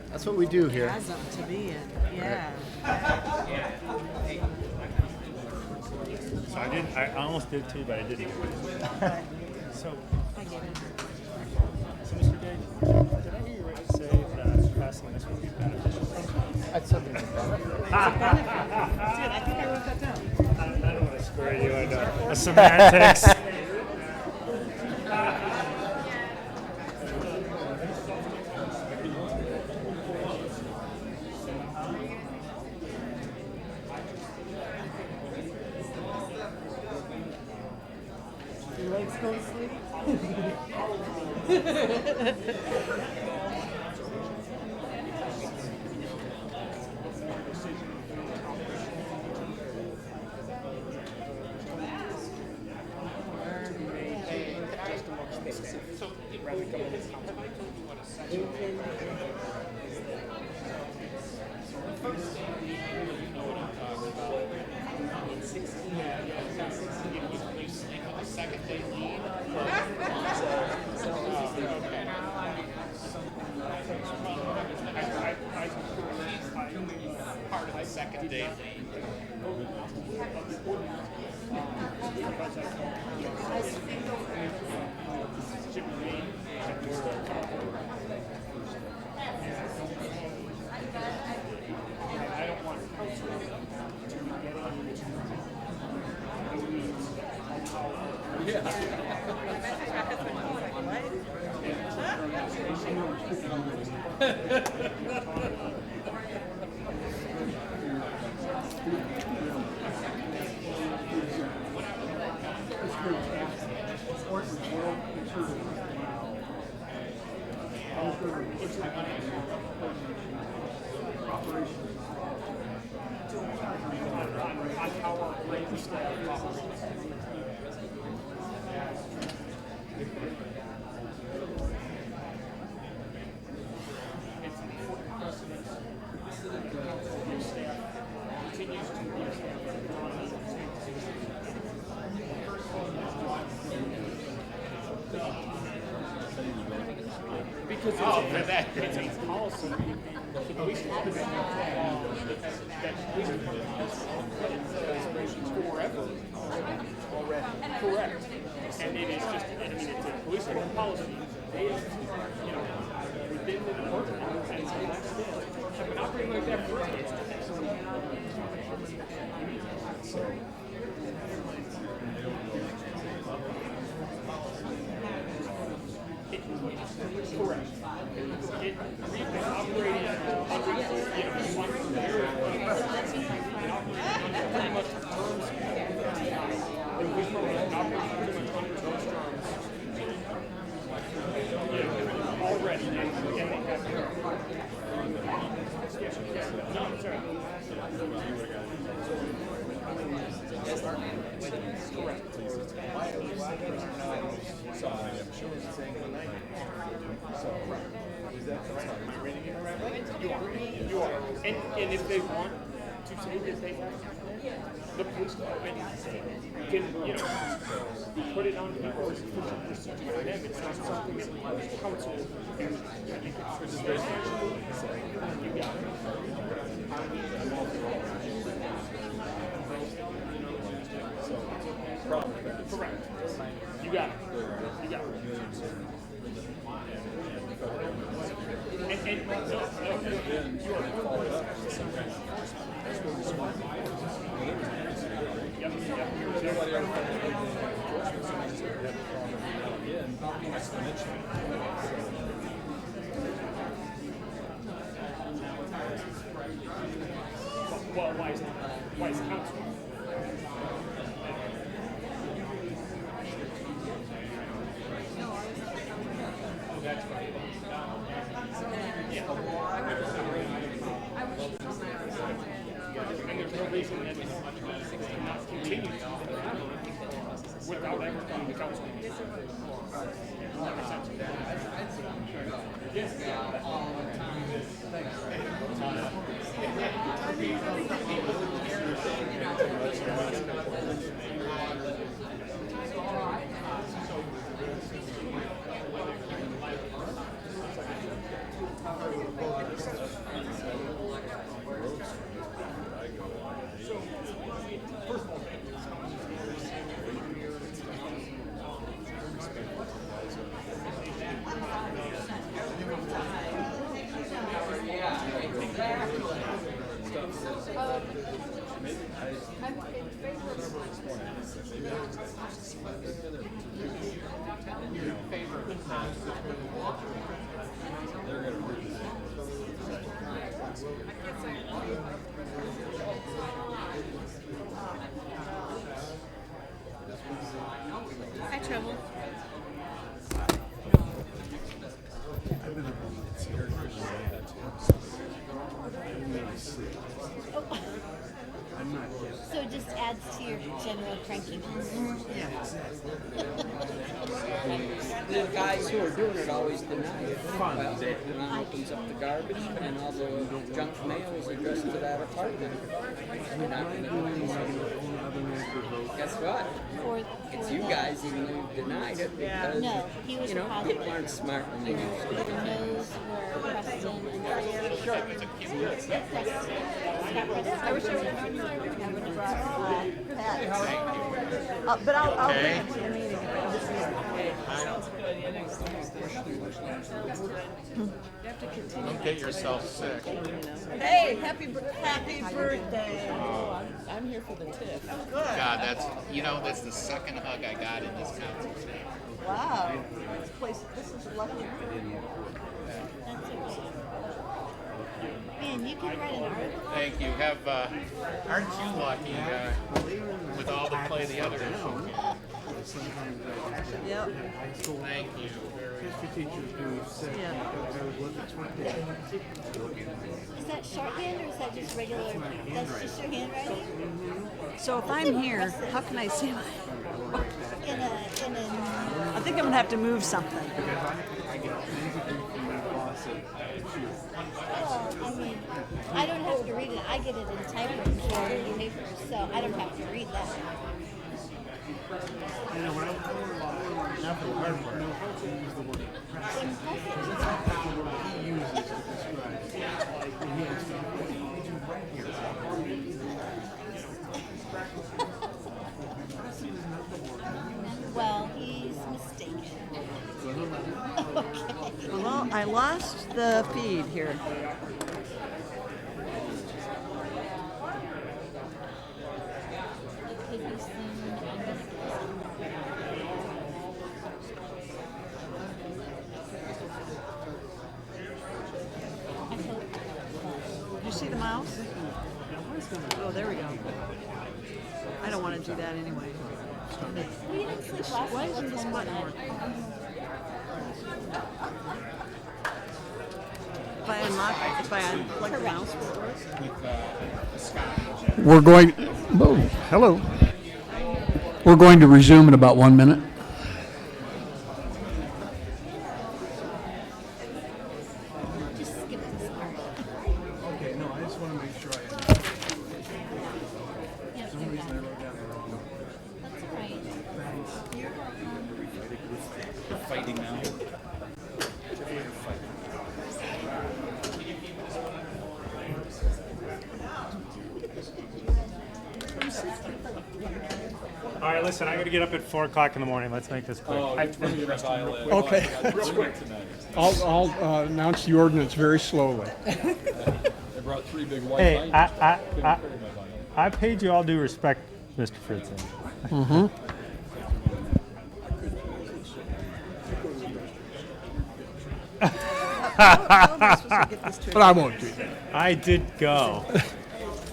That's what we do here. To be in, yeah. So I almost did too, but I didn't. So, Mr. Day, did I hear you right say that passing this would be beneficial? That's something to Dude, I think I wrote that down. I don't want to square you into semantics. Legs go to sleep. Part of the second date. Yeah. Because it's a policy. The police department that police department forever already. Correct. And it is just, I mean, it's a police department policy. They have, within the department, and have been operating like that forever. Correct. We've been operating under, pretty much terms. And we've been operating pretty much under those terms. Already. And they have. No, sorry. Correct. You are. And if they want to say that they have, the police department can, put it on people as official procedure for them. It's not something that the council can, you can participate in. You got it. Correct. You got it. You got it. And no, you are. Well, why is that? Why is the council? That's right. And there's no reason that it not continue without ever coming to council. Hi, Trouble. So it just adds to your general crankiness. The guys who are doing it always deny it. Well, it opens up the garbage and all the junk mail is addressed to that apartment. You're not going to do anything. Guess what? It's you guys, even though you've denied it, because, No, he was positive. people aren't smart when they used to. The no's were Preston and I wish I would have brought Pat. But I'll bring it to the meeting. Don't get yourself sick. Hey, happy birthday. I'm here for the TIF. God, that's the second hug I got in this council today. Wow. This is lucky. Man, you can write an article. Thank you. Aren't you lucky with all the play the other issue? Yep. Thank you. Is that shorthand or is that just regular? That's just your handwriting? So if I'm here, how can I see my? I think I'm gonna have to move something. Well, I mean, I don't have to read it. I get it in typewritten for paper, so I don't have to read that. Well, he's mistaken. Okay. Well, I lost the feed here. Did you see the mouse? Oh, there we go. I don't want to do that anyway. Why isn't this button working? If I unplug the mouse, will it work? We're going, whoa, hello. We're going to resume in about 1 minute. Just skip this part. Okay, no, I just want to make sure Yeah, For some reason I wrote down the wrong number. that's all right. You're welcome. Fighting now. All right, listen, I got to get up at 4 o'clock in the morning. Let's make this quick. Okay. I'll announce the ordinance very slowly. They brought 3 big white Hey, binders. I paid you all due respect, Mr. Fritzen. Mm-hmm. But I won't do that. I did go.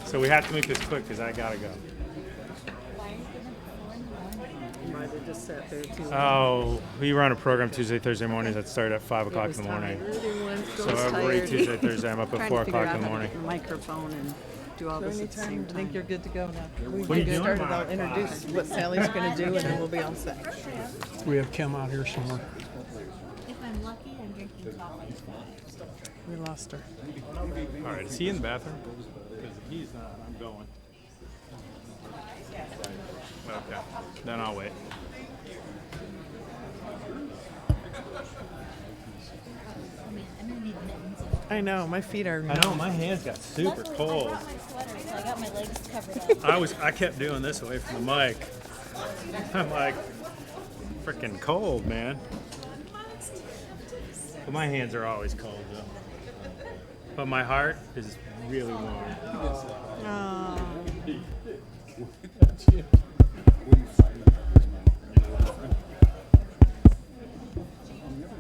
So we have to make this quick because I got to go. Might have just sat there too. Oh, we run a program Tuesday, Thursday mornings that start at 5 o'clock in the morning. So every Tuesday, Thursday, I'm up at 4 o'clock in the morning. Microphone and do all this at the same I think time. you're good to go now. What are you doing? Started, I'll introduce what Sally's going to do, and then we'll be all set. We have Kim out here somewhere. If I'm lucky, I'm drinking coffee. We lost her. All right, is he in the bathroom? Because if he's not, I'm going. Okay, then I'll wait. I'm gonna need mittens. I know, my feet are I know, numb. my hands got super Luckily, I cold. brought my sweater, so I got my legs covered up. I kept doing this away from the mic. I'm like, freaking cold, man. But my hands are always cold, though. But my heart is really warm. Oh.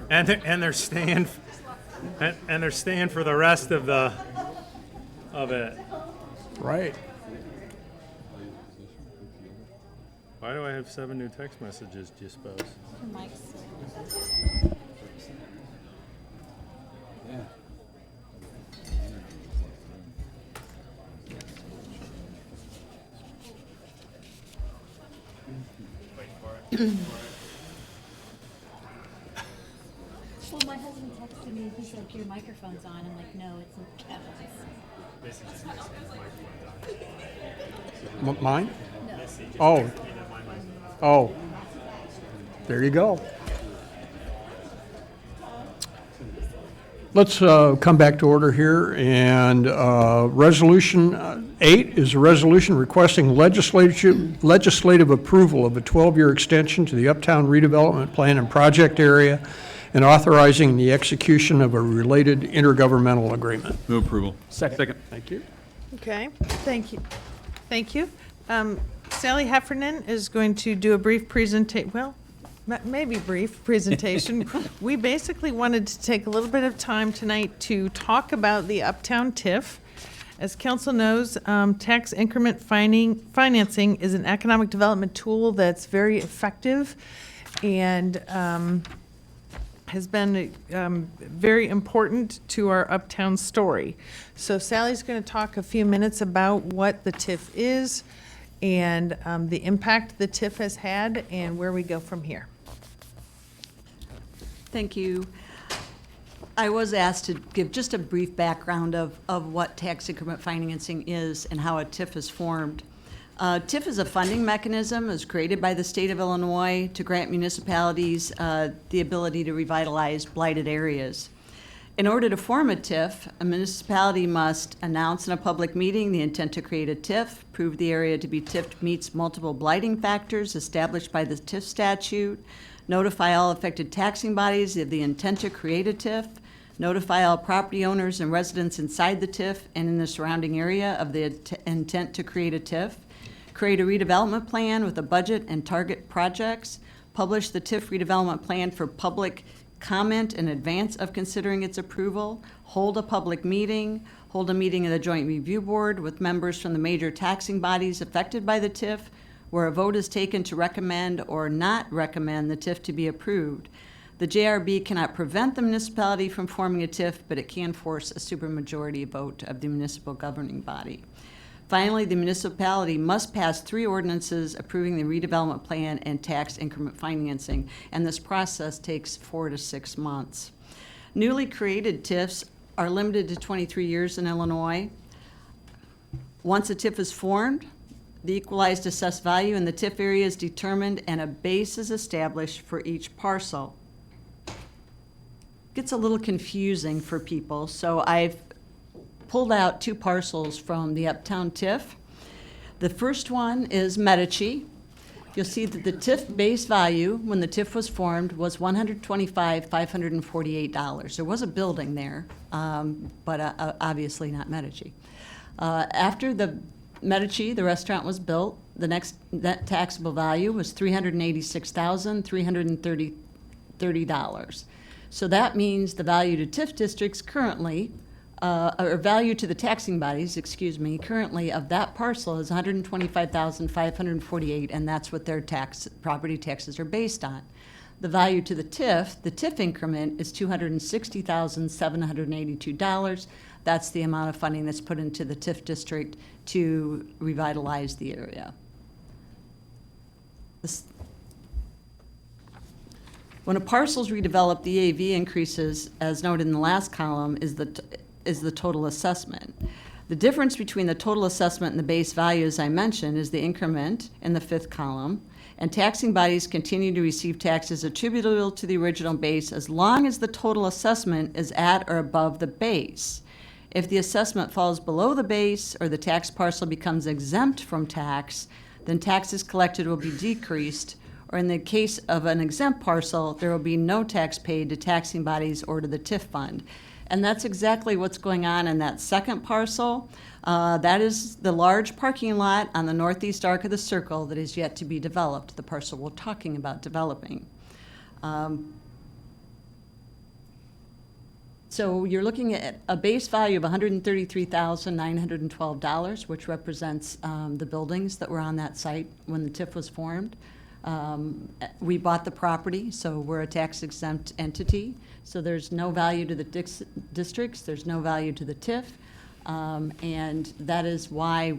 And they're staying, and they're staying for the rest of it. Right. Why do I have 7 new text messages, do you suppose? Mike's. Well, my husband texted me, he's like, your microphone's on. I'm like, no, it's in Kevin's. Mine? Oh. Oh. There you go. Let's come back to order here, and Resolution 8 is a resolution requesting legislative approval of a 12-year extension to the Uptown redevelopment plan and project area and authorizing the execution of a related intergovernmental agreement. Move approval. Second. Thank you. Okay, thank you. Thank you. Sally Heffernan is going to do a brief maybe brief presentation. We basically wanted to take a little bit of time tonight to talk about the Uptown TIF. As council knows, tax increment financing is an economic development tool that's very effective and has been very important to our Uptown story. So Sally's going to talk a few minutes about what the TIF is and the impact the TIF has had and where we go from here. Thank you. I was asked to give just a brief background of what tax increment financing is and how a TIF is formed. TIF is a funding mechanism. It was created by the state of Illinois to grant municipalities the ability to revitalize blighted areas. In order to form a TIF, a municipality must announce in a public meeting the intent to create a TIF, prove the area to be TIFed meets multiple blighting factors established by the TIF statute, notify all affected taxing bodies of the intent to create a TIF, notify all property owners and residents inside the TIF and in the surrounding area of the intent to create a TIF, create a redevelopment plan with a budget and target projects, publish the TIF redevelopment plan for public comment in advance of considering its approval, hold a public meeting, hold a meeting of the Joint Review Board with members from the major taxing bodies affected by the TIF, where a vote is taken to recommend or not recommend the TIF to be approved. The JRB cannot prevent the municipality from forming a TIF, but it can force a supermajority vote of the municipal governing body. Finally, the municipality must pass 3 ordinances approving the redevelopment plan and tax increment financing, and this process takes 4 to 6 months. Newly created TIFs are limited to 23 years in Illinois. Once a TIF is formed, the equalized assessed value in the TIF area is determined and a base is established for each parcel. Gets a little confusing for people, so I've pulled out 2 parcels from the Uptown TIF. The first one is Medici. You'll see that the TIF base value when the TIF was formed was $125,548. There was a building there, but obviously not Medici. After the Medici, the restaurant, was built, the next net taxable value was $386,330. So that means the value to TIF districts currently, or value to the taxing bodies, currently of that parcel is $125,548, and that's what their property taxes are based on. The value to the TIF increment is $260,782. That's the amount of funding that's put into the TIF district to revitalize the area. When a parcel is redeveloped, the AV increases, as noted in the last column, is the total assessment. The difference between the total assessment and the base value, as I mentioned, is the increment in the 5th column, and taxing bodies continue to receive taxes attributable to the original base as long as the total assessment is at or above the base. If the assessment falls below the base or the tax parcel becomes exempt from tax, then taxes collected will be decreased, or in the case of an exempt parcel, there will be no tax paid to taxing bodies or to the TIF fund. And that's exactly what's going on in that second parcel. That is the large parking lot on the northeast arc of the circle that is yet to be developed, the parcel we're talking about developing. So you're looking at a base value of $133,912, which represents the buildings that were on that site when the TIF was formed. We bought the property, so we're a tax-exempt entity. So there's no value to the districts, there's no value to the TIF, and that is why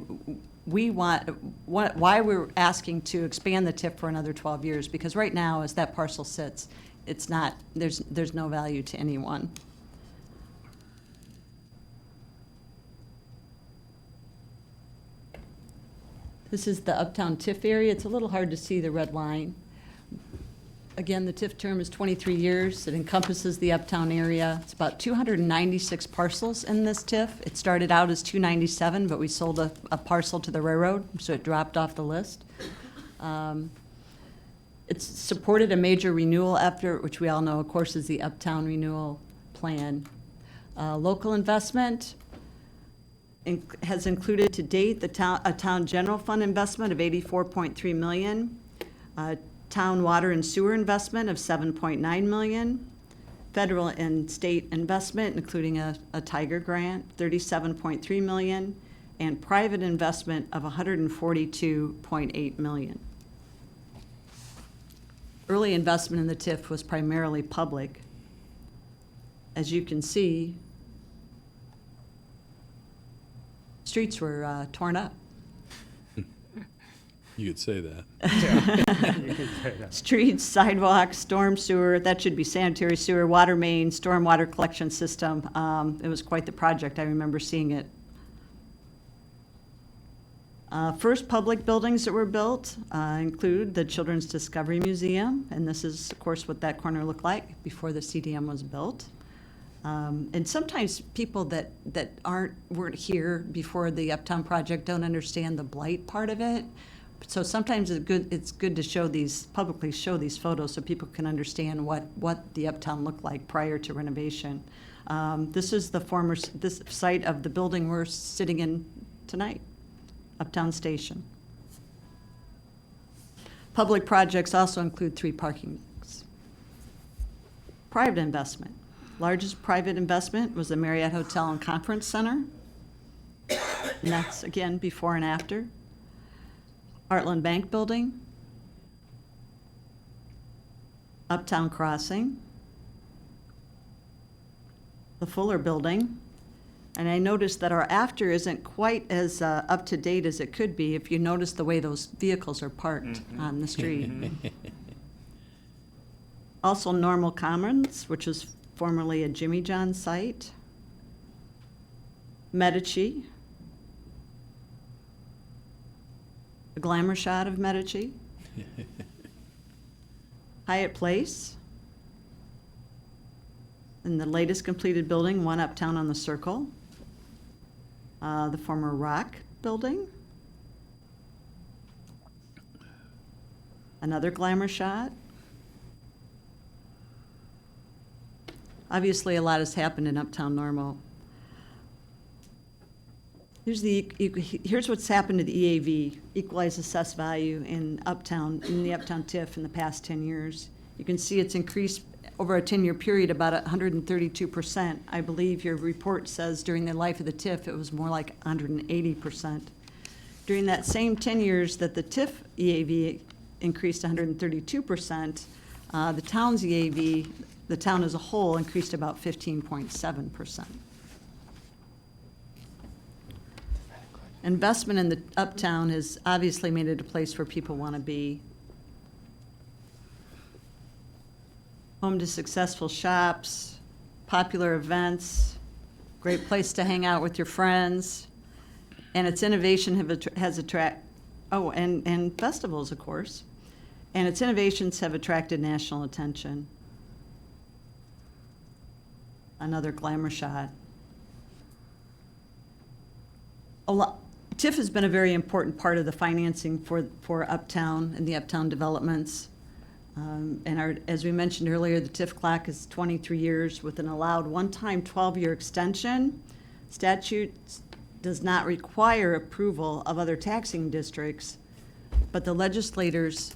why we're asking to expand the TIF for another 12 years, because right now, as that parcel sits, it's not, there's no value to anyone. This is the Uptown TIF area. It's a little hard to see the red line. Again, the TIF term is 23 years. It encompasses the Uptown area. It's about 296 parcels in this TIF. It started out as 297, but we sold a parcel to the railroad, so it dropped off the list. It's supported a major renewal effort, which we all know, of course, is the Uptown Renewal Plan. Local investment has included to date a town general fund investment of $84.3 million, town water and sewer investment of $7.9 million, federal and state investment, including a Tiger grant, $37.3 million, and private investment of $142.8 million. Early investment in the TIF was primarily public. As you can see, streets were torn up. You could say that. Streets, sidewalks, storm sewer, that should be sanitary sewer, water main, stormwater collection system. It was quite the project. I remember seeing it. First public buildings that were built include the Children's Discovery Museum, and this is, of course, what that corner looked like before the CDM was built. And sometimes people that weren't here before the Uptown project don't understand the blight part of it. So sometimes it's good to show publicly show these photos so people can understand what the Uptown looked like prior to renovation. This is this site of the building we're sitting in tonight, Uptown Station. Public projects also include 3 parking decks. Private investment. Largest private investment was the Marriott Hotel and Conference Center. And that's, again, before and after. Heartland Bank Building. Uptown Crossing. The Fuller Building. And I noticed that our after isn't quite as up to date as it could be if you notice the way those vehicles are parked on the street. Also Normal Commons, which was formerly a Jimmy John site. Medici. A glamour shot of Medici. Hyatt Place. And the latest completed building, One Uptown on the Circle. The former Rock building. Another glamour shot. Obviously, a lot has happened in Uptown Normal. Here's what's happened to the EAV, Equalized Assessed Value, in the Uptown TIF in the past 10 years. You can see it's increased over a 10-year period about 132%. I believe your report says during the life of the TIF it was more like 180%. During that same 10 years that the TIF EAV increased 132%, the town's EAV, the town as a whole, increased about 15.7%. Investment in the Uptown has obviously made it a place where people want to be. Home to successful shops, popular events, great place to hang out with your friends, and its innovation has attracted, and festivals, of course, and its innovations have attracted national attention. Another glamour shot. TIF has been a very important part of the financing for Uptown and the Uptown developments. As we mentioned earlier, the TIF clock is 23 years with an allowed one-time 12-year extension. Statute does not require approval of other taxing districts, but the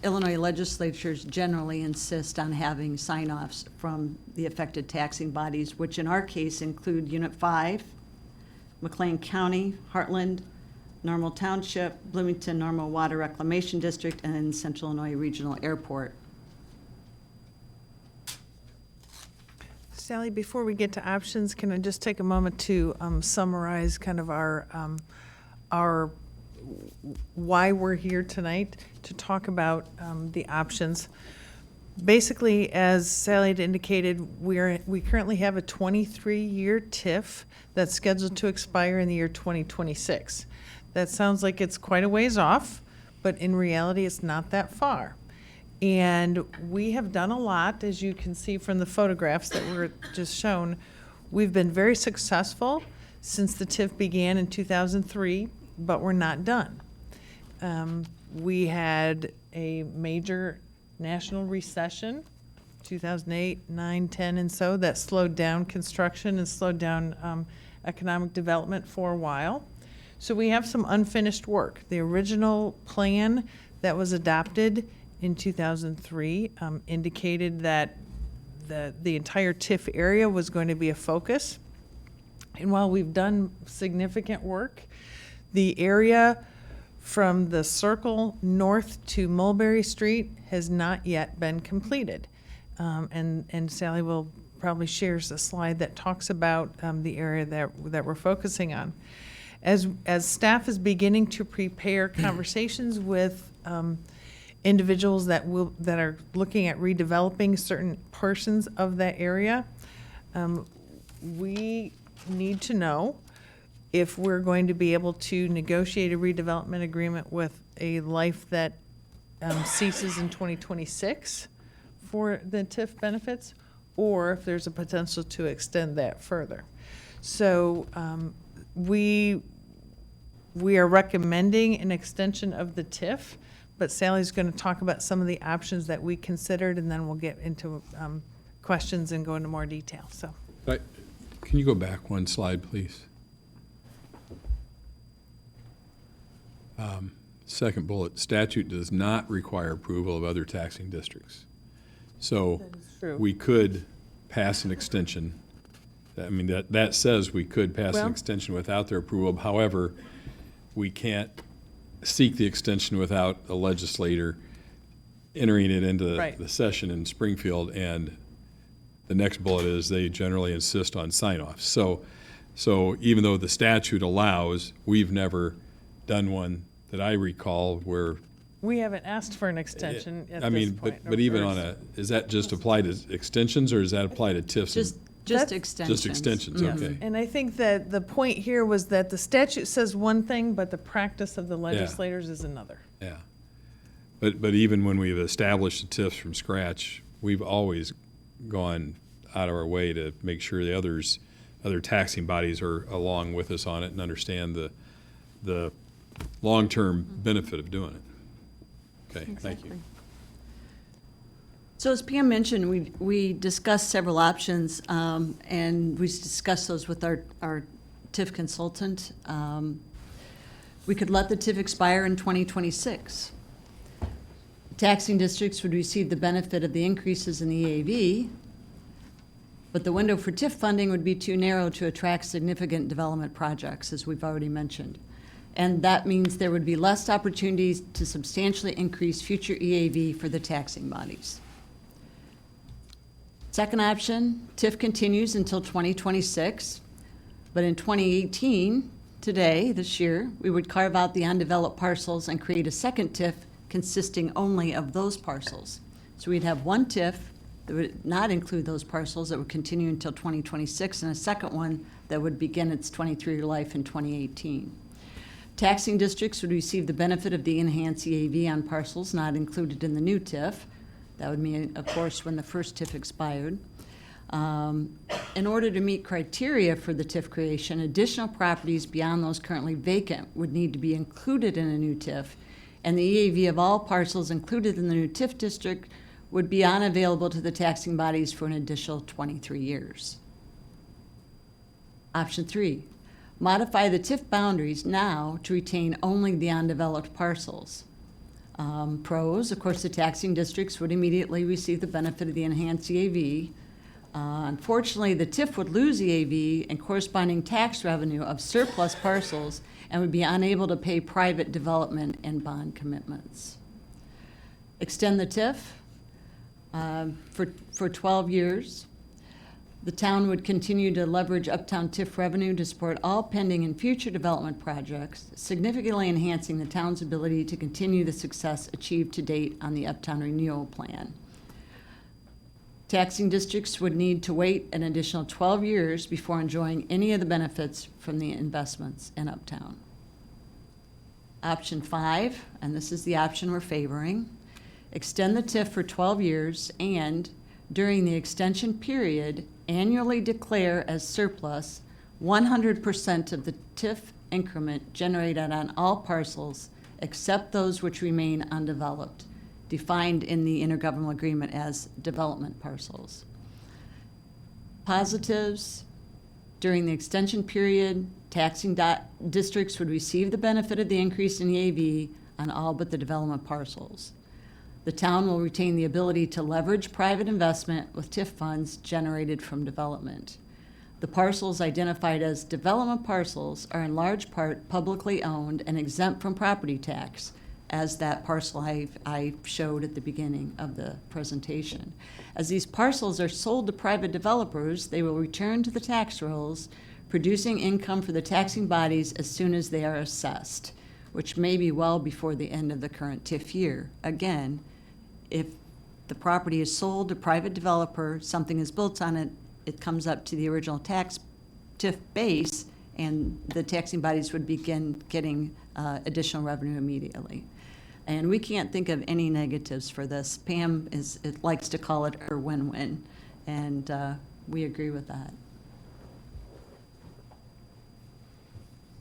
Illinois legislatures generally insist on having sign-offs from the affected taxing bodies, which in our case include Unit 5, McLean County, Heartland, Normal Township, Bloomington Normal Water Reclamation District, and Central Illinois Regional Airport. Sally, before we get to options, can I just take a moment to summarize kind of our why we're here tonight to talk about the options. Basically, as Sally had indicated, we currently have a 23-year TIF that's scheduled to expire in the year 2026. That sounds like it's quite a ways off, but in reality, it's not that far. And we have done a lot, as you can see from the photographs that were just shown. We've been very successful since the TIF began in 2003, but we're not done. We had a major national recession, 2008, 9, 10, and so, that slowed down construction and slowed down economic development for a while. So we have some unfinished work. The original plan that was adopted in 2003 indicated that the entire TIF area was going to be a focus. And while we've done significant work, the area from the circle north to Mulberry Street has not yet been completed. And Sally will probably shares a slide that talks about the area that we're focusing on. As staff is beginning to prepare conversations with individuals that are looking at redeveloping certain portions of that area, we need to know if we're going to be able to negotiate a redevelopment agreement with a life that ceases in 2026 for the TIF benefits, or if there's a potential to extend that further. So we are recommending an extension of the TIF, but Sally's going to talk about some of the options that we considered, and then we'll get into questions and go into more detail. So, Can you go back one slide, please? Second bullet, statute does not require approval of other taxing districts. So true. we could pass an extension. I mean, that says we could pass an extension without their approval. However, we can't seek the extension without a legislator entering it into the session in Springfield. And the next bullet is they generally insist on sign-offs. So even though the statute allows, we've never done one that I recall where. we haven't asked for an extension at I this mean, point. but even on is that just apply to extensions, or does that apply to TIFs? Just extensions. Just extensions, okay. And I think that the point here was that the statute says one thing, but the practice of the legislators is another. Yeah. But even when we've established the TIFs from scratch, we've always gone out of our way to make sure the other taxing bodies are along with us on it and understand the long-term benefit of doing it. Okay, thank you. So as Pam mentioned, we discussed several options, and we discussed those with our TIF consultant. We could let the TIF expire in 2026. Taxing districts would receive the benefit of the increases in the EAV, but the window for TIF funding would be too narrow to attract significant development projects, as we've already mentioned. And that means there would be less opportunities to substantially increase future EAV for the taxing bodies. Second option, TIF continues until 2026, but in 2018, this year, we would carve out the undeveloped parcels and create a second TIF consisting only of those parcels. So we'd have one TIF that would not include those parcels that would continue until 2026, and a second one that would begin its 23-year life in 2018. Taxing districts would receive the benefit of the enhanced EAV on parcels not included in the new TIF. That would mean, of course, when the first TIF expired. In order to meet criteria for the TIF creation, additional properties beyond those currently vacant would need to be included in a new TIF, and the EAV of all parcels included in the new TIF district would be unavailable to the taxing bodies for an additional 23 years. Option 3, modify the TIF boundaries now to retain only the undeveloped parcels. Pros, of course, the taxing districts would immediately receive the benefit of the enhanced EAV. Unfortunately, the TIF would lose EAV and corresponding tax revenue of surplus parcels and would be unable to pay private development and bond commitments. Extend the TIF for 12 years. The town would continue to leverage Uptown TIF revenue to support all pending and future development projects, significantly enhancing the town's ability to continue the success achieved to date on the Uptown Renewal Plan. Taxing districts would need to wait an additional 12 years before enjoying any of the benefits from the investments in Uptown. Option 5, and this is the option we're favoring, extend the TIF for 12 years and, during the extension period, annually declare as surplus 100% of the TIF increment generated on all parcels except those which remain undeveloped, defined in the intergovernmental agreement as development parcels. Positives, during the extension period, taxing districts would receive the benefit of the increase in EAV on all but the development parcels. The town will retain the ability to leverage private investment with TIF funds generated from development. The parcels identified as development parcels are in large part publicly owned and exempt from property tax, as that parcel I showed at the beginning of the presentation. As these parcels are sold to private developers, they will return to the tax rolls, producing income for the taxing bodies as soon as they are assessed, which may be well before the end of the current TIF year. Again, if the property is sold to private developer, something is built on it, it comes up to the original tax TIF base, and the taxing bodies would begin getting additional revenue immediately. And we can't think of any negatives for this. Pam likes to call it her win-win, and we agree with that.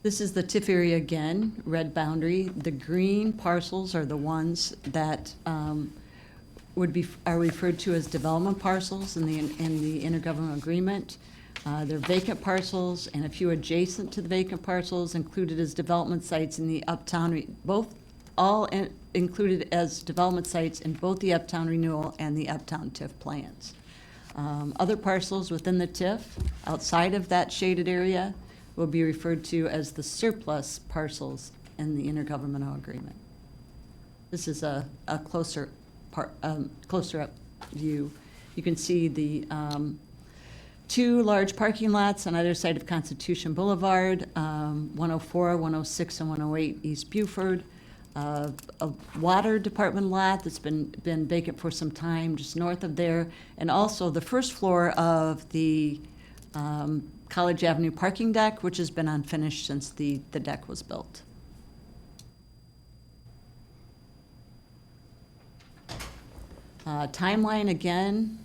This is the TIF area again, red boundary. The green parcels are the ones that are referred to as development parcels in the intergovernmental agreement. They're vacant parcels, and a few adjacent to the vacant parcels included as development sites in the Uptown, included as development sites in both the Uptown Renewal and the Uptown TIF plans. Other parcels within the TIF, outside of that shaded area, will be referred to as the surplus parcels in the intergovernmental agreement. This is a closer up view. You can see the two large parking lots on either side of Constitution Boulevard, 104, 106, and 108 East Buford. A water department lot that's been vacant for some time just north of there, and also the first floor of the College Avenue parking deck, which has been unfinished since the deck was built. Timeline again.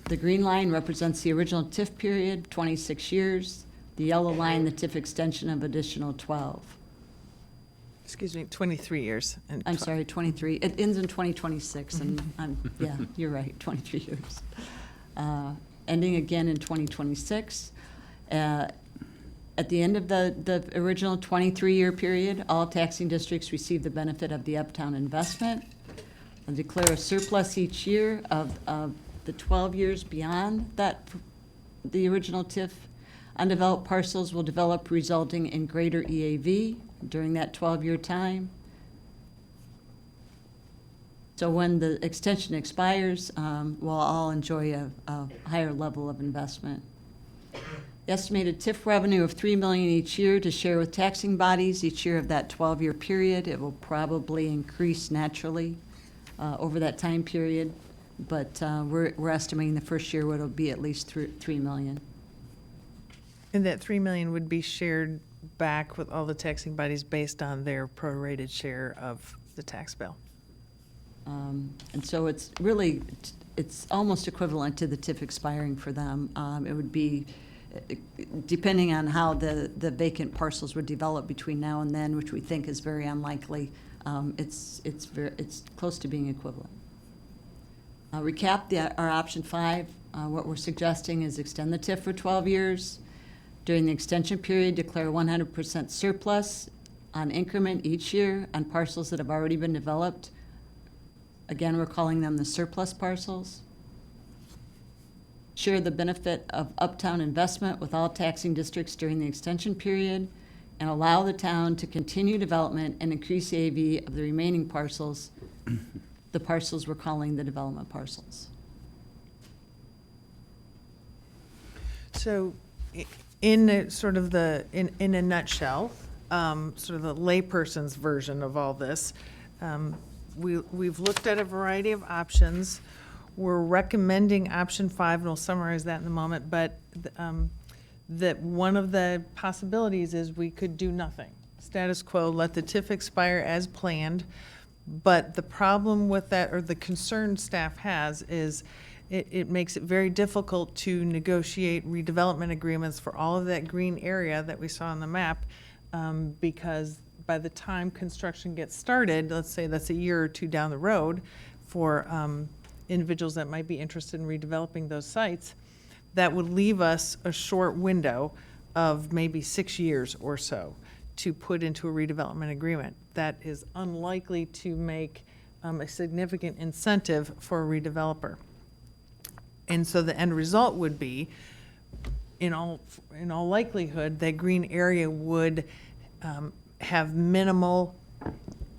The green line represents the original TIF period, 26 years. The yellow line, the TIF extension of additional 12. Excuse me, 23 years. And I'm sorry, 23. It ends in 2026, and yeah, you're right, 23 years. Ending again in 2026. At the end of the original 23-year period, all taxing districts receive the benefit of the Uptown investment and declare a surplus each year of the 12 years beyond that, the original TIF. Undeveloped parcels will develop, resulting in greater EAV during that 12-year time. So when the extension expires, we'll all enjoy a higher level of investment. The estimated TIF revenue of $3 million each year to share with taxing bodies each year of that 12-year period. It will probably increase naturally over that time period, but we're estimating the first year it'll be at least $3 million. And that $3 million would be shared back with all the taxing bodies based on their prorated share of the tax bill. And so it's really, it's almost equivalent to the TIF expiring for them. It would be, depending on how the vacant parcels would develop between now and then, which we think is very unlikely, it's close to being equivalent. Recap our option 5. What we're suggesting is extend the TIF for 12 years. During the extension period, declare 100% surplus on increment each year on parcels that have already been developed. Again, we're calling them the surplus parcels. Share the benefit of Uptown investment with all taxing districts during the extension period, and allow the town to continue development and increase the AV of the remaining parcels, the parcels we're calling the development parcels. So in a sort of in a nutshell, sort of the layperson's version of all this, we've looked at a variety of options. We're recommending option 5, and we'll summarize that in a moment, but that one of the possibilities is we could do nothing. Status quo, let the TIF expire as planned, but the problem with that, or the concern staff has, is it makes it very difficult to negotiate redevelopment agreements for all of that green area that we saw on the map, because by the time construction gets started, let's say that's a year or two down the road, for individuals that might be interested in redeveloping those sites, that would leave us a short window of maybe 6 years or so to put into a redevelopment agreement. That is unlikely to make a significant incentive for a redeveloper. And so the end result would be, in all likelihood, that green area would have minimal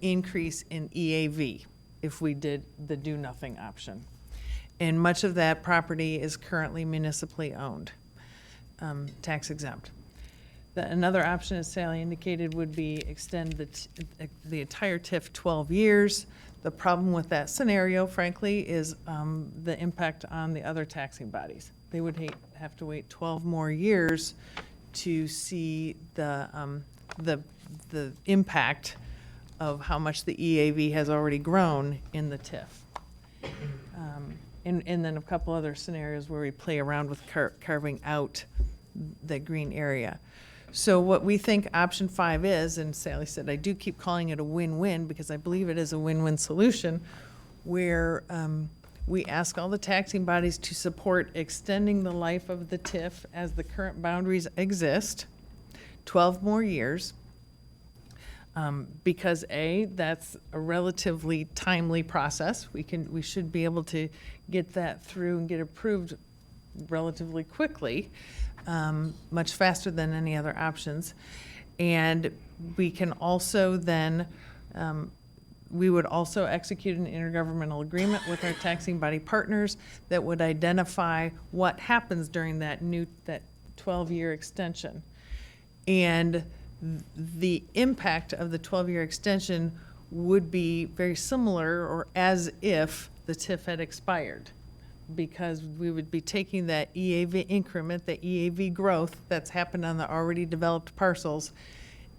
increase in EAV if we did the do nothing option. And much of that property is currently municipally owned, tax exempt. Another option, as Sally indicated, would be extend the entire TIF 12 years. The problem with that scenario, frankly, is the impact on the other taxing bodies. They would have to wait 12 more years to see the impact of how much the EAV has already grown in the TIF. And then a couple other scenarios where we play around with carving out the green area. So what we think option 5 is, and Sally said, I do keep calling it a win-win because I believe it is a win-win solution, where we ask all the taxing bodies to support extending the life of the TIF as the current boundaries exist, 12 more years, because A, that's a relatively timely process. We should be able to get that through and get approved relatively quickly, much faster than any other options. And we can also then, we would also execute an intergovernmental agreement with our taxing body partners that would identify what happens during that 12-year extension. And the impact of the 12-year extension would be very similar or as if the TIF had expired, because we would be taking that EAV increment, the EAV growth that's happened on the already developed parcels,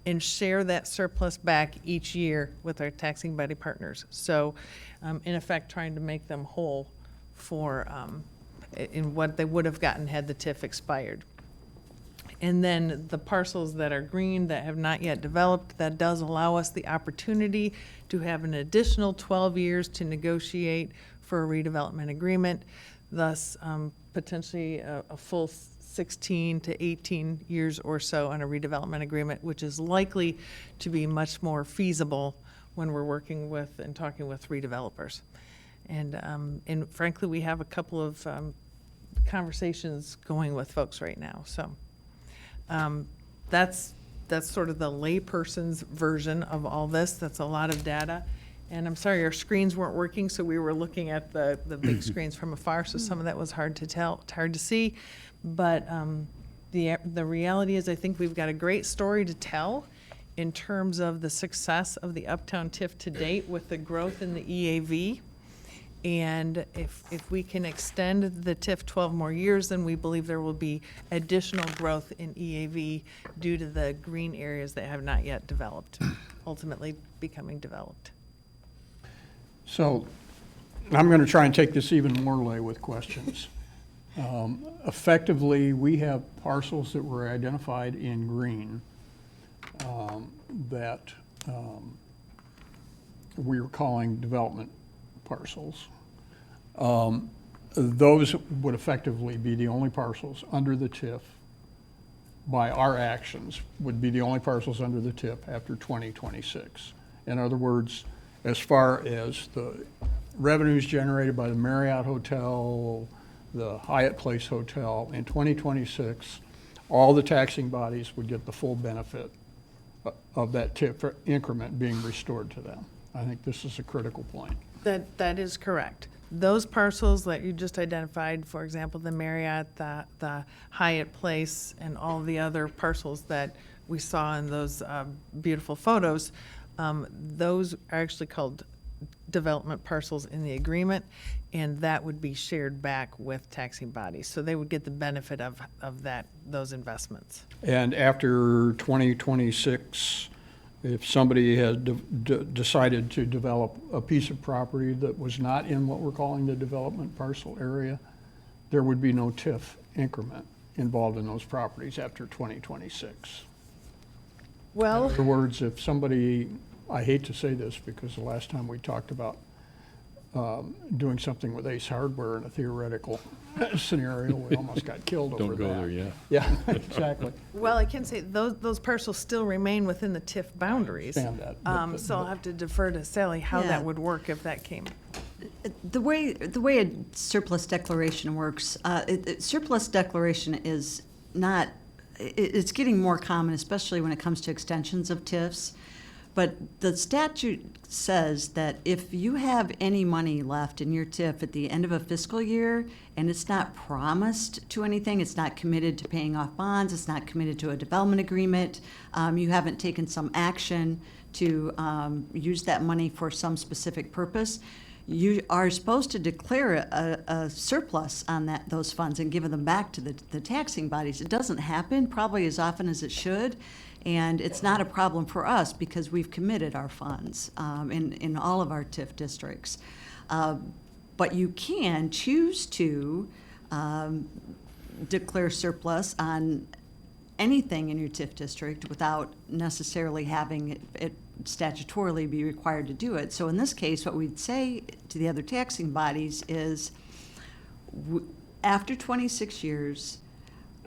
and share that surplus back each year with our taxing body partners. So in effect, trying to make them whole for in what they would have gotten had the TIF expired. And then the parcels that are green that have not yet developed, that does allow us the opportunity to have an additional 12 years to negotiate for a redevelopment agreement, thus potentially a full 16 to 18 years or so on a redevelopment agreement, which is likely to be much more feasible when we're working with and talking with redevelopers. And frankly, we have a couple of conversations going with folks right now. So that's sort of the layperson's version of all this. That's a lot of data. And I'm sorry, our screens weren't working, so we were looking at the big screens from afar, so some of that was hard to see. But the reality is, I think we've got a great story to tell in terms of the success of the Uptown TIF to date with the growth in the EAV. And if we can extend the TIF 12 more years, then we believe there will be additional growth in EAV due to the green areas that have not yet developed, ultimately becoming developed. So I'm going to try and take this even more lay with questions. Effectively, we have parcels that were identified in green that we were calling development parcels. Those would effectively be the only parcels under the TIF, by our actions, would be the only parcels under the TIF after 2026. In other words, as far as the revenues generated by the Marriott Hotel, the Hyatt Place Hotel, in 2026, all the taxing bodies would get the full benefit of that TIF increment being restored to them. I think this is a critical point. That is correct. Those parcels that you just identified, for example, the Marriott, the Hyatt Place, and all the other parcels that we saw in those beautiful photos, those are actually called development parcels in the agreement, and that would be shared back with taxing bodies. So they would get the benefit of those investments. And after 2026, if somebody had decided to develop a piece of property that was not in what we're calling the development parcel area, there would be no TIF increment involved in those properties after 2026. Well, In other words, if somebody, I hate to say this because the last time we talked about doing something with Ace Hardware in a theoretical scenario, we almost got killed over Don't that. go there, yeah. Yeah, exactly. well, I can say those parcels still remain within the TIF boundaries. understand that, but- So I'll have to defer to Sally how Yeah. that would work if that came. The way a surplus declaration works, surplus declaration is not, it's getting more common, especially when it comes to extensions of TIFs. But the statute says that if you have any money left in your TIF at the end of a fiscal year and it's not promised to anything, it's not committed to paying off bonds, it's not committed to a development agreement, you haven't taken some action to use that money for some specific purpose, you are supposed to declare a surplus on those funds and give them back to the taxing bodies. It doesn't happen probably as often as it should, and it's not a problem for us because we've committed our funds in all of our TIF districts. But you can choose to declare surplus on anything in your TIF district without necessarily having it statutorily be required to do it. So in this case, what we'd say to the other taxing bodies is, after 26 years,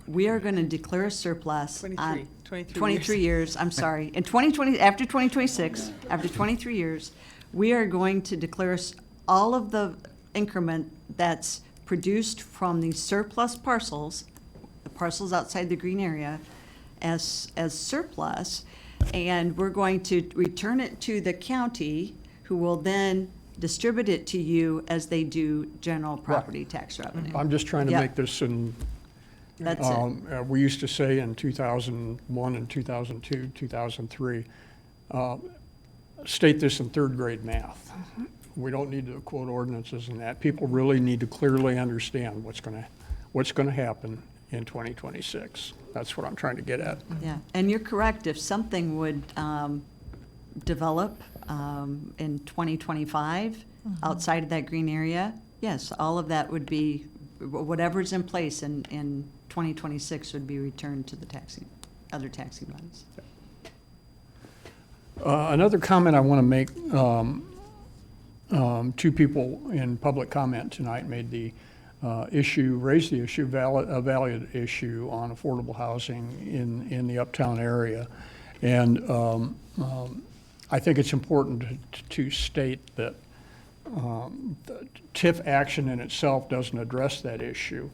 we are going to declare a surplus on 23 years. I'm sorry. In 2020, after 2026, after 23 years, we are going to declare all of the increment that's produced from these surplus parcels, the parcels outside the green area, as surplus, and we're going to return it to the county, who will then distribute it to you as they do general property tax revenue. I'm just trying to Yep. make this in, That's it. we used to say in 2001 and 2002, 2003, state this in third grade math. We don't need to quote ordinances and that. People really need to clearly understand what's going to happen in 2026. That's what I'm trying to get at. Yeah, and you're correct, if something would develop in 2025 outside of that green area, yes, all of that would be, whatever's in place in 2026 would be returned to the other taxing bodies. Another comment I want to make, two people in public comment tonight made the raised the issue, a valid issue on affordable housing in the Uptown area. And I think it's important to state that the TIF action in itself doesn't address that issue,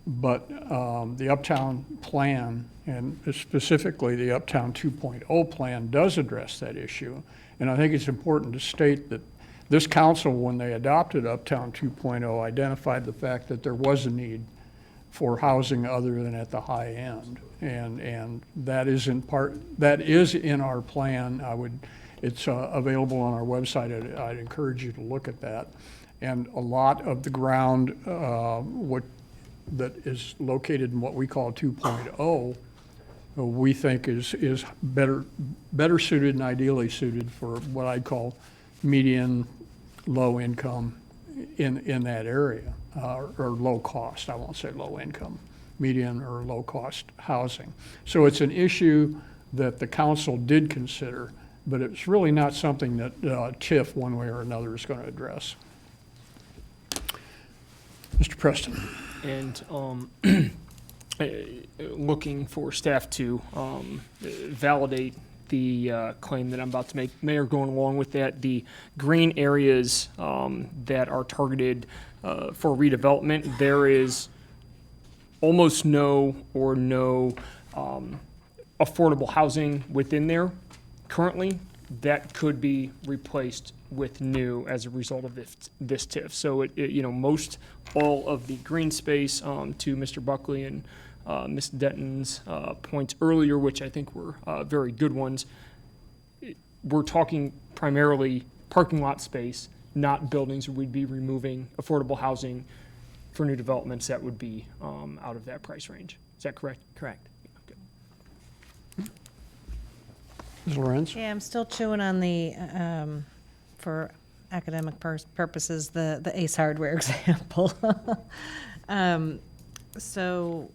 but the Uptown plan, and specifically the Uptown 2.0 plan, does address that issue. And I think it's important to state that this council, when they adopted Uptown 2.0, identified the fact that there was a need for housing other than at the high end. And that is in our plan. It's available on our website. I'd encourage you to look at that. And a lot of the ground that is located in what we call 2.0, we think is better suited and ideally suited for what I'd call median low income in that area, or low cost. I won't say low income, median or low cost housing. So it's an issue that the council did consider, but it's really not something that TIF, one way or another, is going to address. Mr. Preston. And looking for staff to validate the claim that I'm about to make. Mayor, going along with that, the green areas that are targeted for redevelopment, there is almost no or no affordable housing within there currently. That could be replaced with new as a result of this TIF. So most all of the green space, to Mr. Buckley and Ms. Denton's points earlier, which I think were very good ones. We're talking primarily parking lot space, not buildings. We'd be removing affordable housing for new developments that would be out of that price range. Is that correct? Correct. Ms. Lorenz? Yeah, I'm still chewing on the, for academic purposes, the Ace Hardware example. So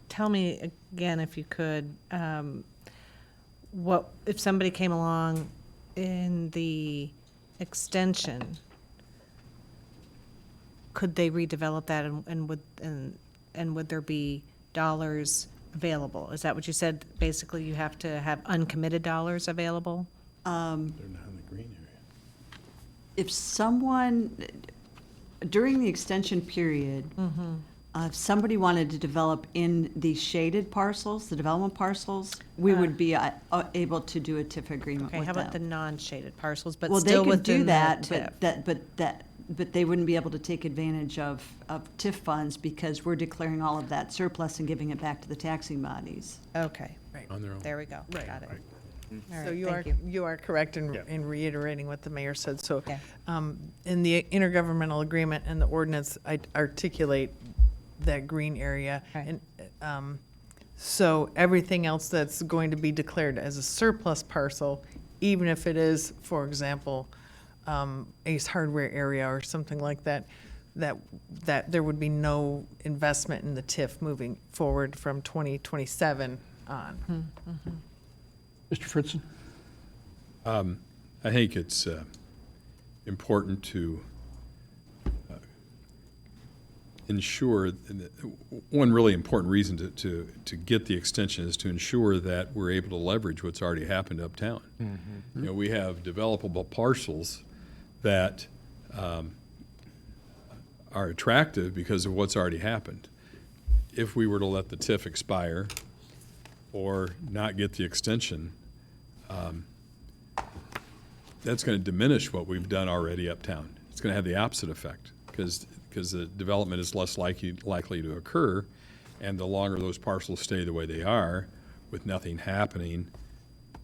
tell me again, if you could, what, if somebody came along in the extension, could they redevelop that and would there be dollars available? Is that what you said? Basically, you have to have uncommitted dollars available? They're not in the green area. If someone, during the extension period, if somebody wanted to develop in the shaded parcels, the development parcels, we would be able to do a TIF agreement Okay, with how about the them. non-shaded parcels, but Well, they still could do within that, TIF? but they wouldn't be able to take advantage of TIF funds because we're declaring all of that surplus and giving it back to the taxing bodies. Okay, Right. On their own. there we go. Right. Got it. All So right, you thank you are correct in reiterating what the mayor said. So Yeah. in the intergovernmental agreement and the ordinance, I articulate that green area. Right. And so everything else that's going to be declared as a surplus parcel, even if it is, for example, Ace Hardware area or something like that, that there would be no investment in the TIF moving forward from 2027 on. Mr. Fritzen? I think it's important to ensure, one really important reason to get the extension is to ensure that we're able to leverage what's already happened uptown. You know, we have developable parcels that are attractive because of what's already happened. If we were to let the TIF expire or not get the extension, that's going to diminish what we've done already uptown. It's going to have the opposite effect because the development is less likely to occur, and the longer those parcels stay the way they are, with nothing happening,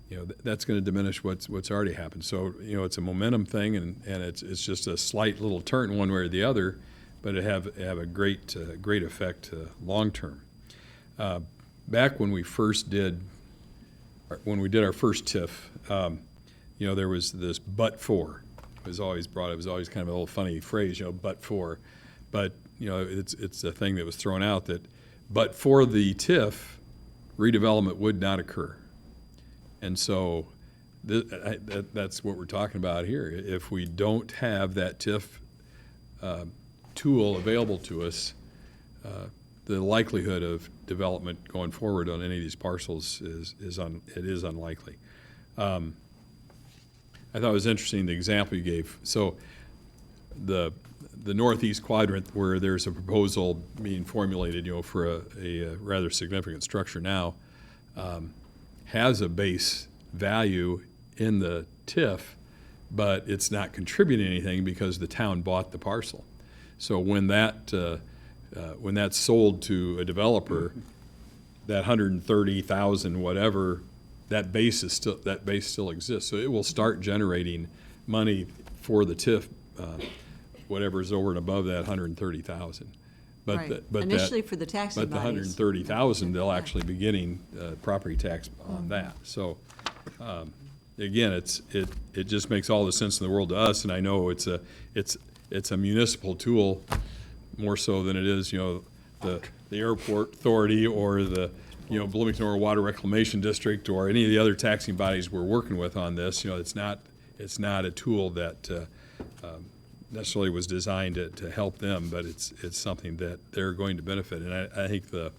you know, that's going to diminish what's already happened. So, you know, it's a momentum thing, and it's just a slight little turn one way or the other, but it have a great effect long term. Back when we did our first TIF, you know, there was this "but for." It was always kind of a little funny phrase, you know, "but for." But, you know, it's a thing that was thrown out that, but for the TIF, redevelopment would not occur. And so that's what we're talking about here. If we don't have that TIF tool available to us, the likelihood of development going forward on any of these parcels is unlikely. I thought it was interesting, the example you gave. So the northeast quadrant, where there's a proposal being formulated, you know, for a rather significant structure now, has a base value in the TIF, but it's not contributing anything because the town bought the parcel. So when that's sold to a developer, that 130,000 whatever, that base still exists. So it will start generating money for the TIF, whatever is over and above that 130,000. Right. Initially for the taxing But the bodies. 130,000, they'll actually be getting property tax on that. So again, it just makes all the sense in the world to us. And I know it's a municipal tool more so than it is, you know, the airport authority or the, you know, Bloomington or Water Reclamation District or any of the other taxing bodies we're working with on this. You know, it's not a tool that necessarily was designed to help them, but it's something that they're going to benefit. And I think the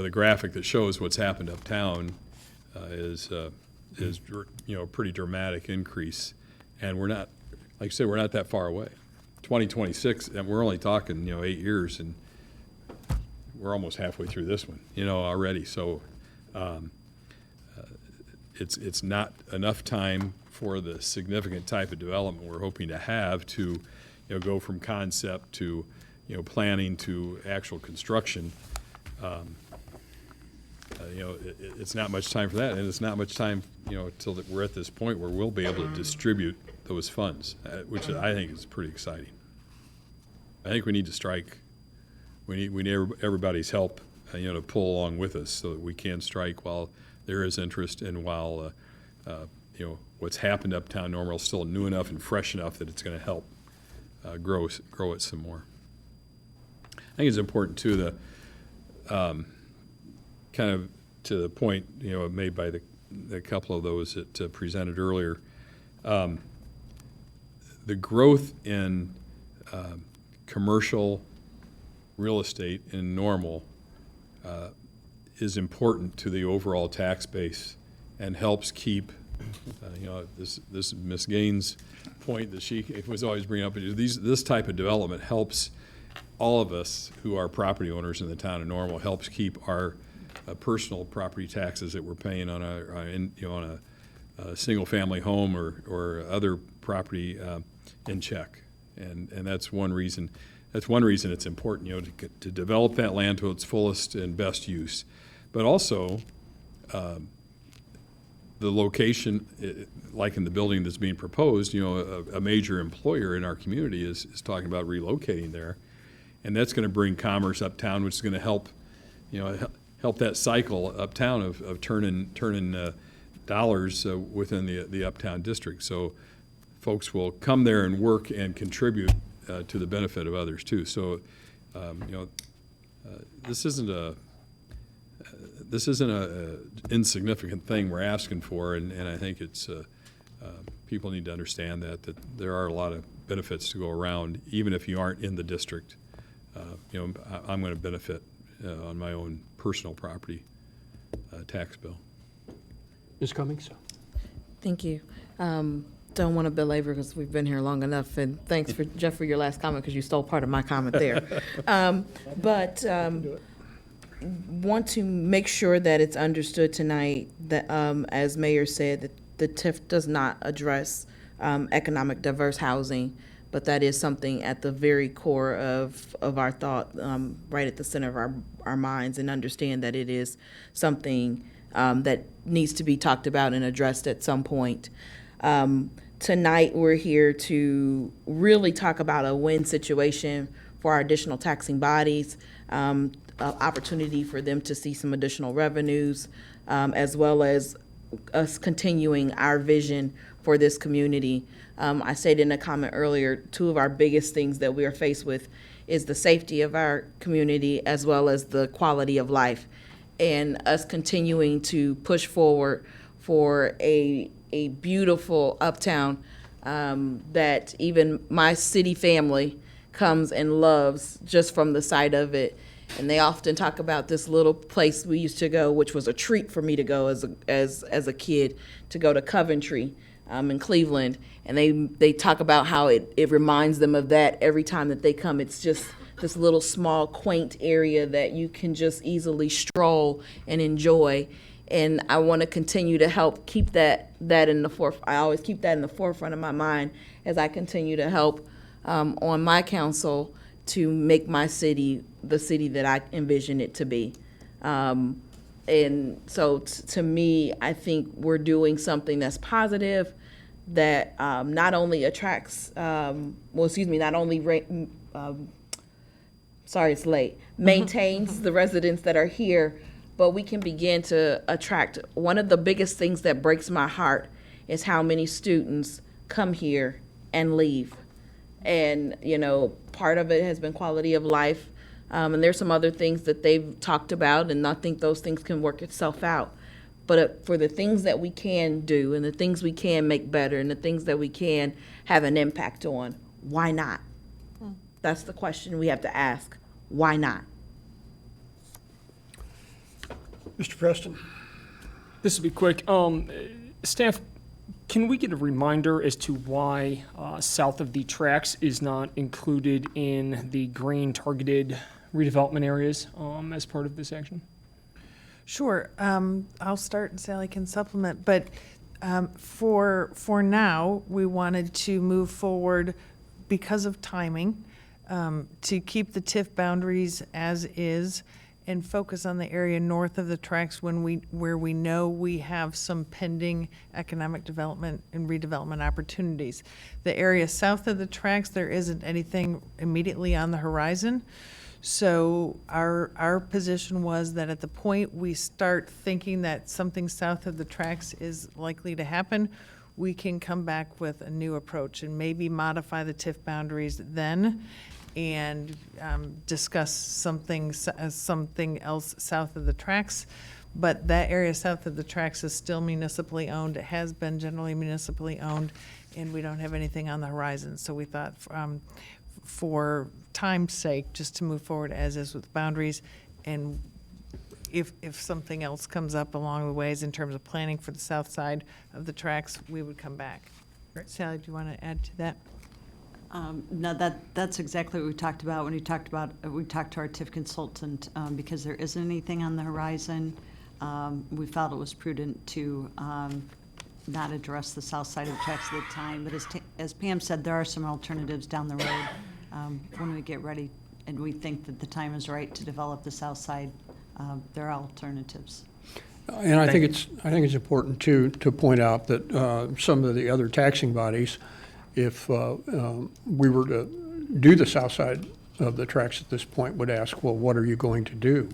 graphic that shows what's happened uptown is you know, a pretty dramatic increase, and we're not, like I said, we're not that far away. 2026, and we're only talking, you know, 8 years, and we're almost halfway through this one, you know, already. So it's not enough time for the significant type of development we're hoping to have to, you know, go from concept to, you know, planning to actual construction. You know, it's not much time for that, and it's not much time, you know, until we're at this point where we'll be able to distribute those funds, which I think is pretty exciting. I think we need to strike. We need everybody's help, you know, to pull along with us so that we can strike while there is interest and while, you know, what's happened uptown Normal is still new enough and fresh enough that it's going to help grow it some more. I think it's important too, kind of to the point, you know, made by the a couple of those that presented earlier. The growth in commercial real estate in Normal is important to the overall tax base and helps keep, this Ms. Gaines' point that she was always bringing up, this type of development helps all of us who are property owners in the town of Normal, helps keep our personal property taxes that we're paying on a single-family home or other property in check, and that's one reason. That's one reason it's important, to develop that land to its fullest and best use, but also the location, like in the building that's being proposed. A major employer in our community is talking about relocating there, and that's going to bring commerce uptown, which is going to help, help that cycle uptown of turning dollars within the uptown district. So folks will come there and work and contribute to the benefit of others too. So this isn't a insignificant thing we're asking for, and I think it's people need to understand that there are a lot of benefits to go around, even if you aren't in the district. I'm going to benefit on my own personal property tax bill. Ms. Cummings? Thank you. Don't want to belabor because we've been here long enough, and thanks for Jeff for your last comment because you stole part of my comment there. But want to make sure that it's understood tonight that, as Mayor said, that the TIF does not address economic diverse housing, but that is something at the very core of our thought, right at the center of our minds, and understand that it is something that needs to be talked about and addressed at some point. Tonight, we're here to really talk about a win situation for our additional taxing bodies, opportunity for them to see some additional revenues, as well as us continuing our vision for this community. I stated in a comment earlier, two of our biggest things that we are faced with is the safety of our community as well as the quality of life, and us continuing to push forward for a beautiful uptown that even my city family comes and loves just from the sight of it. And they often talk about this little place we used to go, which was a treat for me to go as a kid, to go to Coventry in Cleveland. And they talk about how it reminds them of that every time that they come. It's just this little small quaint area that you can just easily stroll and enjoy. And I want to continue to help keep that in the forefront. I always keep that in the forefront of my mind as I continue to help on my council to make my city the city that I envision it to be. And so to me, I think we're doing something that's positive, that not only attracts, not only, sorry it's late, maintains the residents that are here, but we can begin to attract. One of the biggest things that breaks my heart is how many students come here and leave. And, part of it has been quality of life. And there's some other things that they've talked about, and I think those things can work itself out. But for the things that we can do and the things we can make better and the things that we can have an impact on, why not? That's the question we have to ask. Why not? Mr. Preston? This will be quick. Staff, can we get a reminder as to why south of the tracks is not included in the green targeted redevelopment areas as part of this action? Sure. I'll start and Sally can supplement. But for now, we wanted to move forward because of timing to keep the TIF boundaries as is and focus on the area north of the tracks where we know we have some pending economic development and redevelopment opportunities. The area south of the tracks, there isn't anything immediately on the horizon. So our position was that at the point we start thinking that something south of the tracks is likely to happen, we can come back with a new approach and maybe modify the TIF boundaries then and discuss something else south of the tracks. but that area south of the tracks is still municipally owned. It has been generally municipally owned, and we don't have anything on the horizon. So we thought for time's sake, just to move forward as is with boundaries, and if something else comes up along the ways in terms of planning for the south side of the tracks, we would come back. Sally, do you want to add to that? No, that's exactly what we talked about when we talked to our TIF consultant, because there isn't anything on the horizon. We felt it was prudent to not address the south side of the tracks at the time. But as Pam said, there are some alternatives down the road when we get ready, and we think that the time is right to develop the south side. There are alternatives. And I think it's important to point out that some of the other taxing bodies, if we were to do the south side of the tracks at this point, would ask, well, what are you going to do?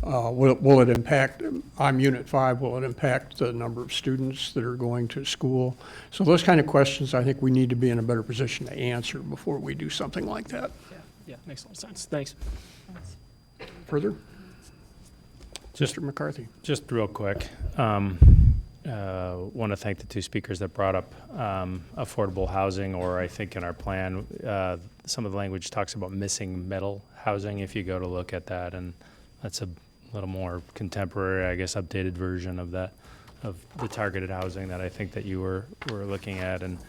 Will it impact, I'm Unit 5, will it impact the number of students that are going to school? So those kind of questions, I think we need to be in a better position to answer before we do something like that. Yeah, makes a lot of sense. Thanks. Further? Mr. McCarthy. Just real quick, want to thank the two speakers that brought up affordable housing, or I think in our plan, some of the language talks about missing middle housing, if you go to look at that, and that's a little more contemporary, I guess, updated version of that, of the targeted housing that I think that you were looking at, and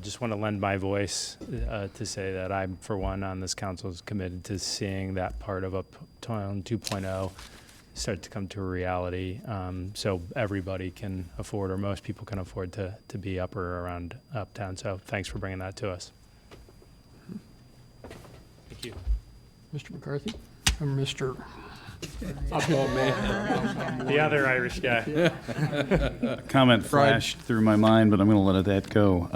just want to lend my voice to say that I'm, for one, on this council is committed to seeing that part of Uptown 2.0 start to come to a reality, so everybody can afford, or most people can afford to be up or around Uptown. So thanks for bringing that to us. Thank you. Mr. McCarthy? Or Mr. The other Irish guy. Comment flashed through my mind, but I'm going to let that go.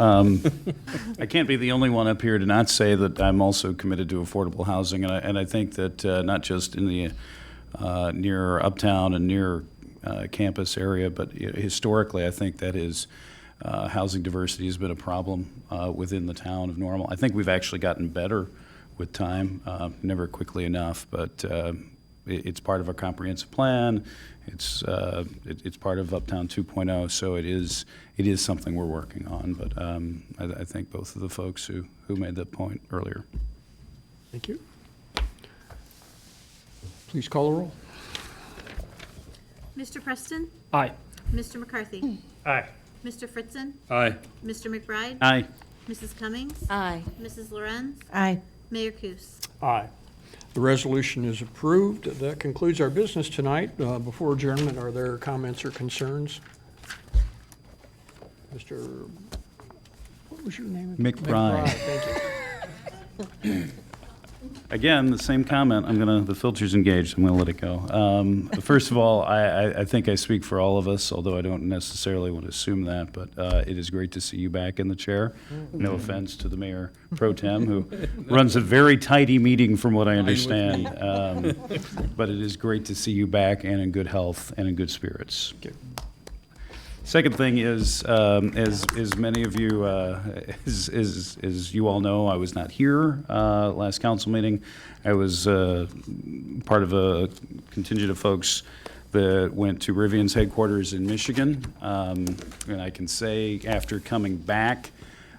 I can't be the only one up here to not say that I'm also committed to affordable housing, and I think that not just in the near Uptown and near campus area, but historically, I think that is housing diversity has been a problem within the town of Normal. I think we've actually gotten better with time, never quickly enough, but it's part of our comprehensive plan. It's part of Uptown 2.0, so it is something we're working on. But I thank both of the folks who made that point earlier. Thank you. Please call the roll. Mr. Preston? Aye. Mr. McCarthy? Aye. Mr. Fritzen? Aye. Mr. McBride? Aye. Mrs. Cummings? Aye. Mrs. Lorenz? Aye. Mayor Kus? Aye. The resolution is approved. That concludes our business tonight. Before adjournment, are there comments or concerns? Mr. What was your name? McBride. Thank you. Again, the same comment. The filter's engaged. I'm gonna let it go. First of all, I think I speak for all of us, although I don't necessarily want to assume that, but it is great to see you back in the chair. No offense to the mayor pro tem, who runs a very tidy meeting from what I understand. But it is great to see you back and in good health and in good spirits. Second thing is, as many of you, as you all know, I was not here last council meeting. I was part of a contingent of folks that went to Rivian's headquarters in Michigan. And I can say, after coming back,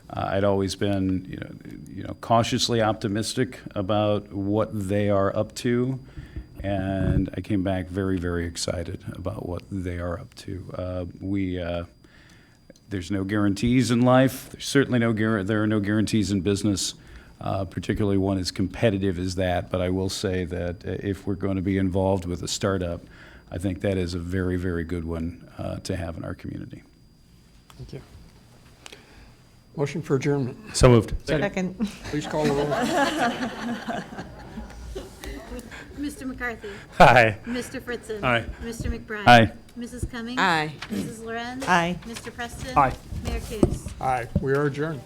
I'd always been, cautiously optimistic about what they are up to. And I came back very, very excited about what they are up to. There's no guarantees in life. There's certainly there are no guarantees in business, particularly one as competitive as that. But I will say that if we're going to be involved with a startup, I think that is a very, very good one to have in our community. Thank you. Motion for adjournment. So moved. Second. Please call the roll. Mr. McCarthy? Aye. Mr. Fritzen? Aye. Mr. McBride? Aye. Mrs. Cummings? Aye. Mrs. Lorenz? Aye. Mr. Preston? Aye. Mayor Kus? Aye. We are adjourned.